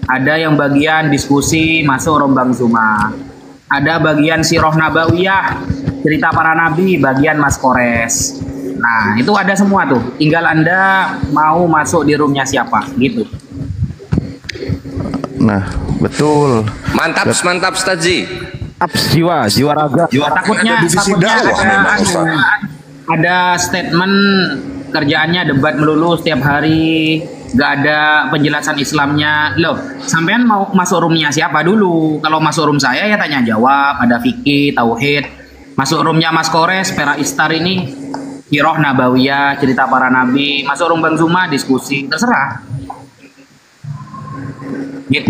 Ada yang bagian diskusi, masuk room Bang Zuma. Ada bagian Sirah Nabawiyah, cerita para nabi, bagian Mas Kores. Nah itu ada semua tuh, tinggal Anda mau masuk di roomnya siapa gitu. Nah, betul. Mantap Stazi. Jiwa raga. Takutnya ada statement kerjaannya debat melulu setiap hari, gak ada penjelasan Islamnya. Loh, sampean mau masuk roomnya siapa dulu? Kalau masuk room saya ya tanya jawab, ada fikih, tauhid. Masuk roomnya Mas Kores, Pera Istar ini Sirah Nabawiyah, cerita para nabi. Masuk room Bang Zuma, diskusi, terserah. Gitu.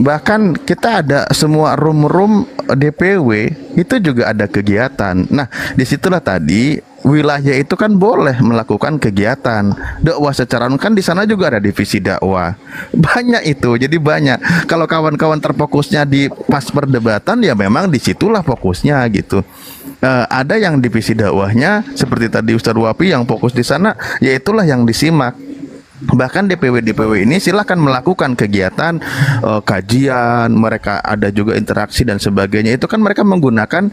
Bahkan kita ada semua room DPW itu juga ada kegiatan. Nah disitulah tadi wilayah itu kan boleh melakukan kegiatan dakwah secara kan di sana juga ada divisi dakwah, banyak itu. Jadi banyak kalau kawan-kawan terfokusnya di pas perdebatan ya memang disitulah fokusnya gitu. Ada yang divisi dakwahnya seperti tadi Ustadz Wapi yang fokus di sana, ya itulah yang disimak. Bahkan DPW ini silahkan melakukan kegiatan kajian, mereka ada juga interaksi dan sebagainya. Itu kan mereka menggunakan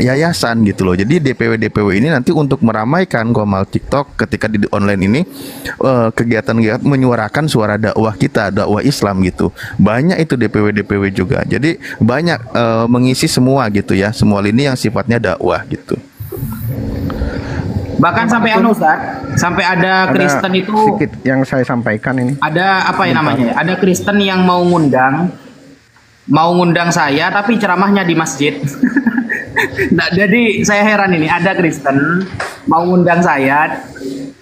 yayasan gitu loh. Jadi DPW ini nanti untuk meramaikan Gomal TikTok ketika di online ini kegiatan menyuarakan suara dakwah kita, dakwah Islam gitu. Banyak itu DPW juga. Jadi banyak mengisi semua gitu ya, semua lini yang sifatnya dakwah gitu. Bahkan sampai Ustaz, sampai ada Kristen itu sedikit yang saya sampaikan ini. Ada apa ya namanya? Ada Kristen yang mau ngundang saya tapi ceramahnya di masjid. Nah, jadi saya heran ini, ada Kristen mau ngundang saya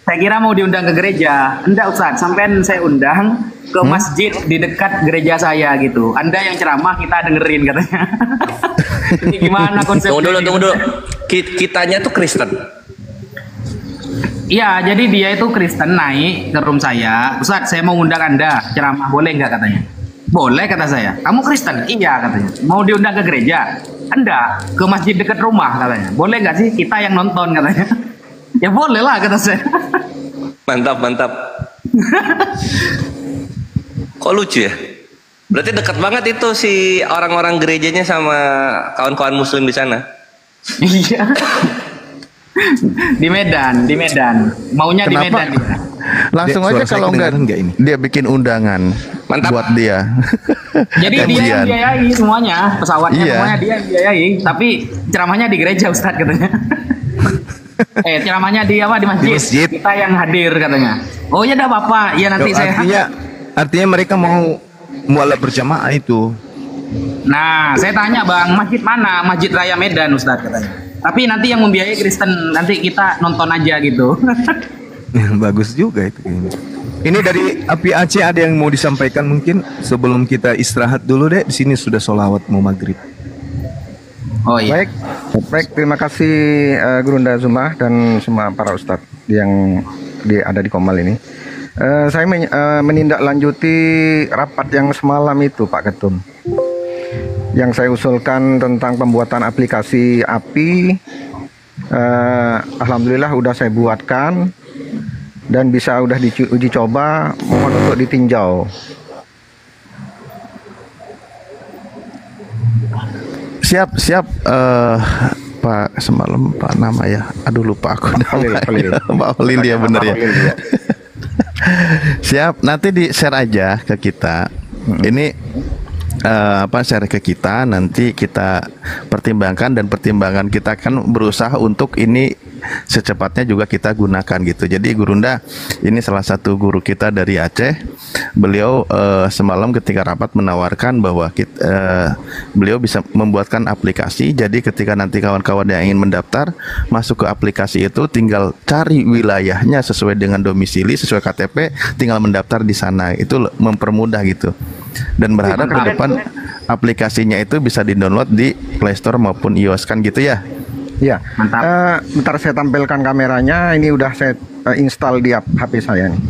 kira mau diundang ke gereja. Enggak Ustaz, sampean saya undang ke masjid di dekat gereja saya gitu. Anda yang ceramah kita dengerin katanya. Ini gimana konsepnya? Tunggu dulu. Kitanya tuh Kristen. Iya, jadi dia itu Kristen naik ke room saya. Ustaz, saya mau undang Anda ceramah, boleh nggak katanya? Boleh kata saya. Kamu Kristen? Iya katanya. Mau diundang ke gereja? enggak, ke masjid dekat rumah katanya. Boleh nggak sih kita yang nonton katanya? Ya boleh lah kata saya. Mantap, mantap. Kok lucu ya? Berarti dekat banget itu si orang-orang gerejanya sama kawan-kawan muslim di sana. Iya. Di Medan. Maunya di Medan dia. Langsung aja kalau enggak ini. Dia bikin undangan. Mantap. Buat dia. Jadi dia yang biayai semuanya, pesawatnya semuanya dia yang biayai, tapi ceramahnya di gereja Ustadz katanya. Ceramahnya di apa, di masjid. Kita yang hadir katanya. Oh ya dah Bapak, ya nanti saya. Artinya mereka mau mualaf berjamaah itu. Nah, saya tanya Bang, masjid mana? Masjid Raya Medan Ustadz katanya. Tapi nanti yang membiayai Kristen, nanti kita nonton aja gitu. Bagus juga itu kayaknya. Ini dari Api Aceh ada yang mau disampaikan mungkin sebelum kita istirahat dulu deh. Di sini sudah sholawat mau maghrib. Oh iya. Baik, terima kasih Gurunda Zumah dan semua para ustadz yang ada di Komal ini. Saya menindaklanjuti rapat yang semalam itu Pak Ketum. Yang saya usulkan tentang pembuatan aplikasi API. Alhamdulillah udah saya buatkan. Dan udah diuji coba, mohon untuk ditinjau. Siap Pak, semalam Pak nama ya. Aduh lupa aku namanya. Pak Holil ya, bener ya. Siap, nanti di share aja ke kita. Ini share ke kita, nanti kita pertimbangkan, dan pertimbangan kita kan berusaha untuk ini secepatnya juga kita gunakan gitu. Jadi Gurunda ini salah satu guru kita dari Aceh. Beliau semalam ketika rapat menawarkan bahwa beliau bisa membuatkan aplikasi. Jadi ketika nanti kawan-kawan yang ingin mendaftar masuk ke aplikasi itu, tinggal cari wilayahnya sesuai dengan domisili, sesuai KTP, tinggal mendaftar di sana. Itu mempermudah gitu. Dan berharap ke depan aplikasinya itu bisa di-download di Play Store maupun iOS kan gitu ya. Iya. Bentar saya tampilkan kameranya. Ini udah saya install di HP saya nih.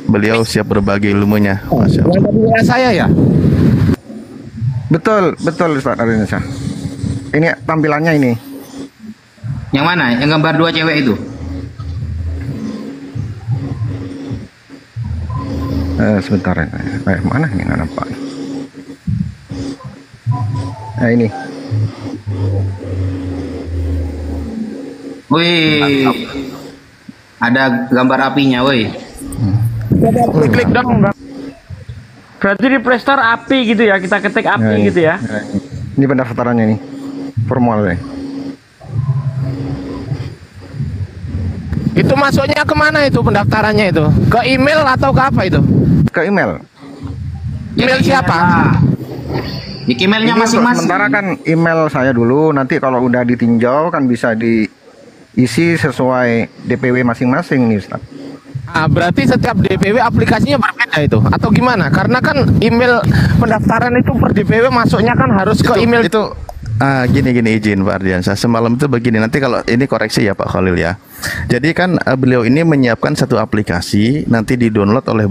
Beliau siap berbagi ilmunya. Masya Allah. Saya ya. Betul Ustaz Ardiansyah. Ini tampilannya ini. Yang mana? Yang gambar dua cewek itu? Sebentar ya. Mana ini nggak nampak. Nah ini. Wih. Ada gambar apinya, woi. Klik dong, Bang. Berarti di Play Store api gitu ya, kita ketik api gitu ya. Ini pendaftarannya nih. Formulir. Itu masuknya kemana itu pendaftarannya itu? Ke email atau ke apa itu? Ke email. Email siapa? Di emailnya masing-masing. Sementara kan email saya dulu, nanti kalau udah ditinjau kan bisa diisi sesuai DPW masing-masing nih Ustaz. Berarti setiap DPW aplikasinya berbeda itu atau gimana? Karena kan email pendaftaran itu per DPW masuknya kan harus ke email itu. Gini izin Pak Ardiansyah, semalam itu begini, nanti kalau ini koreksi ya Pak Khalil ya. Jadi kan beliau ini menyiapkan satu aplikasi, nanti di-download oleh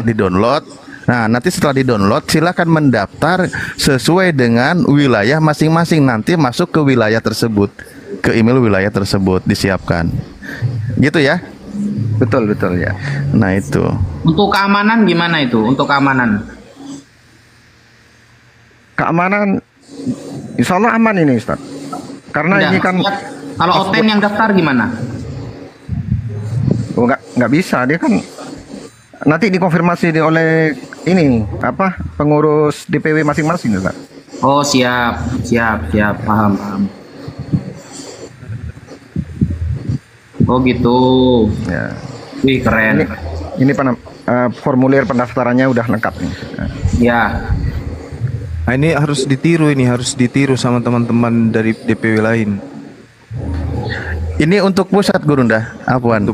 di-download. Nah, nanti setelah di-download silakan mendaftar sesuai dengan wilayah masing-masing, nanti masuk ke wilayah tersebut, ke email wilayah tersebut disiapkan. Gitu ya? Betul ya. Nah, itu. Untuk keamanan gimana itu? Untuk keamanan. Keamanan insya Allah aman ini Ustaz. Karena ini kan kalau Oten yang daftar gimana? Oh, nggak bisa, dia kan nanti dikonfirmasi oleh ini pengurus DPW masing-masing Ustaz. Oh siap, paham. Oh gitu. Ya. Wih keren. Ini formulir pendaftarannya udah lengkap nih. Ya. Nah, ini harus ditiru sama teman-teman dari DPW lain. Ini untuk pusat Gurunda, Afwan.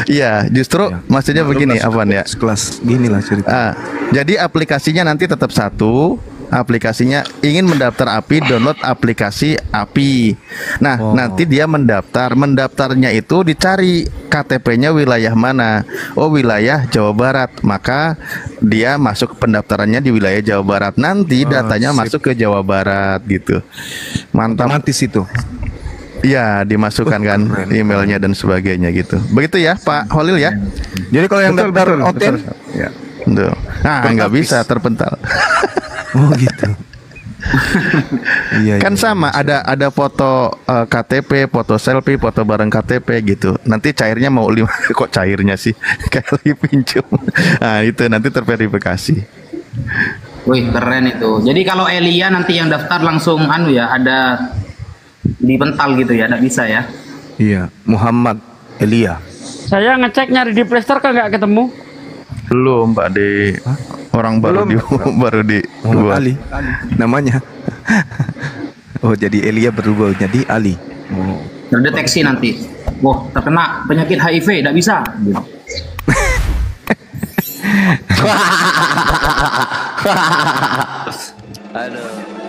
Iya, justru maksudnya begini, Afwan ya. Kelas gini lah cerita. Jadi aplikasinya nanti tetap satu, aplikasinya ingin mendaftar API, download aplikasi API. Nah, nanti dia mendaftarnya itu dicari KTP-nya wilayah mana. Oh, wilayah Jawa Barat, maka dia masuk pendaftarannya di wilayah Jawa Barat. Nanti datanya masuk ke Jawa Barat gitu. Mantap. Otomatis itu. Iya, dimasukkan kan emailnya dan sebagainya gitu. Begitu ya Pak Holil ya. Jadi kalau yang daftar OTM, Ya. Tuh. Nah, nggak bisa, terpental. oh gitu. Iya, Kan iya. sama, ada foto KTP, foto selfie, foto bareng KTP gitu. Nanti cairnya mau 5 kok cairnya sih kayak lagi pinjam. Nah, itu nanti terverifikasi. Wih, keren itu. Jadi kalau Elia nanti yang daftar langsung anu ya, ada dipental gitu ya, nggak bisa ya? Iya, Muhammad Elia. Saya ngecek nyari di Playstore kok nggak ketemu. Belum, Pak De. Orang baru baru di Muhammad Ali namanya. Oh, jadi Elia berubah jadi Ali. Oh. Terdeteksi nanti. Wah, terkena penyakit HIV, nggak bisa. Gitu. Aduh.